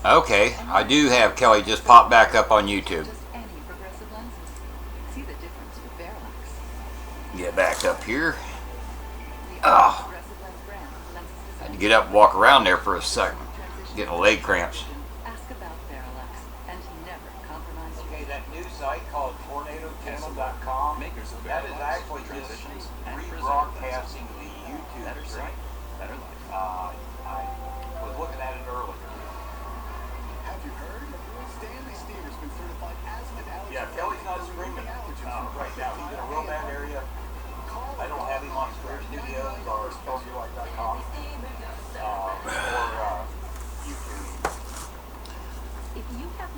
Okay, I do have Kelly just pop back up on YouTube. Get back up here. Oh, I had to get up and walk around there for a second. Getting leg cramps. Okay, that new site called TornadoChannel.com, that is actually just rebroadcasting the YouTube stream. I was looking at it earlier. Have you heard? Stanley Stever's been certified as an allergy. Yeah, Kelly's not streaming right now. He's in a real bad area. I don't have him on Severe Studios or StormviewLive.com or YouTube.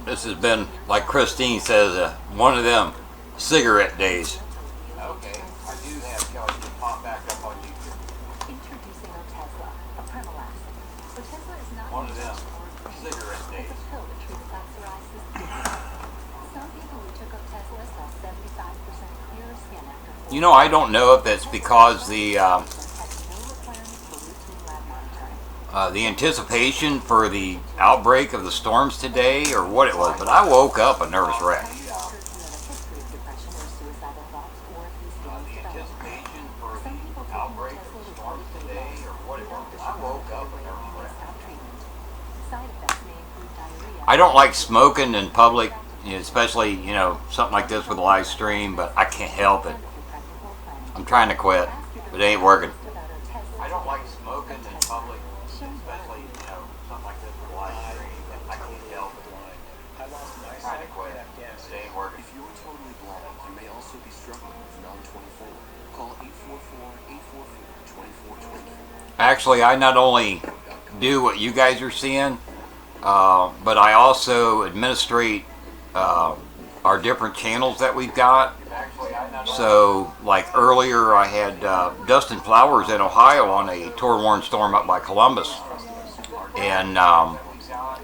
This has been, like Christine says, one of them cigarette days. Okay, I do have Kelly just pop back up on YouTube. Introducing our Tesla, a Permalast. So Tesla is not One of them cigarette days. it's a pill that treats plaque psoriasis. Some people who took up Tesla saw 75% clearer skin after You know, I don't know if it's because the anticipation for the outbreak of the storms today or what it was, but I woke up a nervous wreck. The anticipation for the outbreak of the storms today or what it was, I woke up a nervous wreck. I don't like smoking in public, especially, you know, something like this with a live stream, but I can't help it. I'm trying to quit, but it ain't working. I don't like smoking in public, especially, you know, something like this with a live stream, but I can't help it. I'm trying to quit, it ain't working. If you're totally blind, you may also be struggling with non-24. Call 844-844-2424. Actually, I not only do what you guys are seeing, but I also administrate our different channels that we've got. So, like earlier, I had Dustin Flowers in Ohio on a tour-worn storm up by Columbus. And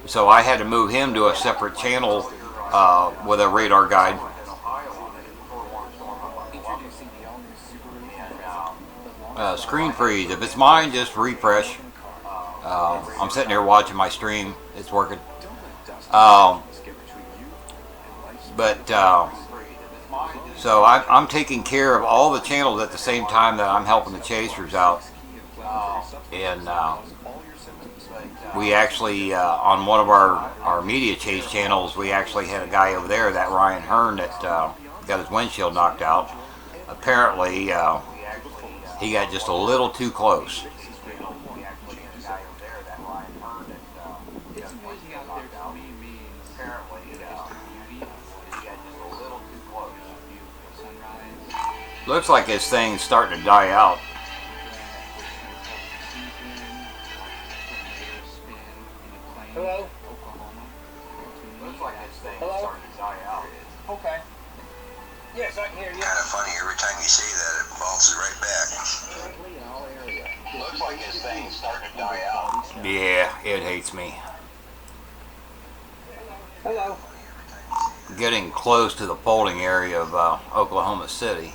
So I had to move him to a separate channel with a radar guide. Screen freeze. If it's mine, just refresh. I'm sitting here watching my stream. It's working. So I'm taking care of all the channels at the same time that I'm helping the chasers out. And we actually, on one of our media chase channels, we actually had a guy over there, that Ryan Hearn, that got his windshield knocked out. Apparently, he got just a little too close. Looks like his thing's starting to die out. Hello? Looks like his thing's Hello? starting to die out. Okay. Yes, I can hear you. Kind of funny, every time you say that, it bounces right back. Looks like his thing's starting to die out. Yeah, it hates me. Hello. Getting close to the folding area of Oklahoma City.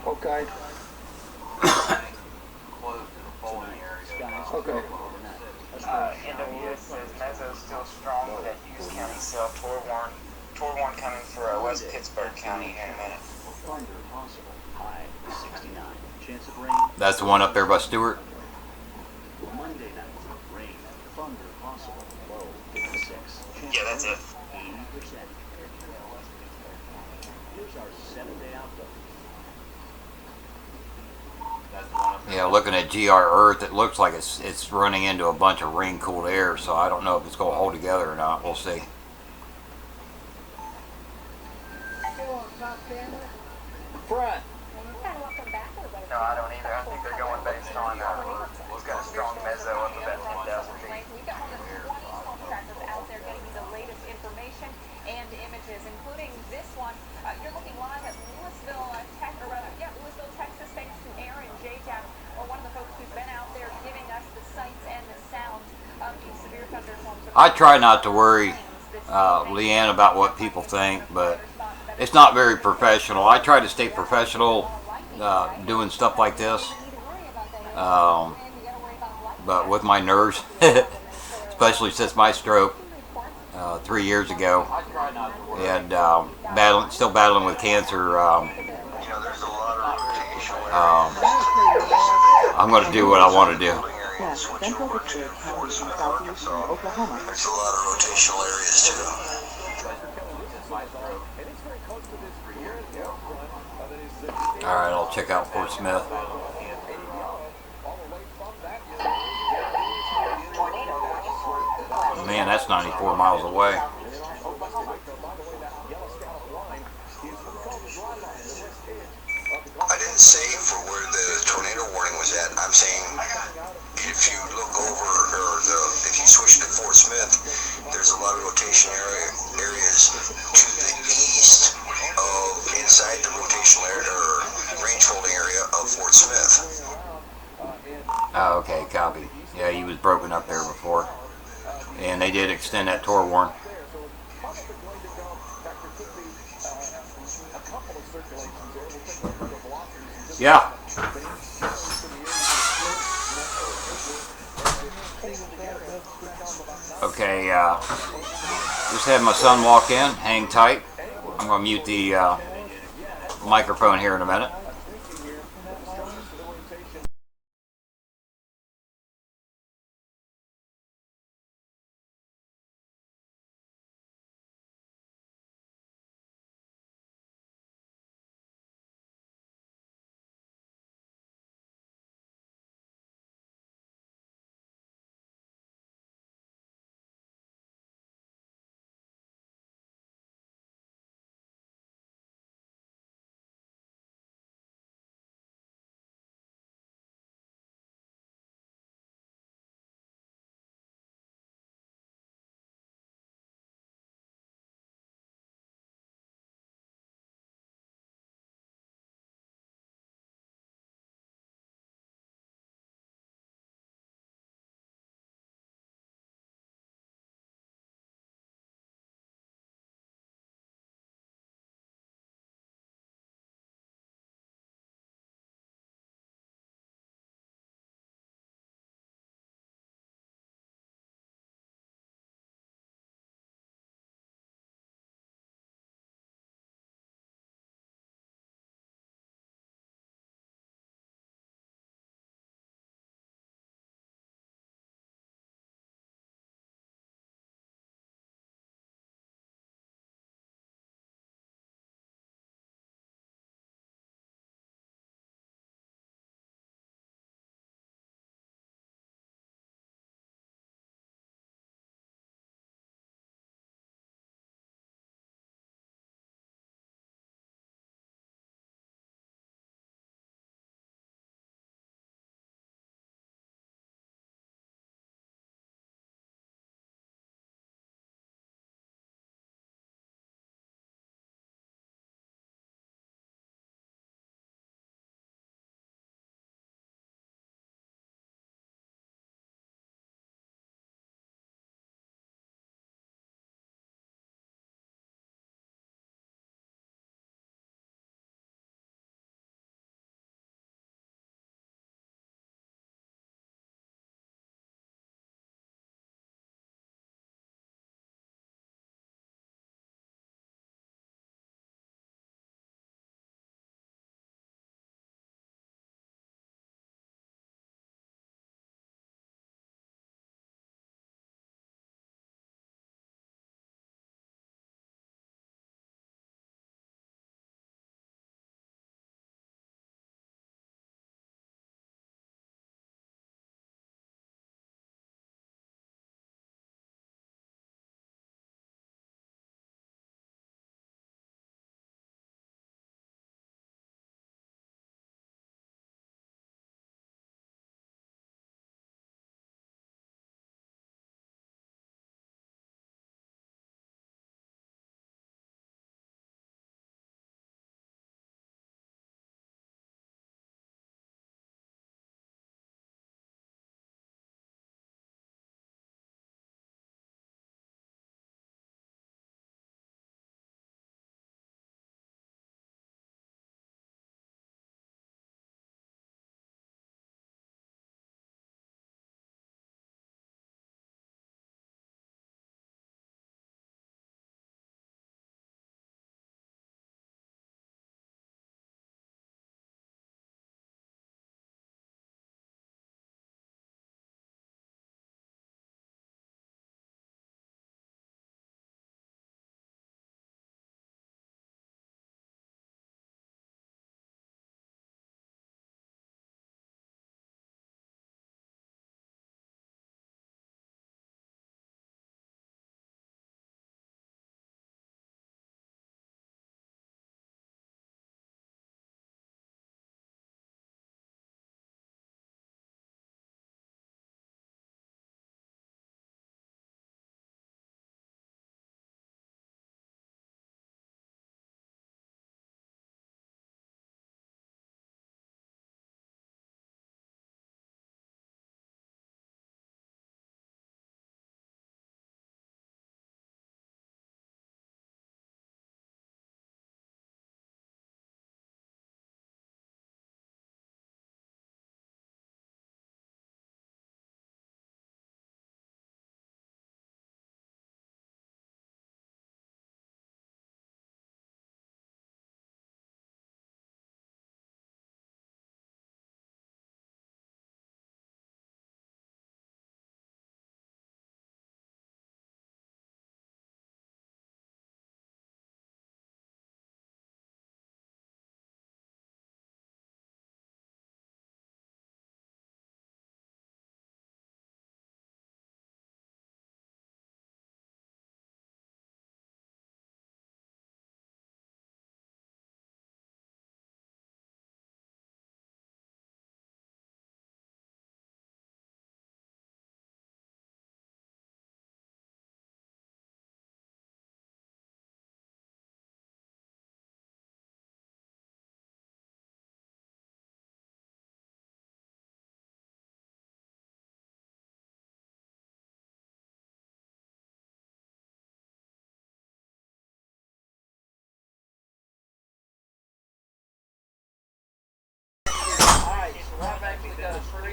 Okay. Okay. NWS says Mezzo's still strong, that Hughes County cell Tor warn coming for West Pittsburgh County here in a minute. Thunder possible. High 69. Chance of rain. That's the one up there by Stewart. Monday night. Rain. Thunder possible. Low 56. Yeah, that's it. 80%. Here's our 7-day outlook. Yeah, looking at GR Earth, it looks like it's running into a bunch of rain-cooled air, so I don't know if it's going to hold together or not. We'll see. Front. No, I don't either. I think they're going based on we've got a strong mezzo up about 10,000 feet. We've got more than 20 storm trackers out there getting you the latest information and images, including this one. You're looking live at Louisville, Texas, thanks to Aaron Jajak, or one of the folks who's been out there giving us the sights and the sounds of these severe thunderstorms. I try not to worry, Leanne, about what people think, but it's not very professional. I try to stay professional doing stuff like this, but with my nerves, especially since my stroke 3 years ago, and still battling with cancer. I'm going to do what I want to do. Yes, Central Pittsburgh County in southeastern Oklahoma. There's a lot of rotational areas too. Alright, I'll check out Fort Smith. Man, that's 94 miles away. I didn't say for where the tornado warning was at. I'm saying if you look over, if you switch to Fort Smith, there's a lot of rotation areas to the east of inside the rotational area or range holding area of Fort Smith. Oh, okay, copy. Yeah, he was broken up there before. And they did extend that tour warn. Yeah. Okay, just had my son walk in. Hang tight. I'm going to mute the microphone here in a minute.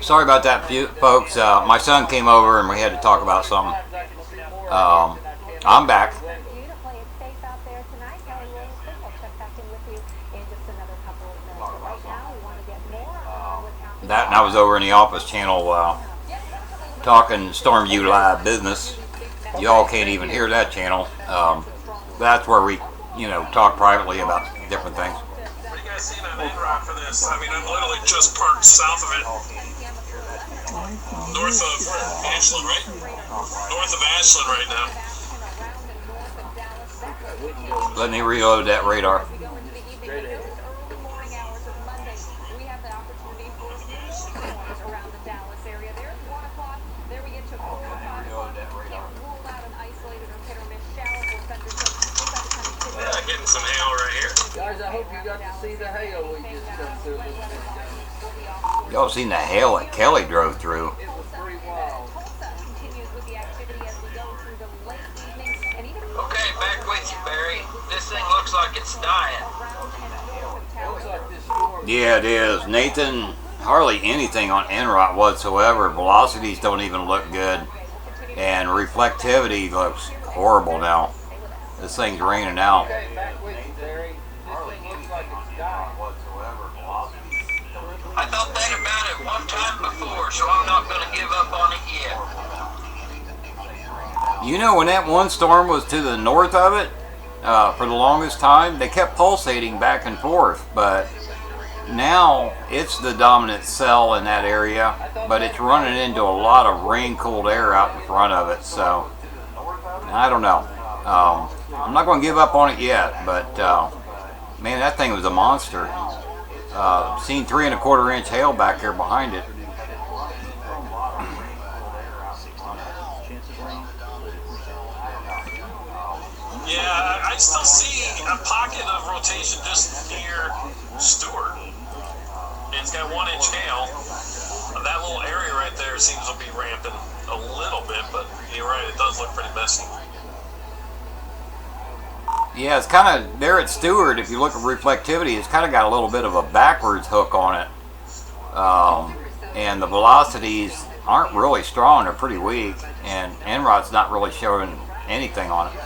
Sorry about that, folks. My son came over and we had to talk about something. I'm back. Beautifully. It's safe out there tonight. Kelly Williamson will check back in with you in just another couple of minutes. But right now, we want to get more on what's happening. That and I was over in the office channel talking Stormview Live business. Y'all can't even hear that channel. That's where we, talk privately about different things. What are you guys seeing on Enron for this? I mean, I'm literally just parked south of it. North of Ashland, right? North of Ashland right now. Let me reload that radar. Yeah, getting some hail right here. Guys, I hope you got to see the hail we just come through this weekend. Y'all seen the hail that Kelly drove through? It was pretty wild. Okay, back with you, Barry. This thing looks like it's dying. Yeah, it is. Nathan, hardly anything on NROT whatsoever. Velocities don't even look good. And reflectivity looks horrible now. This thing's raining out. Okay, back with you, Barry. This thing looks like it's dying. I thought that about it one time before, so I'm not going to give up on it yet. When that one storm was to the north of it, for the longest time, they kept pulsating back and forth, but now it's the dominant cell in that area, but it's running into a lot of rain-cooled air out in front of it, so I don't know. I'm not going to give up on it yet, but man, that thing was a monster. Seen 3 1/4 inch hail back here behind it. Yeah, I still see a pocket of rotation just near Stewart. It's got 1 inch hail. That little area right there seems to be ramping a little bit, but you're right, it does look pretty messy. Yeah, it's kind of there at Stewart. If you look at reflectivity, it's kind of got a little bit of a backwards hook on it. And the velocities aren't really strong, they're pretty weak. And NROT's not really showing anything on it.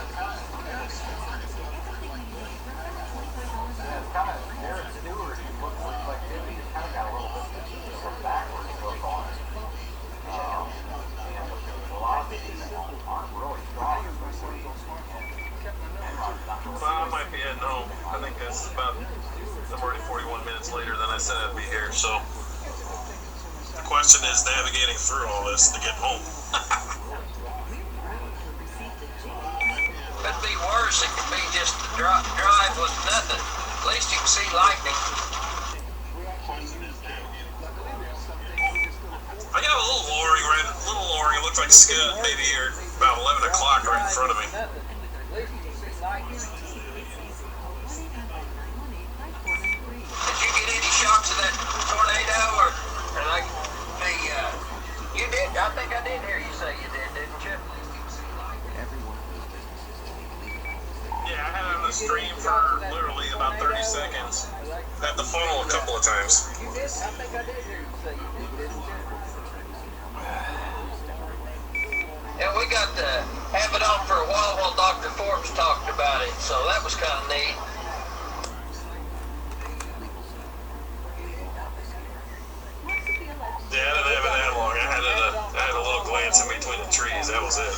Well, I might be heading home. I think it's about, I'm already 41 minutes later than I said I'd be here, so the question is navigating through all this to get home. Could be worse. It could be just a drive with nothing. At least you can see lightning. I got a little lowering, right? A little lowering. It looks like Scud maybe here about 11 o'clock right in front of me. Did you get any shots of that tornado or like the, you did? I think I did hear you say you did, didn't you? Yeah, I had it on the stream for literally about 30 seconds. Had the funnel a couple of times. You did? I think I did hear you say you did, didn't you? Yeah, we got to have it on for a while Dr. Forbes talked about it, so that was kind of neat. Yeah, I didn't have it that long. I had a little glance in between the trees. That was it.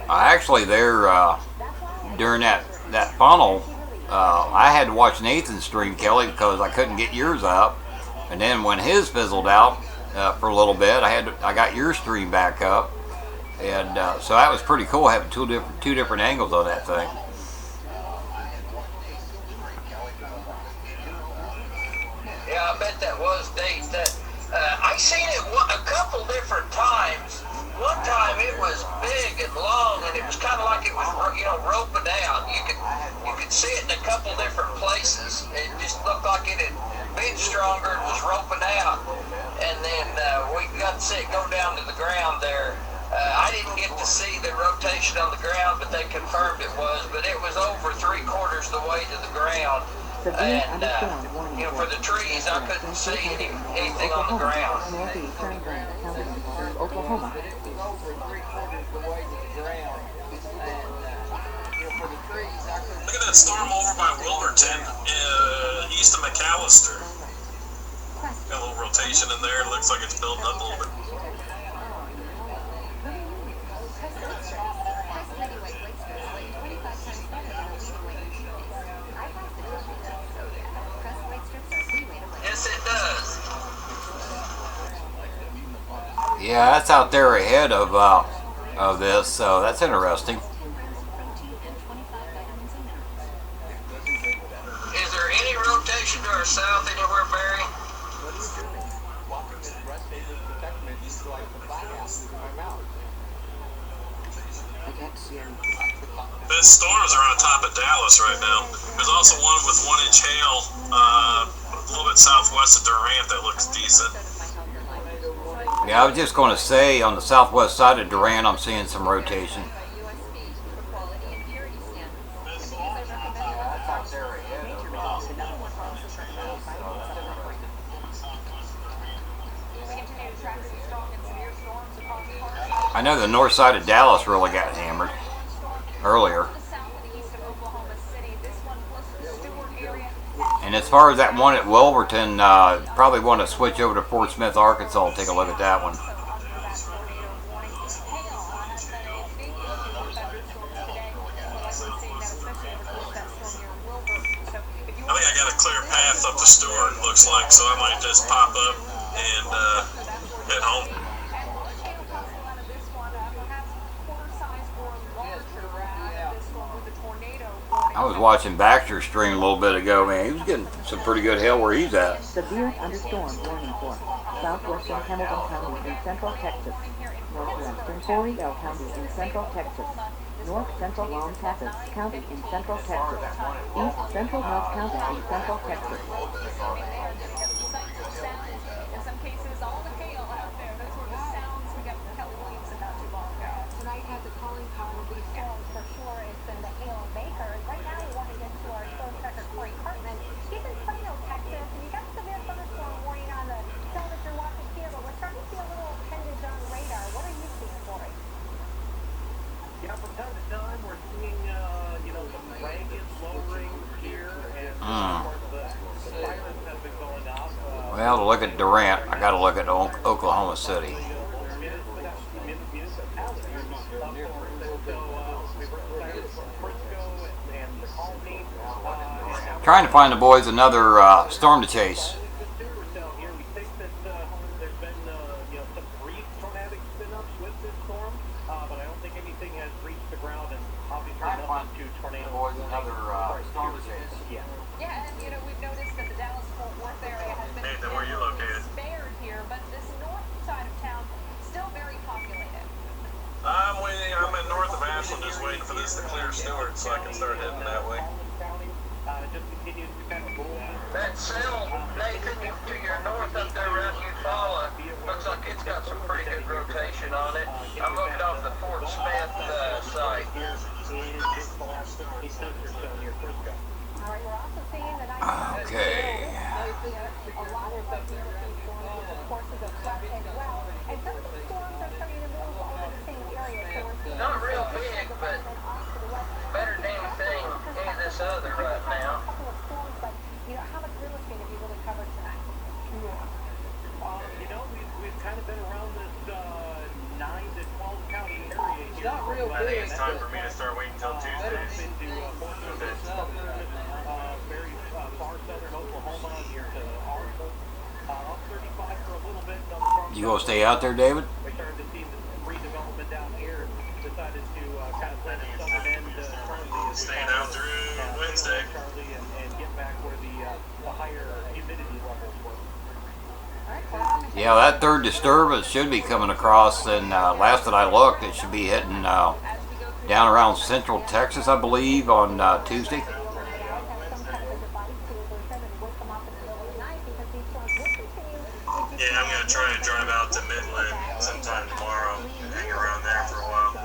Actually, during that funnel, I had to watch Nathan's stream, Kelly, because I couldn't get yours up. And then when his fizzled out for a little bit, I got your stream back up, and so that was pretty cool having two different angles on that thing. Yeah, I bet that was neat. I seen it a couple different times. One time it was big and long, and it was kind of like it was, roping down. You could see it in a couple different places. It just looked like it had been stronger and was roping out. And then we got to see it go down to the ground there. I didn't get to see the rotation on the ground, but they confirmed it was. But it was over 3/4 the way to the ground. And you know, for the trees, I couldn't see anything on the ground. Northeastern Grant County, Oklahoma. Look at that storm over by Wilburton, east of McAllister. Got a little rotation in there. It looks like it's building up a little bit. Yes, it does. Yeah, that's out there ahead of this, so that's interesting. Is there any rotation to our south anywhere, Barry? The storms are on top of Dallas right now. There's also one with 1-inch hail a little bit southwest of Durant that looks decent. Yeah, I was just going to say on the southwest side of Durant, I'm seeing some rotation. I know the north side of Dallas really got hammered earlier. And as far as that one at Wilburton, probably want to switch over to Fort Smith, Arkansas and take a look at that one. I think I got a clear path up to Stewart, looks like, so I might just pop up and head home. I was watching Baxter stream a little bit ago, man. He was getting some pretty good hail where he's at. Severe thunderstorm warning for southwestern Hamilton County in central Texas, northwestern Coryell County in central Texas, north central Lompoc County in central Texas, east central North County in central Texas. In some cases, all the hail out there. Those were the sounds we got from Kelly Williamson not too long ago. Tonight has a calling card of these storms for sure. It's been the hail and Baker. And right now we want to get to our storm checker, Corey Cartman. He's in Plano, Texas, and you got a severe thunderstorm warning on the cell that you're watching here, but we're starting to see a little appendage on radar. What are you seeing, Corey? Yeah, from time to time we're seeing, some ragged lowering here, and of course the sirens have been going off. Well, to look at Durant, I got to look at Oklahoma City. Trying to find the boys another storm to chase. Yeah, and we've noticed that the Dallas-Fort Worth area has been Nathan, where are you located? spared here, but this north side of town still very populated. I'm waiting. I'm in north of Ashland, just waiting for this to clear Stewart so I can start heading that way. That cell, Nathan, to your north up there around Eufaula, looks like it's got some pretty good rotation on it. I'm looking off the Fort Smith site. Okay. Not real big, but better than anything any of this other right now. How much real estate have you really covered tonight? We've kind of been around this 9 to 12 county area. It's not real I think big. it's time for me to start waiting until Tuesdays. Very far southern Oklahoma here to Arnold. Up 35 for a little bit. You gonna stay out there, David? We started to see the redevelopment down here. Decided to kind of let it southern end Staying out through Wednesday. Charlie and get back where the higher humidity levels were. Yeah, that third disturbance should be coming across, and last that I looked, it should be hitting down around central Texas, I believe, on Tuesday. Yeah, I'm going to try and drive out to Midland sometime tomorrow and hang around there for a while.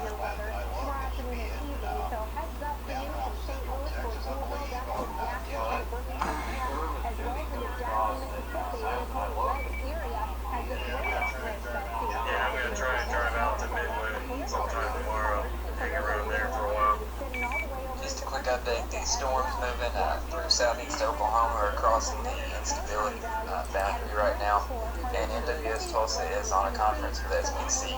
these storms moving through southeast Oklahoma are crossing the instability boundary right now, and NWS Tulsa is on a conference with SBC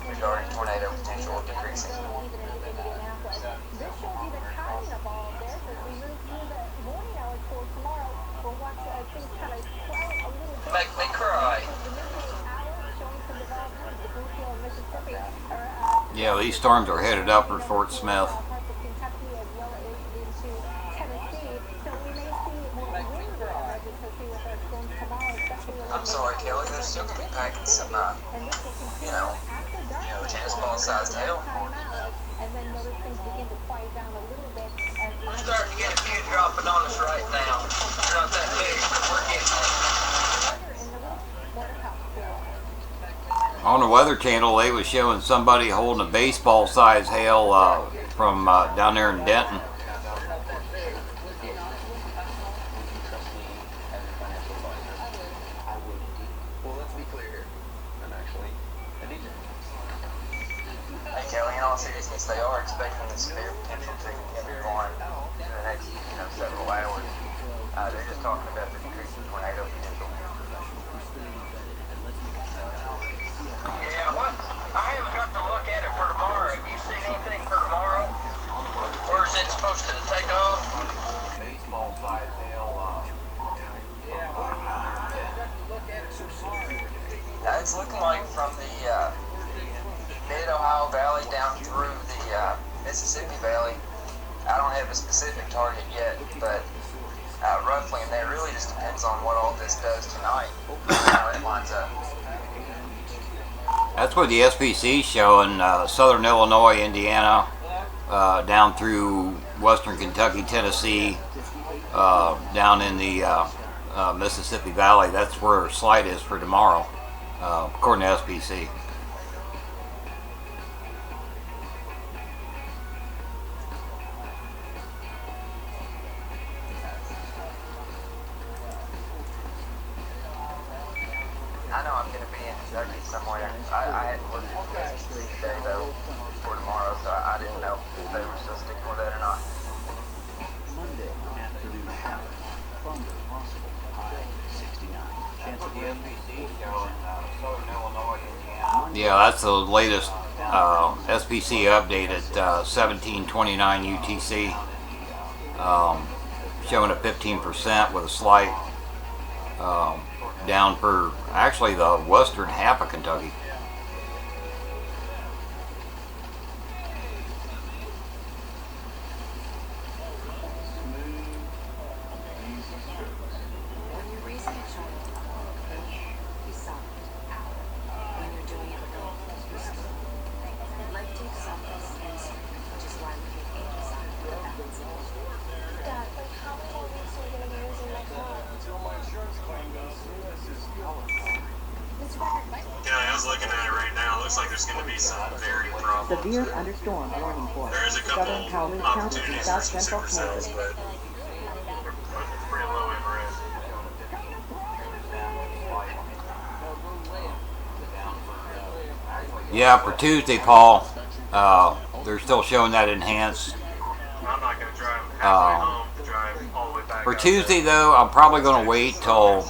regarding tornado potential decreasing. This shows you the timing of all of this as we move through the morning hours for tomorrow. We'll watch things kind of cloud a little bit. Make me cry. Yeah, these storms are headed up for Fort Smith. I'm sorry, Kelly, there's still going to be packing some, tennis ball-sized hail. We're starting to get a few dropping on us right now. Not that big, but we're getting it. On the Weather Channel, they was showing somebody holding a baseball-sized hail from down there in Denton. Hey, Kelly, in all seriousness, they are expecting the severe potential to continue on in the next, several hours. They're just talking about the decrease in tornado potential. Yeah, what? I haven't got to look at it for tomorrow. Have you seen anything for tomorrow? Or is it supposed to take off? Baseball-sized hail. It's looking like from the mid-Ohio Valley down through the Mississippi Valley. I don't have a specific target yet, but roughly in there, really just depends on what all this does tonight, how it lines up. That's what the SPC is showing, southern Illinois, Indiana, down through western Kentucky, Tennessee, down in the Mississippi Valley. That's where slide is for tomorrow, according to SPC. I know I'm going to be in Kentucky somewhere. I hadn't looked at the SEC today, though, for tomorrow, so I didn't know if they were still sticking with that or not. Monday afternoon shower. Thunder possible. High 69. Chance of wind. Southern Illinois, Indiana. Yeah, that's the latest SPC update at 1729 UTC, showing a 15% with a slight down for actually the western half of Kentucky. When you're raising a child to follow a coach, be solid. When you're doing it alone, be still. Life takes softness and strength, which is why we take Amazon for balance in all. Dad, how many more weeks are we going to be using my car? Until my insurance claim goes through, this is This record might Yeah, I was looking at it right now. It looks like there's going to be some varying problems. Severe thunderstorm warning for There is a couple southern Cowlitz County and opportunities south for some central supercells, Kansas. but it's pretty low in risk. Yeah, for Tuesday, Paul, they're still showing that enhanced. I'm not going to drive halfway home to drive all the way back. For Tuesday, though, I'm probably going to wait till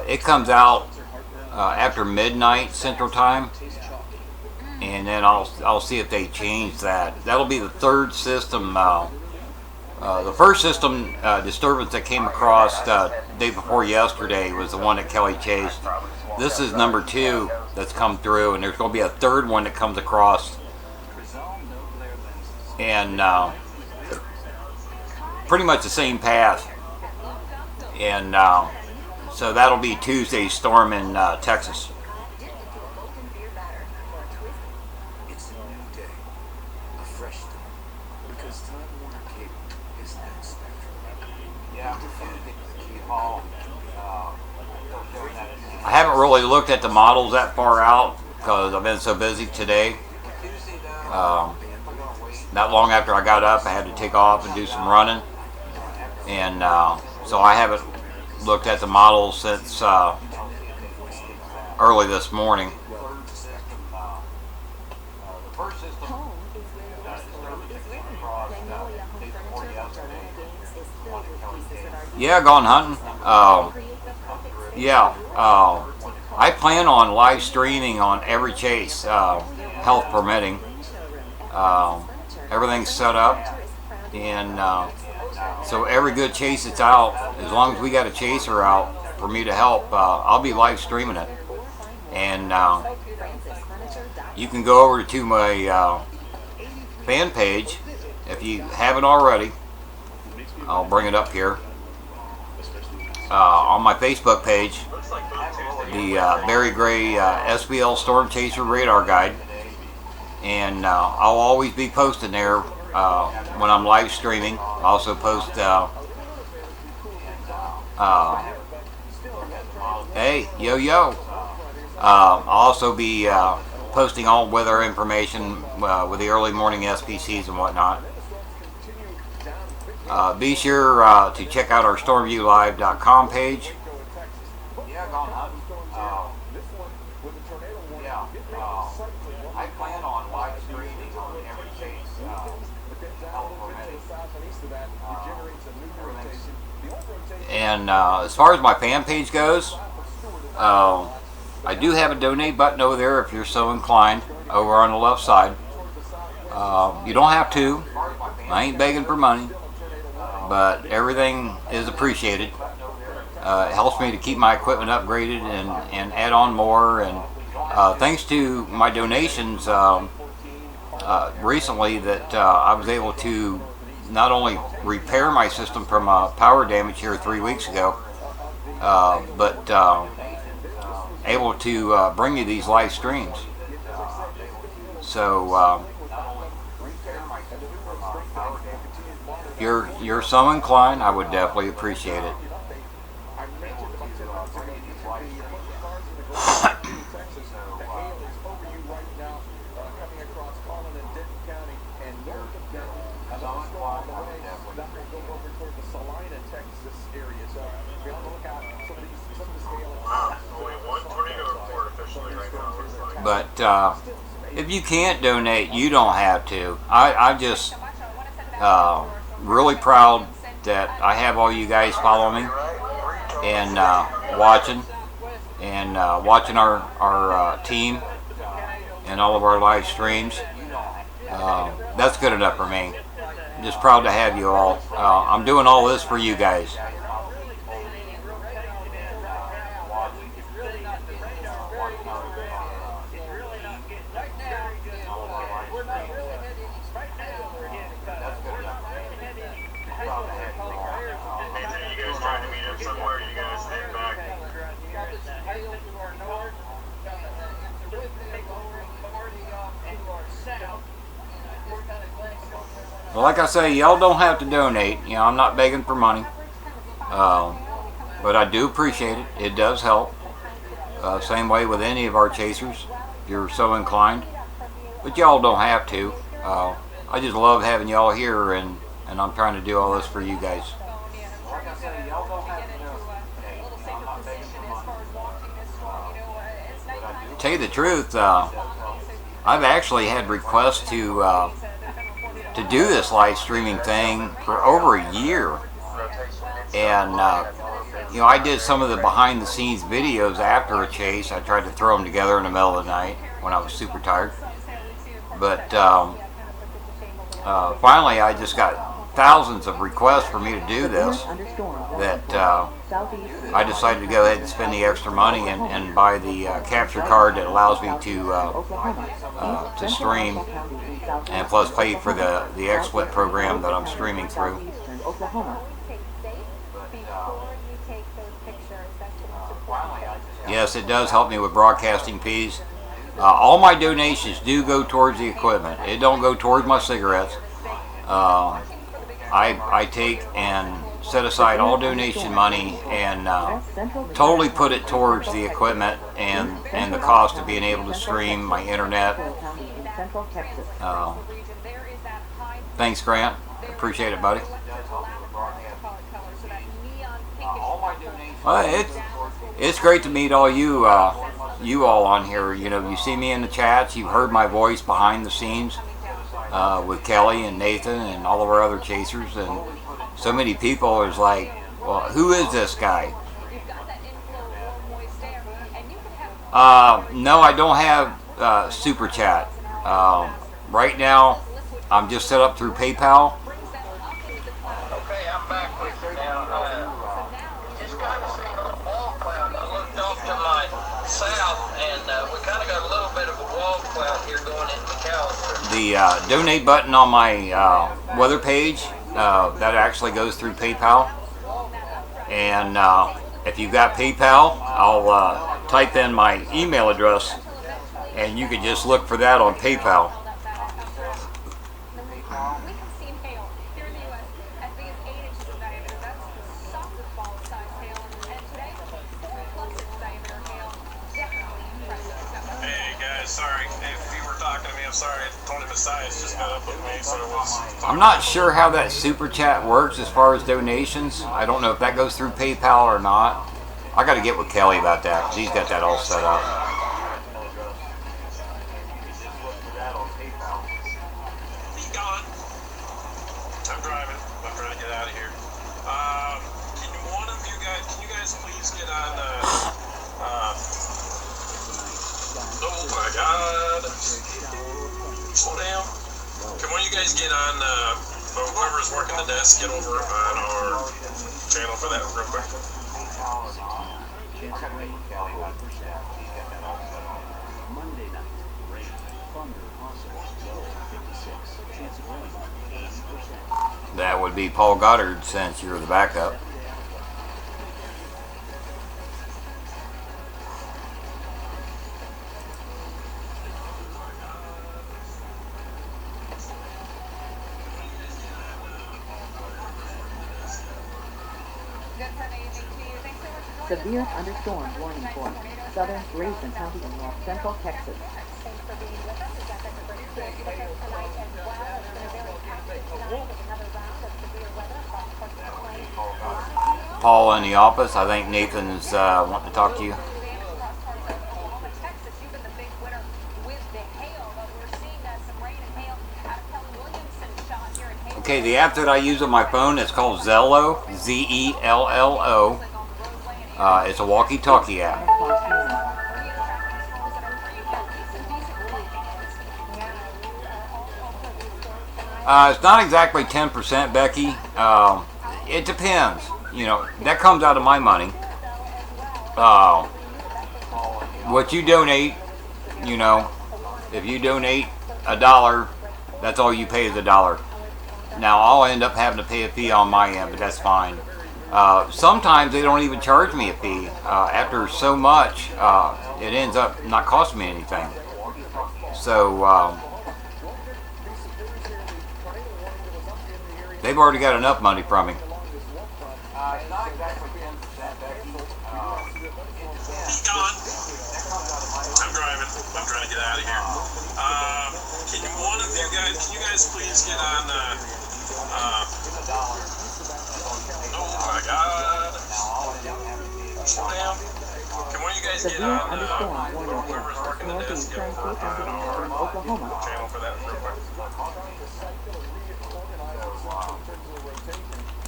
it comes out after midnight Central Time, and then I'll see if they change that. That'll be the third system. The first system disturbance that came across day before yesterday was the one that Kelly chased. This is number 2 that's come through, and there's going to be a third one that comes across, and pretty much the same path. And so that'll be Tuesday's storm in Texas. It's a new day, a fresh start, because Time Warner Cable is next Spectrum. Yeah, Paul. I haven't really looked at the models that far out because I've been so busy today. Not long after I got up, I had to take off and do some running, and so I haven't looked at the models since early this morning. Yeah, gone hunting. Yeah, I plan on live streaming on every chase, health permitting. Everything's set up, and so every good chase that's out, as long as we got a chaser out for me to help, I'll be live streaming it. And you can go over to my fan page if you haven't already. I'll bring it up here. On my Facebook page, the Barry Gray SVL Storm Chaser Radar Guide, and I'll always be posting there when I'm live streaming. I also post hey, yo. I'll also be posting all weather information with the early morning SPCs and whatnot. Be sure to check out our stormviewlive.com page. Yeah, gone hunting. I plan on live streaming on every chase. And as far as my fan page goes, I do have a donate button over there if you're so inclined, over on the left side. You don't have to. I ain't begging for money, but everything is appreciated. It helps me to keep my equipment upgraded and add on more. And thanks to my donations recently, that I was able to not only repair my system from power damage here 3 weeks ago, but able to bring you these live streams. So if you're so inclined, I would definitely appreciate it. But if you can't donate, you don't have to. I'm just really proud that I have all you guys following me and watching our team and all of our live streams. That's good enough for me. I'm just proud to have you all. I'm doing all this for you guys. Well, like I say, y'all don't have to donate. You know, I'm not begging for money, but I do appreciate it. It does help. Same way with any of our chasers, if you're so inclined. But y'all don't have to. I just love having y'all here, and I'm trying to do all this for you guys. To tell you the truth, I've actually had requests to do this live streaming thing for over a year, and you know, I did some of the behind the scenes videos after a chase. I tried to throw them together in the middle of the night when I was super tired, but finally I just got thousands of requests for me to do this, that I decided to go ahead and spend the extra money and buy the capture card that allows me to stream, and plus pay for the XSplit program that I'm streaming through. Yes, it does help me with broadcasting fees. All my donations do go towards the equipment. It don't go towards my cigarettes. I take and set aside all donation money and totally put it towards the equipment and the cost of being able to stream my internet. Thanks, Grant. Appreciate it, buddy. Well, it's great to meet all you all on here. You know, you see me in the chats. You've heard my voice behind the scenes with Kelly and Nathan and all of our other chasers, and so many people is like, Well, who is this guy? You've got that inflow of warm, moist air, and you can have No, I don't have Super Chat. Right now, I'm just set up through PayPal. Okay, I'm back with you now. Just kind of seeing a wall cloud. I looked off to my south, and we kind of got a little bit of a wall cloud here going into the calendar. The donate button on my weather page, that actually goes through PayPal. And if you've got PayPal, I'll type in my email address, and you can just look for that on PayPal. We have seen hail here in the U.S. as big as 8 inches in diameter. That's soccer ball size hail. And today, 4+ inch diameter hail. Definitely impressive. Hey guys, sorry. If you were talking to me, I'm sorry. Tony Messiah's just got up with me, so it was... I'm not sure how that Super Chat works as far as donations. I don't know if that goes through PayPal or not. I got to get with Kelly about that, because he's got that all set up. He's gone. I'm driving. I'm trying to get out of here. Can you guys please get on, oh my god. Slow down. Can one of you guys get on, whoever's working the desk, get over on our channel for that real quick? Monday night, rain, thunder, possible, low 56, chance of rain 80%. That would be Paul Goddard, since you're the backup. Severe thunderstorm warning for southern Grayson County in north central Texas. Thanks for being with us. We've got the great day with us tonight as well. It's been a very active tonight with another round of severe weather across parts of the plains. Paul in the office. I think Nathan's wanting to talk to you. Texas, you've been the big winner with the hail, but we're seeing some rain and hail out of Kelly Williamson shot here in Hayward. Okay, the app that I use on my phone is called Zello, Z-E-L-L-O. It's a walkie-talkie app. It's not exactly 10%, Becky. It depends. You know, that comes out of my money. What you donate, you know, if you donate $1, that's all you pay is $1. Now, I'll end up having to pay a fee on my end, but that's fine. Sometimes they don't even charge me a fee. After so much, it ends up not costing me anything. So, they've already got enough money from me. It's not exactly 10%, Becky. He's gone. I'm driving. I'm trying to get out of here. Can you guys please get on, oh my god. Slow down. Can one of you guys get Severe on, thunderstorm warning whoever's for working the desk, northeast get over County on in our Oklahoma. channel for that real quick?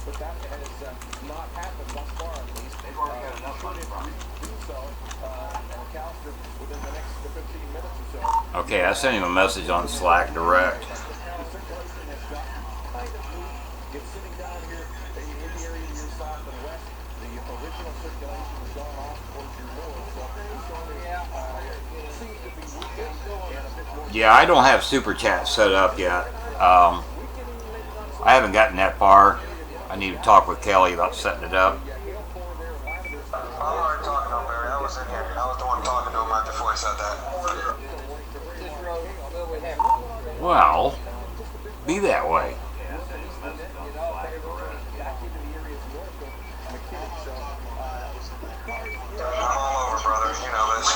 But that has not happened thus far, at least. They've already got enough money from it. Do so, and Calster within the next 15 minutes or so. Okay, I sent him a message on Slack direct. It's sitting down here in the area to your south and west. The original circulation has gone off towards your north, so it's going to seem to be weakened and a bit more. Yeah, I don't have Super Chat set up yet. I haven't gotten that far. I need to talk with Kelly about setting it up. I'm already talking to him, Barry. I was in here. I was the one talking to him right before he said that. Well, be that way. I'm all over, brother. You know this.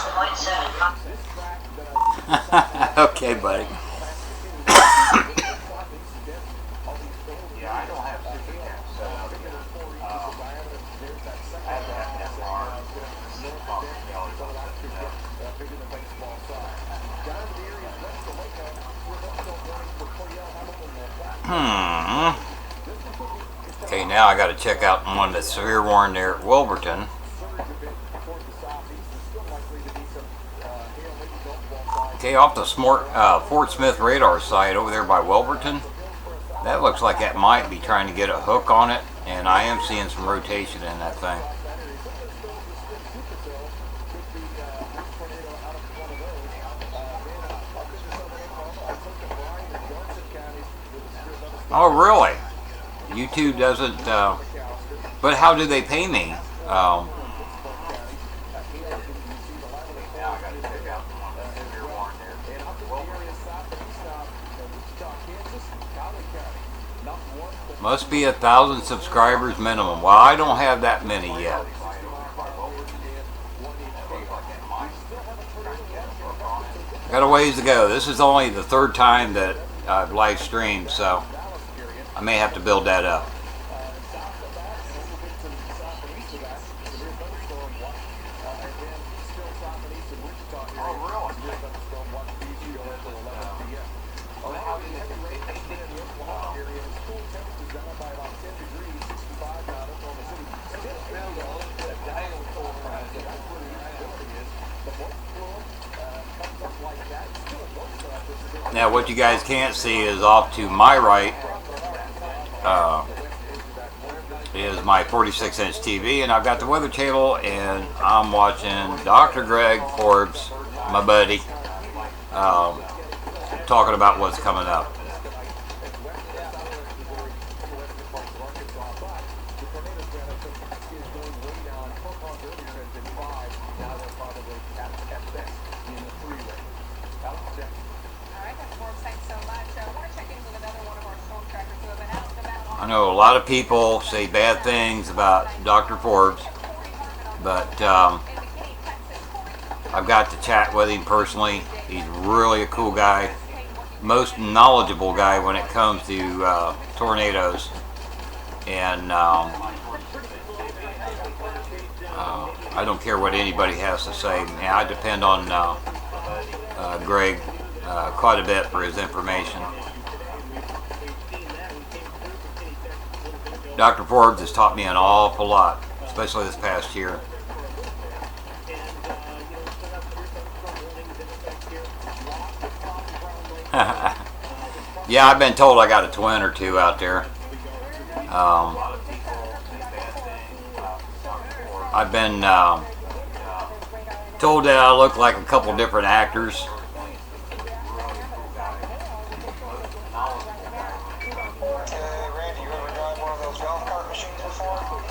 Okay, buddy. Yeah, I don't have Super Chat set up yet. I have to have that far. Talk to Kelly about setting it up. Bigger than baseball size. Down to the area west of Waco, we're still running for Cordell Hamilton. Okay, Now I got to check out one that's severe warned there at Wilburton. Okay, off the Fort Smith radar site over there by Wilburton. That looks like that might be trying to get a hook on it, and I am seeing some rotation in that thing. Oh, really? YouTube doesn't, but how do they pay me? Must be 1,000 subscribers minimum. Well, I don't have that many yet. Got a ways to go. This is only the 3rd time that I've live streamed, so I may have to build that up. Now what you guys can't see is off to my right is my 46-inch TV, and I've got the Weather Channel, and I'm watching Dr. Greg Forbes, my buddy, talking about what's coming up. I know a lot of people say bad things about Dr. Forbes, but I've got to chat with him personally. He's really a cool guy, most knowledgeable guy when it comes to tornadoes, and I don't care what anybody has to say. Man, I depend on Greg quite a bit for his information. Dr. Forbes has taught me an awful lot, especially this past year. Yeah, I've been told I got a twin or two out there. I've been told that I look like a couple different actors.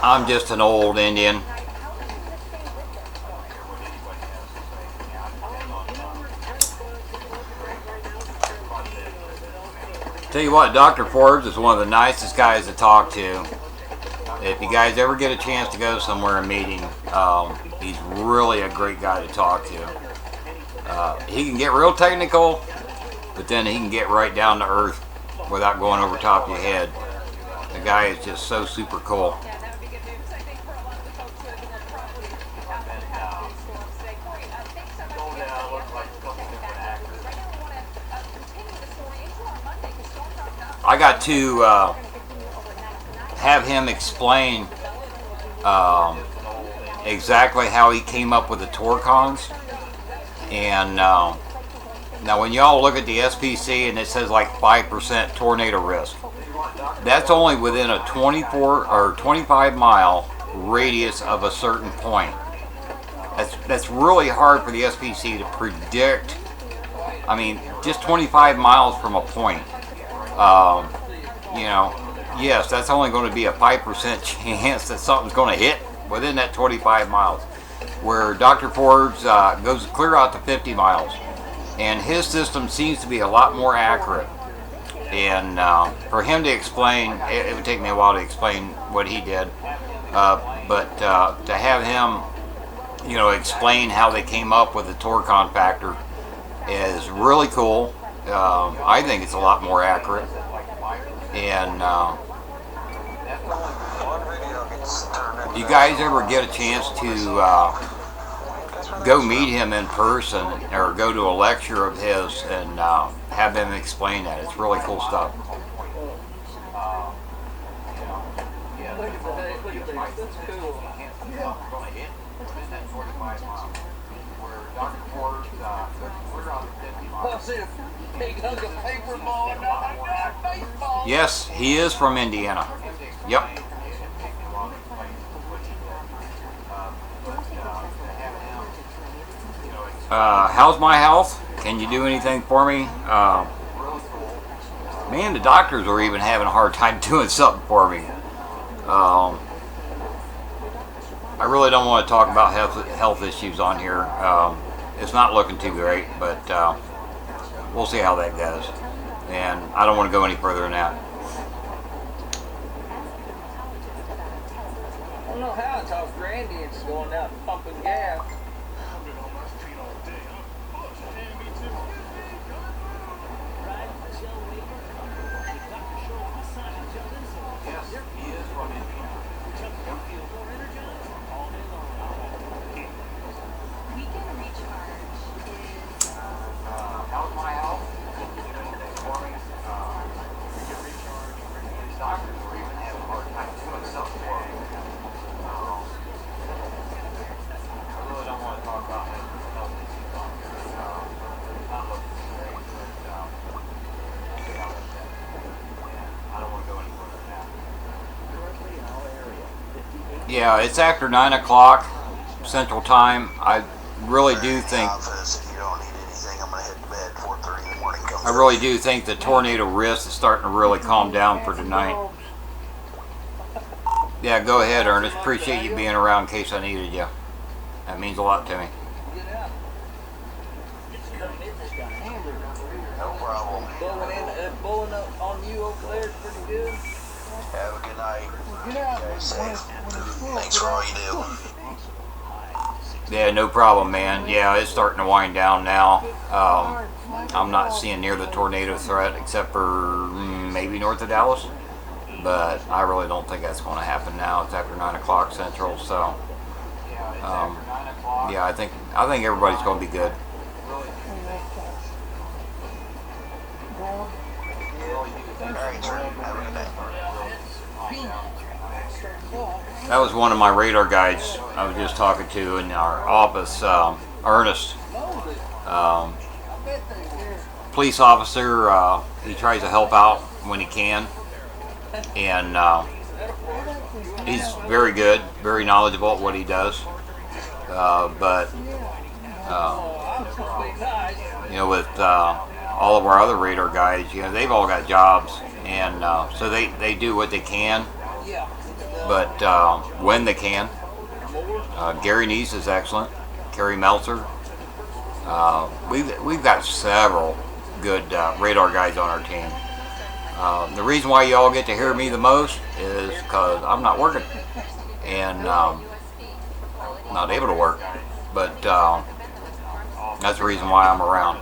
I'm just an old Indian. Tell you what, Dr. Forbes is one of the nicest guys to talk to. If you guys ever get a chance to go somewhere and meet him, he's really a great guy to talk to. He can get real technical, but then he can get right down to earth without going over top of your head. The guy is just so super cool. I got to have him explain exactly how he came up with the Torcons. And now when y'all look at the SPC and it says like 5% tornado risk, that's only within a 24 or 25 mile radius of a certain point. That's really hard for the SPC to predict. I mean, just 25 miles from a point. You know, yes, that's only going to be a 5% chance that something's going to hit within that 25 miles. Where Dr. Forbes goes clear out to 50 miles. And his system seems to be a lot more accurate. And for him to explain, it would take me a while to explain what he did. But to have him, you know, explain how they came up with the Torcon factor is really cool. I think it's a lot more accurate. And you guys ever get a chance to go meet him in person or go to a lecture of his and have him explain that? It's really cool stuff. Look at that. Look at this. That's cool. Going in within that 45 miles. Where Dr. Ford, we're on the 50 miles. Oh, see a big hunk of paper ball and oh my God, baseball. Yes, he is from Indiana. Yep. How's my health? Can you do anything for me? Man, the doctors are even having a hard time doing something for me. I really don't want to talk about health issues on here. It's not looking too great, but we'll see how that goes. And I don't want to go any further than that. I don't know how it's off Grandy and it's going out pumping gas. How's my health? For me, doctors were even having a hard time doing something for me. I really don't want to talk about health issues on here. Not looking great, but see how that's at. I don't want to go any further than that. Yeah, it's after 9 o'clock Central Time. I really do think the tornado risk is starting to really calm down for tonight. Yeah, go ahead, Ernest. Appreciate you being around in case I needed you. That means a lot to me. No problem. Blowing up on you over there is pretty good. Have a good night. Stay safe. Thanks for all you do. Yeah, no problem, man. Yeah, it's starting to wind down now. I'm not seeing near the tornado threat except for maybe north of Dallas, but I really don't think that's going to happen now. It's after 9 o'clock Central, so yeah, I think everybody's going to be good. That was one of my radar guides I was just talking to in our office, Ernest. Police officer, he tries to help out when he can, and he's very good, very knowledgeable at what he does, but you know, with all of our other radar guys, you know, they've all got jobs, and so they do what they can, but when they can. Gary Neese is excellent. Kerry Meltzer. We've got several good radar guys on our team. The reason why you all get to hear me the most is because I'm not working and not able to work, but that's the reason why I'm around,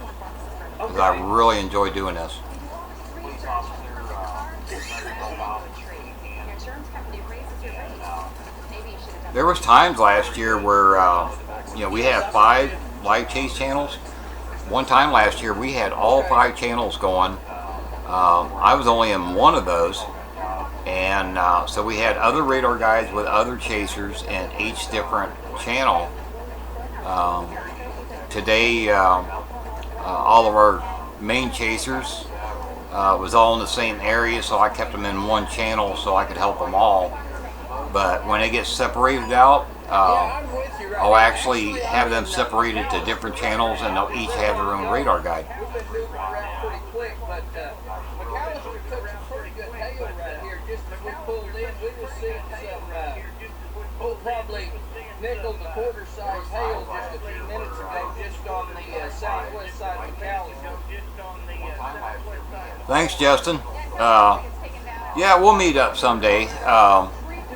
because I really enjoy doing this. There was times last year where you know, we had 5 live chase channels. One time last year we had all 5 channels going. I was only in one of those, and so we had other radar guides with other chasers in each different channel. Today all of our main chasers was all in the same area, so I kept them in one channel so I could help them all. But when it gets separated out, I'll actually have them separated to different channels, and they'll each have their own radar guide. We've been moving around pretty quick, but McAllister took some pretty good hail right here. Just as we pulled in, we were seeing some probably nickel to quarter size hail just a few minutes ago, just on the southwest side of McAllister. Thanks, Justin. Yeah, we'll meet up someday.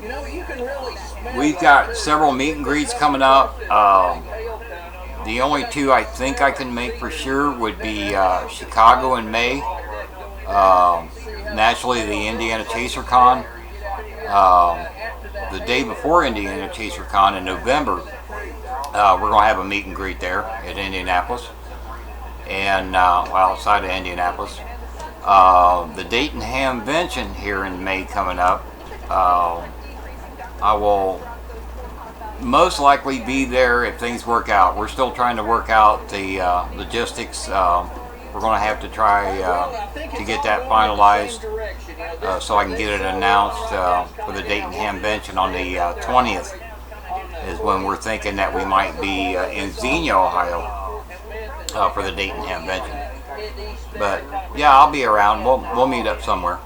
You know, you can really smell We've got several meet and greets coming up. The only 2 I think I can make for sure would be Chicago in May, naturally the Indiana Chaser Con. The day before Indiana Chaser Con in November, we're going to have a meet and greet there at Indianapolis, and well, outside of Indianapolis. The Dayton Hamvention here in May coming up. I will most likely be there if things work out. We're still trying to work out the logistics. We're going to have to try to get that finalized so I can get it announced for the Dayton Hamvention on the 20th is when we're thinking that we might be in Xenia, Ohio for the Dayton Hamvention. But yeah, I'll be around. We'll meet up somewhere.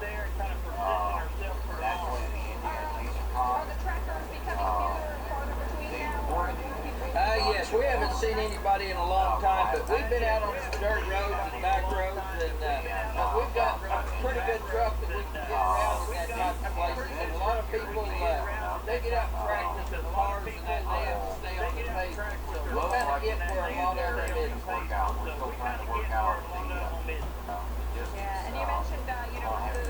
Yes, we haven't seen anybody in a long time, but we've been out on some dirt roads and back roads, and we've got a pretty good truck that we can get around in that type of places. And a lot of people, they get out and practice in cars, and then they have to stay on the pavement. So we're kind of getting where a lot of them is. Yeah, and you mentioned, the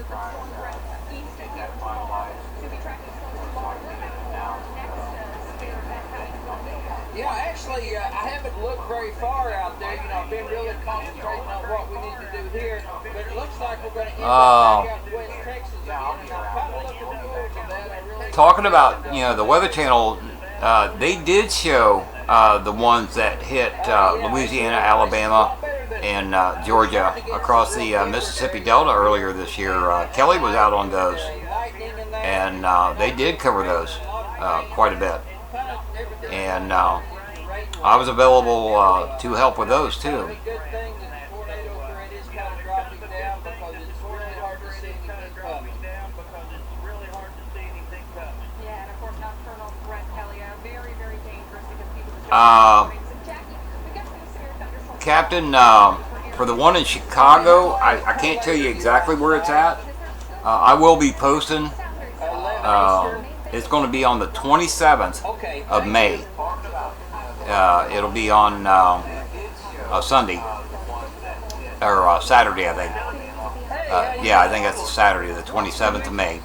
storm threat east of here, to be tracking storms along with it next severe event coming from the Yeah, actually, I haven't looked very far out there. I've been really concentrating on what we need to do here, but it looks like we're going to end up back out in West Texas again, and I'm kind of looking forward to that. I really Talking about, the Weather Channel, they did show the ones that hit Louisiana, Alabama, and Georgia across the Mississippi Delta earlier this year. Kelly was out on those, and they did cover those quite a bit. And I was available to help with those too. Captain, for the one in Chicago, I can't tell you exactly where it's at. I will be posting. It's going to be on the 27th of May. It'll be on Sunday or Saturday, I think. Yeah, I think that's Saturday, the 27th of May.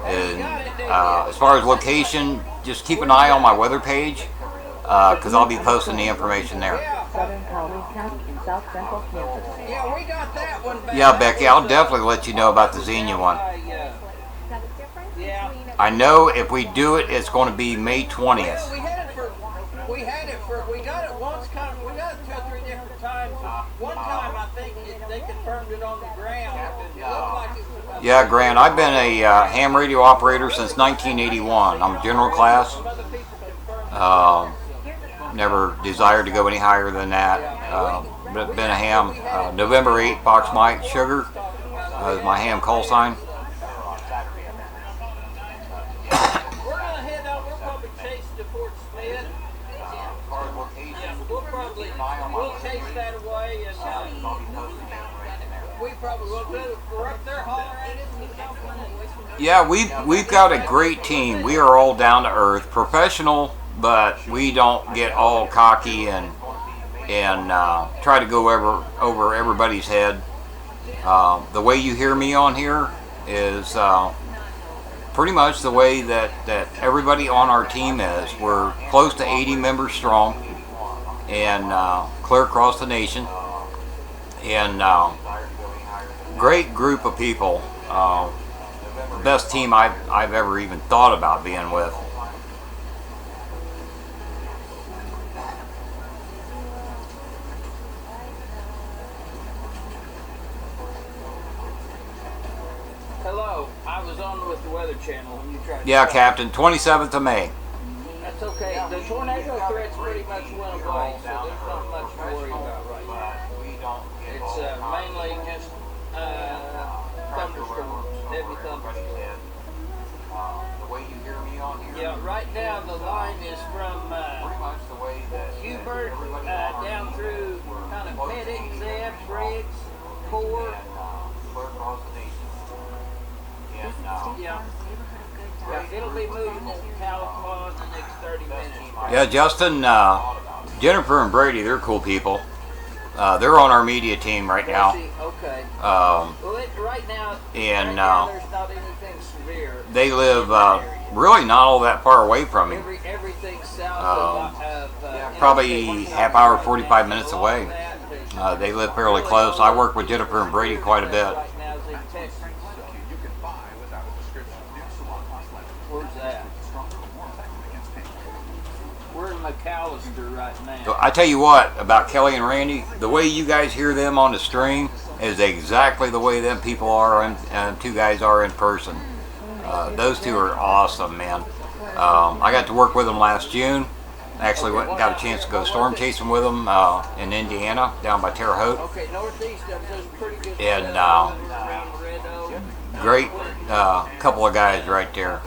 And as far as location, just keep an eye on my weather page because I'll be posting the information there. Southern Cowley County in South Central Kansas. Yeah, we got that one back. Yeah, Becky, I'll definitely let you know about the Xenia one. I know if we do it, it's going to be May 20th. Yeah, we got it once, we got it 2 or 3 different times. One time, I think they confirmed it on the ground. It looked like it was Yeah, Grant, I've been a ham radio operator since 1981. I'm a general class. Never desired to go any higher than that. But been a ham. November 8, Fox Mike Sugar is my ham call sign. We'll chase that away, and we probably will do. We're up there hollering at it. Yeah, we've got a great team. We are all down to earth, professional, but we don't get all cocky and try to go over everybody's head. The way you hear me on here is pretty much the way that everybody on our team is. We're close to 80 members strong, and clear across the nation, and great group of people. The best team I've ever even thought about being with. Hello, I was on with the Weather Channel when you tried to Yeah, Captain, 27th of May. That's okay. The tornado threat's pretty much went away, so there's not much to worry about right now. It's mainly just thunderstorms, heavy thunderstorms. Yeah, right now the line is from Hubert down through kind of Medic, Zeb, Briggs, Core. Yeah, it'll be moving to California in the next 30 minutes. Yeah, Justin, Jennifer and Brady, they're cool people. They're on our media team right now. Okay. Right now, and there's not anything severe. They live really not all that far away from me. Everything south of probably half hour, 45 minutes away. They live fairly close. I work with Jennifer and Brady quite a bit. Where's that? McAllister right now. So I tell you what about Kelly and Randy, the way you guys hear them on the stream is exactly the way them people are and two guys are in person. Those two are awesome, man. I got to work with them last June. Actually went and got a chance to go storm chasing with them in Indiana, down by Terre Haute. Okay, northeast of those pretty good. And great couple of guys right there.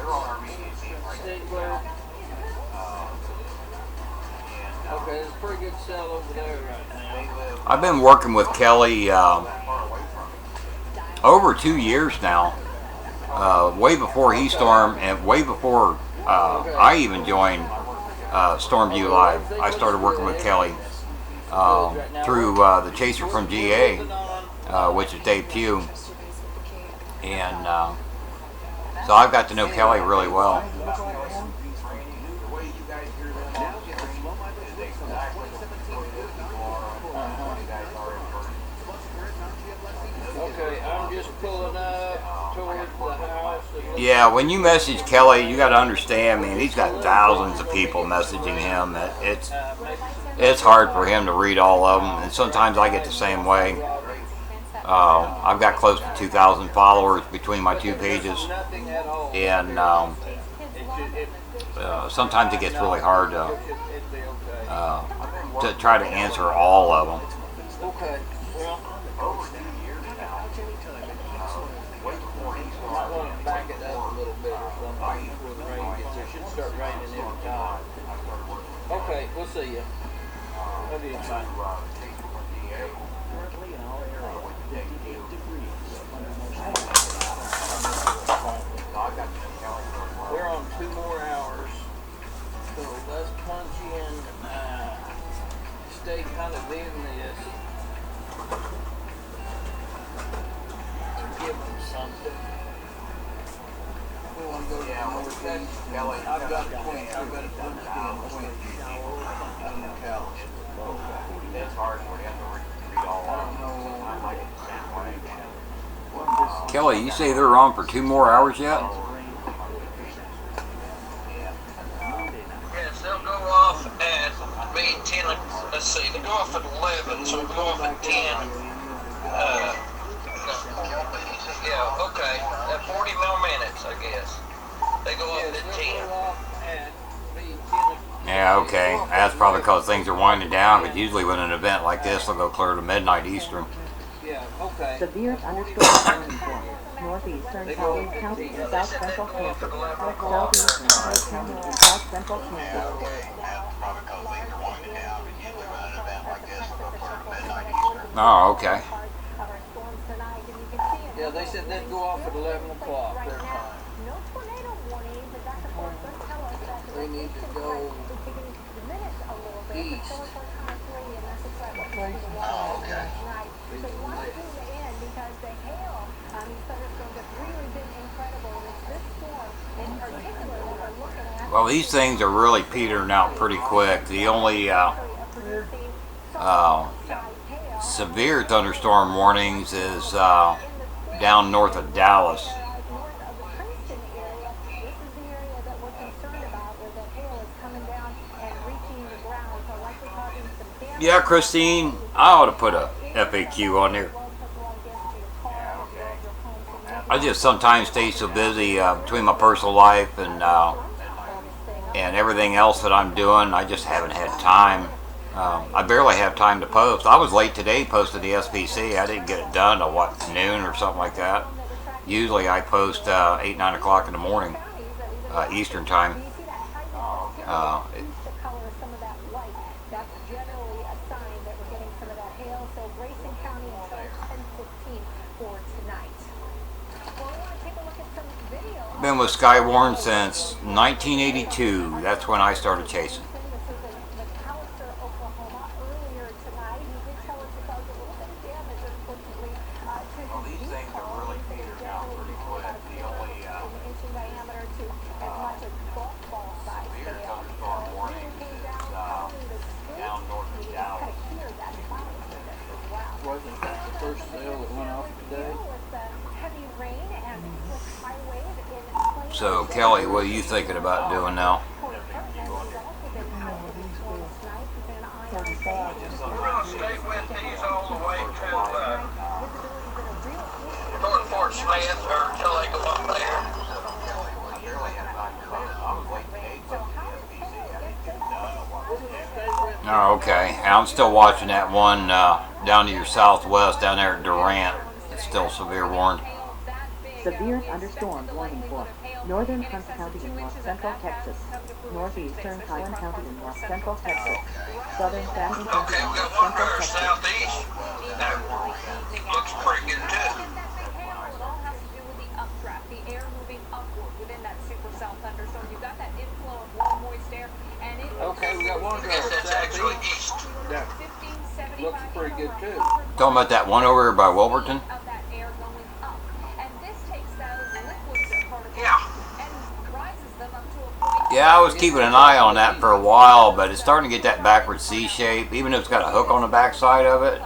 Okay, there's a pretty good cell over there right now. I've been working with Kelly over 2 years now. Way before he stormed and way before I even joined Stormview Live. I started working with Kelly through the chaser from GA, which is Dave Pugh. And so I've got to know Kelly really well. Okay, I'm just pulling up towards the house. Yeah, when you message Kelly, you got to understand, man, he's got thousands of people messaging him. It's hard for him to read all of them, and sometimes I get the same way. I've got close to 2,000 followers between my two pages, and sometimes it gets really hard to try to answer all of them. Okay, well, I want to back it up a little bit or something before the rain gets there. It should start raining every time. Okay, we'll see you. Love you. Bye. We're on 2 more hours, so let's punch in, stay kind of in this, give them something. We want to go to the northeast. I've got a twin, I've got a twin twin. That's hard for you to read all of them. I like it the same way. Kelly, you say they're on for 2 more hours yet? Yes, they'll go off at maybe 10, let's see, they go off at 11, so we'll go off at 10. Yeah, okay, at 40 more minutes, I guess. They go off at 10. Yeah, okay. That's probably because things are winding down, because usually when an event like this, they'll go clear to midnight Eastern. Yeah, okay. Severe thunderstorm warning for northeastern Calhoun County and south central Kansas. Southeastern Lake County and south central Kansas. Oh, okay. Yeah, they said they'd go off at 11 o'clock their time. They need to go east. Oh, okay. Well, these things are really petering out pretty quick. The only severe thunderstorm warnings is down north of Dallas. Yeah, Christine, I ought to put a FAQ on there. I just sometimes stay so busy between my personal life and everything else that I'm doing. I just haven't had time. I barely have time to post. I was late today posting the SPC. I didn't get it done till what, noon or something like that. Usually I post 8, 9 o'clock in the morning, Eastern time. Been with Skywarn since 1982. That's when I started chasing. Well, these things are really petered out pretty quick. The only severe thunderstorm warning is down north of Dallas. Wasn't that the first sale that went off today? So, Kelly, what are you thinking about doing now? We're going to stay with these all the way to toward Fort Smith or until they go up there. Oh, okay. I'm still watching that one down to your southwest, down there at Durant. It's still severe warned. Severe thunderstorm warning for northern Hunt County in north central Texas, northeastern Kyle County in north central Texas, southern Fannin County Okay, in we north got one central for Texas. southeast. That looks pretty good too. The air moving upward within that supercell thunderstorm. You've got that inflow of warm, moist air, and it Okay, we got one I guess that's actually east. Yeah. Looks pretty good too. Talking about that one over here by Wilburton? of that air going up. And this takes those liquid particles and rises them up to a point. Yeah, I was keeping an eye on that for a while, but it's starting to get that backward C shape, even if it's got a hook on the backside of it.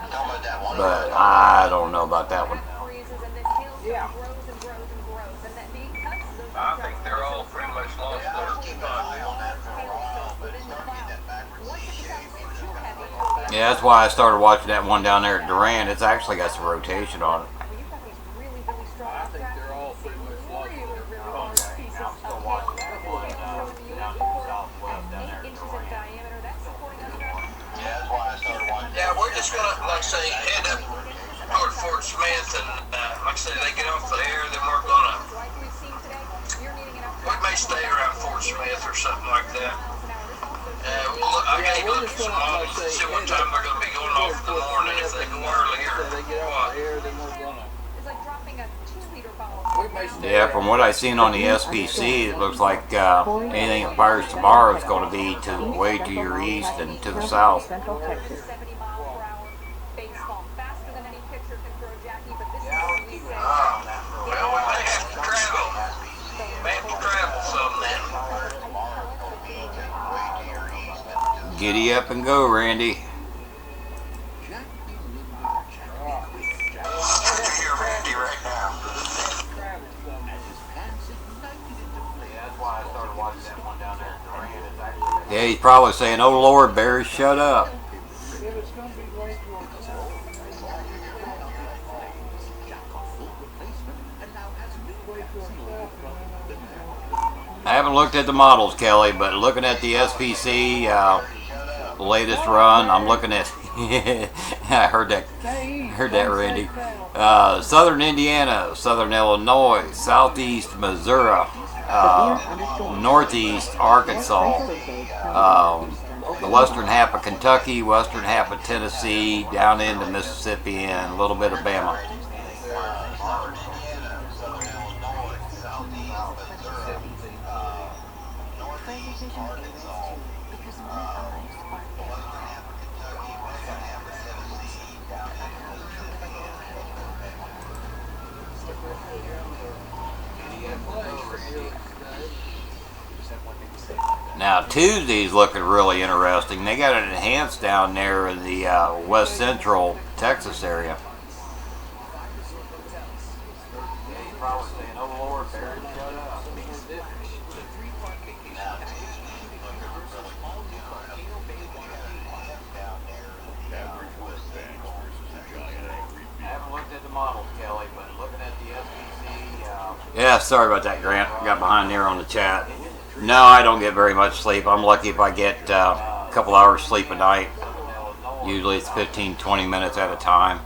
But I don't know about that one. Yeah. I think they're all pretty much lost their spot. Yeah, that's why I started watching that one down there at Durant. It's actually got some rotation on it. I think they're all pretty much lost their I'm still watching that one down to the southwest down there at Durant. Yeah, we're just gonna, like I say, head up toward Fort Smith, and like I say, they get off the air, then we're gonna, we may stay around Fort Smith or something like that. I gotta look at some models and see what time they're gonna be going off in the morning, if they go earlier or what. It's like dropping a 2-liter bottle. Yeah, from what I've seen on the SPC, it looks like anything that fires tomorrow is going to be way to your east and to the south. Central Texas. 70 miles per hour baseball, faster than any pitcher can throw, Jackie. But this is Well, what we say. we may have to travel. May have to travel some then. Giddy up and go, Randy. You're Randy right now. Yeah, he's probably saying, "Oh Lord, Barry, shut up." I haven't looked at the models, Kelly, but looking at the SPC latest run, I'm looking at. I heard that, Randy. Southern Indiana, Southern Illinois, Southeast Missouri, Northeast Arkansas, the western half of Kentucky, western half of Tennessee, down into Mississippi, and a little bit of Bama. Now Tuesday's looking really interesting. They got it enhanced down there in the west central Texas area. Yeah, sorry about that, Grant. Got behind there on the chat. No, I don't get very much sleep. I'm lucky if I get a couple hours sleep a night. Usually it's 15-20 minutes at a time.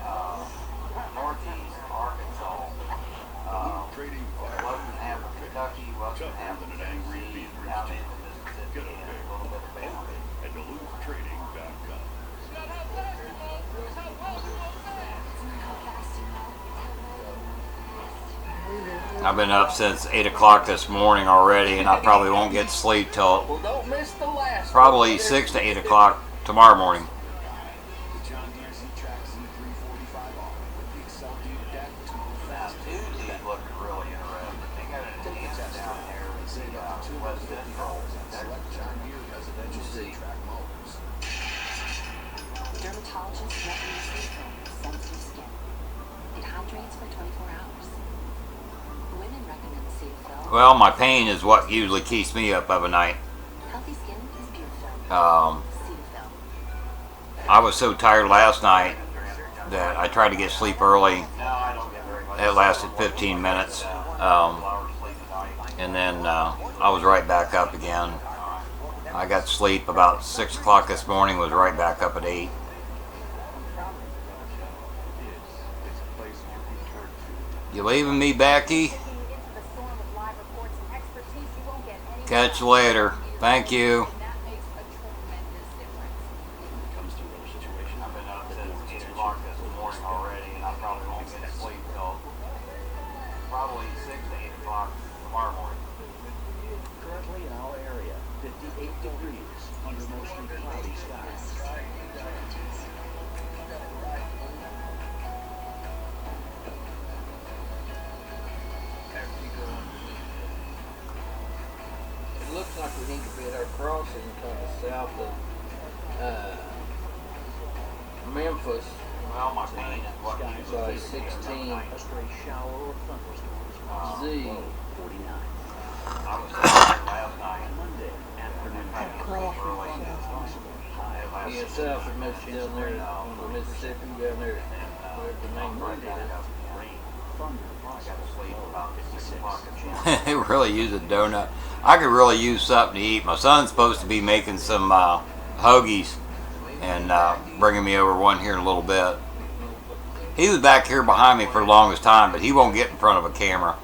I've been up since 8 o'clock this morning already, and I probably won't get sleep till probably 6 to 8 o'clock tomorrow morning. Dermatologist recommends sleep film for sensitive skin. It hydrates for 24 hours. Women recommend Cetaphil. Well, my pain is what usually keeps me up of a night. Healthy skin is beautiful. Um, Cetaphil. I was so tired last night that I tried to get sleep early. It lasted 15 minutes. And then I was right back up again. I got sleep about 6 o'clock this morning, was right back up at 8. You leaving me, Becky? Catch you later. Thank you. I've been up since 8 o'clock this morning already, and I probably won't get to sleep till probably 6 to 8 o'clock tomorrow morning. Currently in our area, 58 degrees under mostly cloudy skies. It looks like we need to be at our crossing kind of south of Memphis. Well, my pain is what By 16 A stray shower or thunderstorms. Z. 49. I was tired last night. Monday afternoon. Yeah, south of Memphis down there on the Mississippi, down there where the main road is. They really use a donut. I could really use something to eat. My son's supposed to be making some hoagies and bringing me over one here in a little bit. He was back here behind me for the longest time, but he won't get in front of a camera.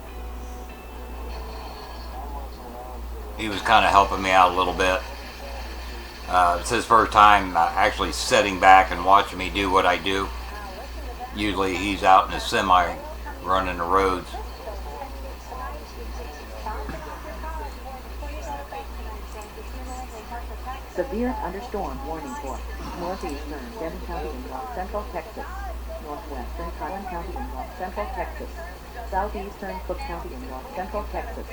He was kind of helping me out a little bit. It's his first time actually sitting back and watching me do what I do. Usually he's out in his semi running the roads. Severe thunderstorm warning for northeastern Denton County in north central Texas, northwestern Tryon County in north central Texas, southeastern Cook County in north central Texas.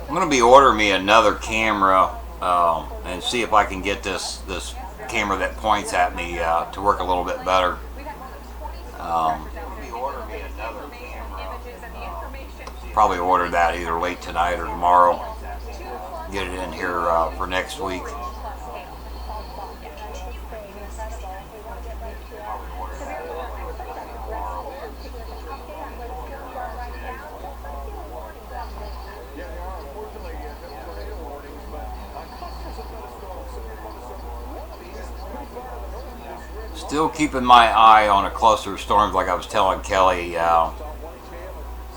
I'm going to be ordering me another camera and see if I can get this camera that points at me to work a little bit better. Probably order that either late tonight or tomorrow. Get it in here for next week. Still keeping my eye on a cluster of storms, like I was telling Kelly,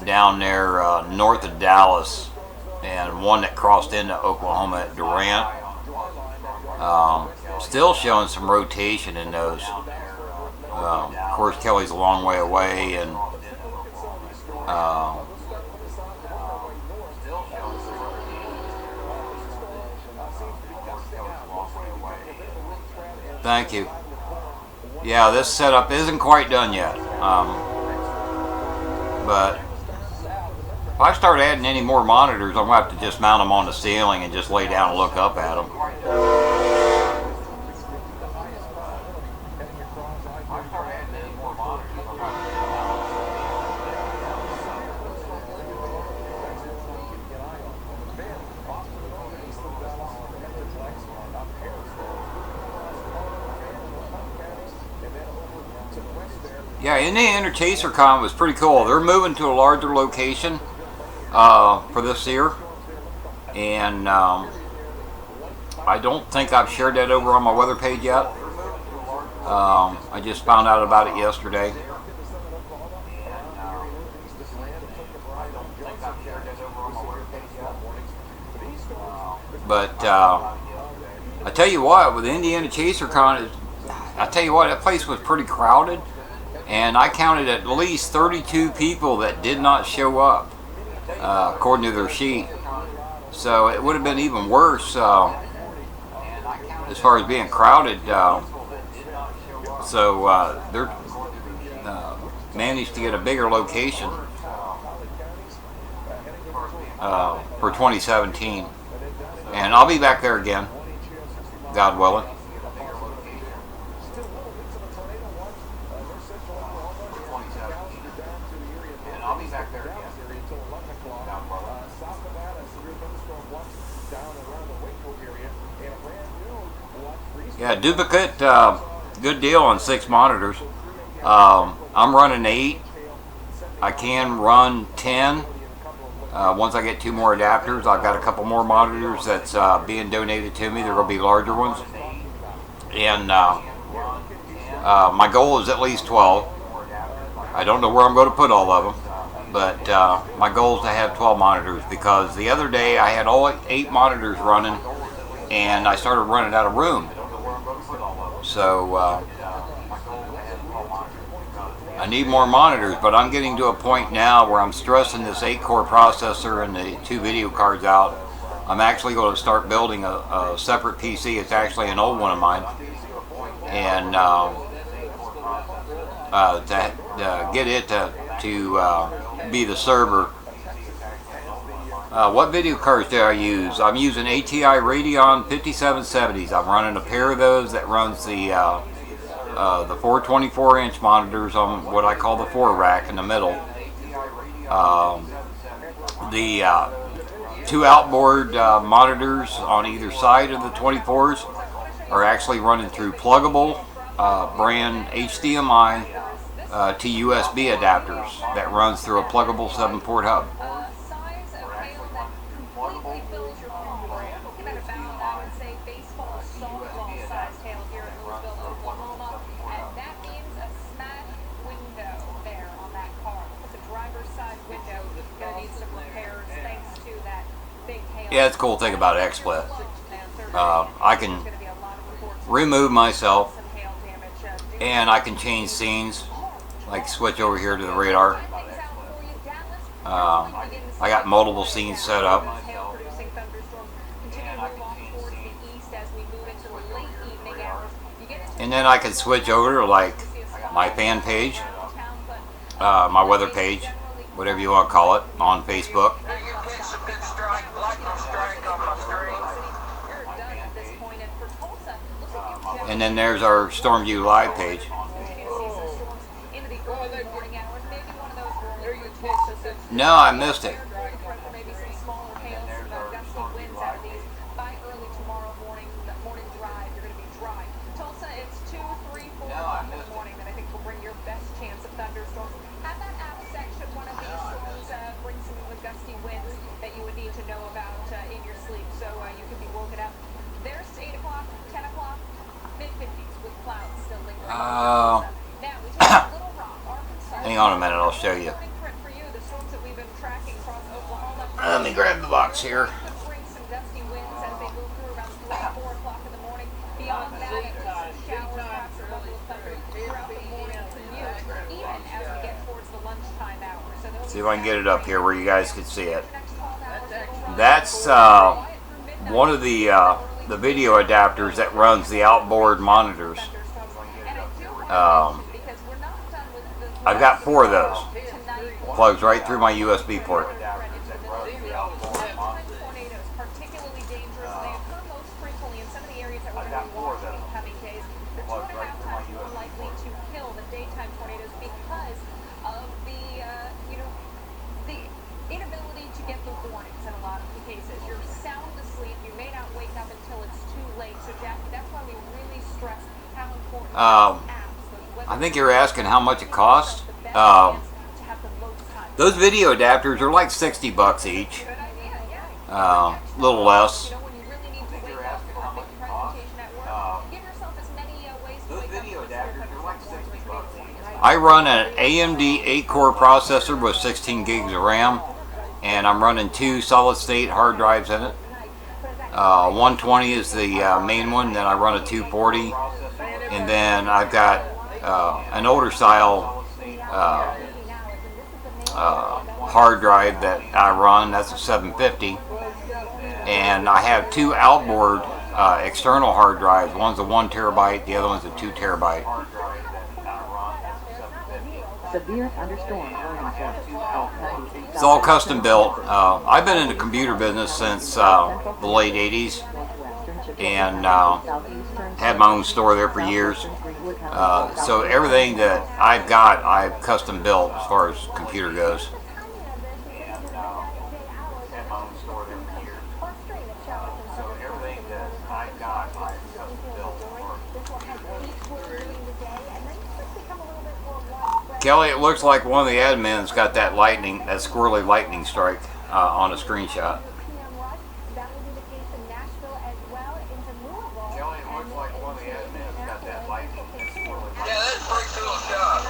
down there north of Dallas, and one that crossed into Oklahoma at Durant. Still showing some rotation in those. Of course, Kelly's a long way away, and thank you. Yeah, this setup isn't quite done yet. But if I start adding any more monitors, I'm going to have to just mount them on the ceiling and just lay down and look up at them. Yeah, Indiana Chaser Con was pretty cool. They're moving to a larger location for this year, and I don't think I've shared that over on my weather page yet. I just found out about it yesterday. But I tell you what, with Indiana Chaser Con, I tell you what, that place was pretty crowded. And I counted at least 32 people that did not show up, according to their sheet. So it would have been even worse as far as being crowded. So they're managed to get a bigger location for 2017. And I'll be back there again, God willing. I'll be back there again. Down around the Waco area, and a brand new Yeah, duplicate, good deal on 6 monitors. I'm running 8. I can run 10. Once I get 2 more adapters, I've got a couple more monitors that's being donated to me. They're going to be larger ones. And my goal is at least 12. I don't know where I'm going to put all of them, but my goal is to have 12 monitors, because the other day I had all 8 monitors running and I started running out of room. So I need more monitors, but I'm getting to a point now where I'm stressing this 8-core processor and the 2 video cards out. I'm actually going to start building a separate PC. It's actually an old one of mine, and to get it to be the server. What video cards do I use? I'm using ATI Radeon 5770s. I'm running a pair of those that runs the 4 24-inch monitors on what I call the 4 rack in the middle. The 2 outboard monitors on either side of the 24s are actually running through pluggable brand HDMI to USB adapters that runs through a pluggable 7-port hub. Yeah, it's a cool thing about XSplit. I can remove myself, and I can change scenes, like switch over here to the radar. I got multiple scenes set up. And then I can switch over to like my fan page, my weather page, whatever you want to call it, on Facebook. And then there's our Stormview Live page. No, I missed it. Hang on a minute, I'll show you. Let me grab the box here. See if I can get it up here where you guys can see it. That's one of the video adapters that runs the outboard monitors. I've got 4 of those. Plugs right through my USB port. I think you're asking how much it costs. Those video adapters are like $60 each, a little less. I run an AMD 8-core processor with 16 gigs of RAM, and I'm running 2 solid-state hard drives in it. 120 is the main one, then I run a 240, and then I've got an older style hard drive that I run. That's a 750, and I have 2 outboard external hard drives. One's a 1 terabyte, the other one's a 2 terabyte. It's all custom built. I've been in the computer business since the late 80s, and had my own store there for years. So everything that I've got, I've custom built as far as computer goes. Kelly, it looks like one of the admins got that squirrely lightning strike on a screenshot. Kelly, it looks like one of the admins got that lightning and squirrely lightning. Yeah, that's a pretty cool shot.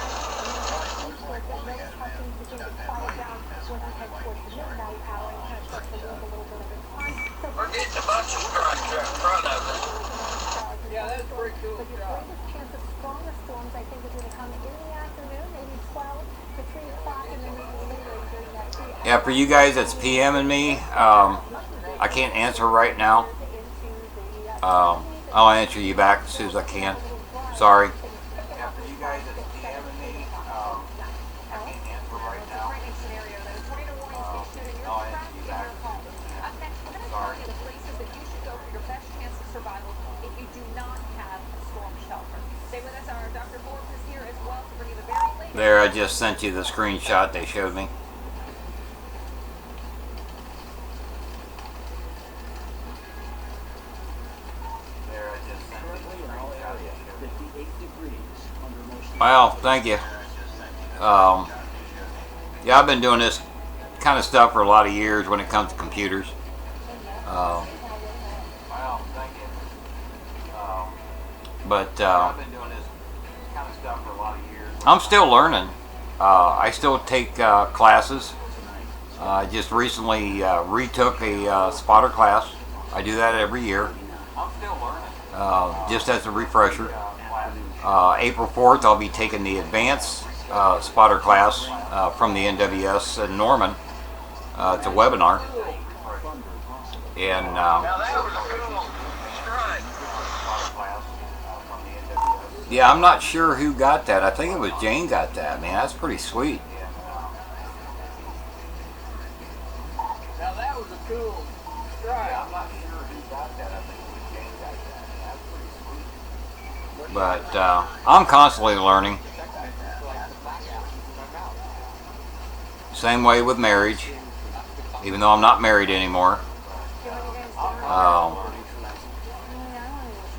We're getting a bunch of strikes right in front of us. Yeah, that's pretty cool But your shot. greatest chance of stronger storms, I think, is going to come in the afternoon, maybe 12 to 3 o'clock, and then maybe later during that 3 hours. Yeah, for you guys, it's PM and me. I can't answer right now. I'll answer you back as soon as I can. Sorry. Yeah, for you guys, it's PM and me. I can't answer right now. I'll answer you back. Sorry. The places that you should go for your best chance of survival if you do not have a storm shelter. Stay with us. Our Dr. Forbes is here as well to bring you the very latest. There, I just sent you the screenshot they showed me. Well, thank you. Yeah, I've been doing this kind of stuff for a lot of years when it comes to computers. But I'm still learning. I still take classes. I just recently retook a spotter class. I do that every year, just as a refresher. April 4th, I'll be taking the advanced spotter class from the NWS in Norman. It's a webinar. And yeah, I'm not sure who got that. I think it was Jane got that. Man, that's pretty sweet. Now that was a cool strike. I'm not sure who got that. I think it was Jane got that. That's pretty sweet. But I'm constantly learning. Same way with marriage, even though I'm not married anymore.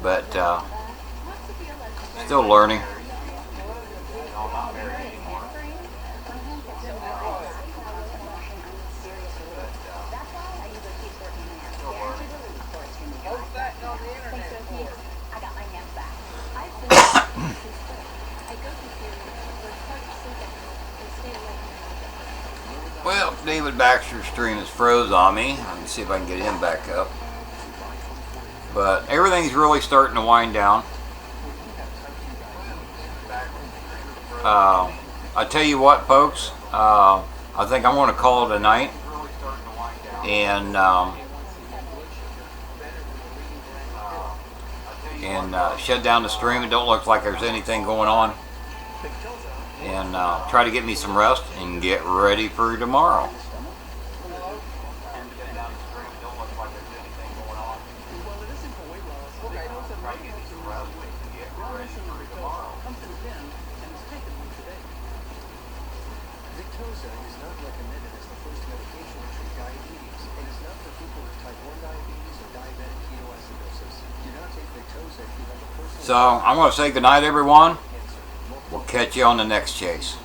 But still learning. Well, David Baxter's stream is froze on me. Let me see if I can get him back up. But everything's really starting to wind down. I tell you what, folks, I think I'm going to call it a night and shut down the stream. It don't look like there's anything going on, and try to get me some rest and get ready for tomorrow. So I'm going to say goodnight, everyone. We'll catch you on the next chase.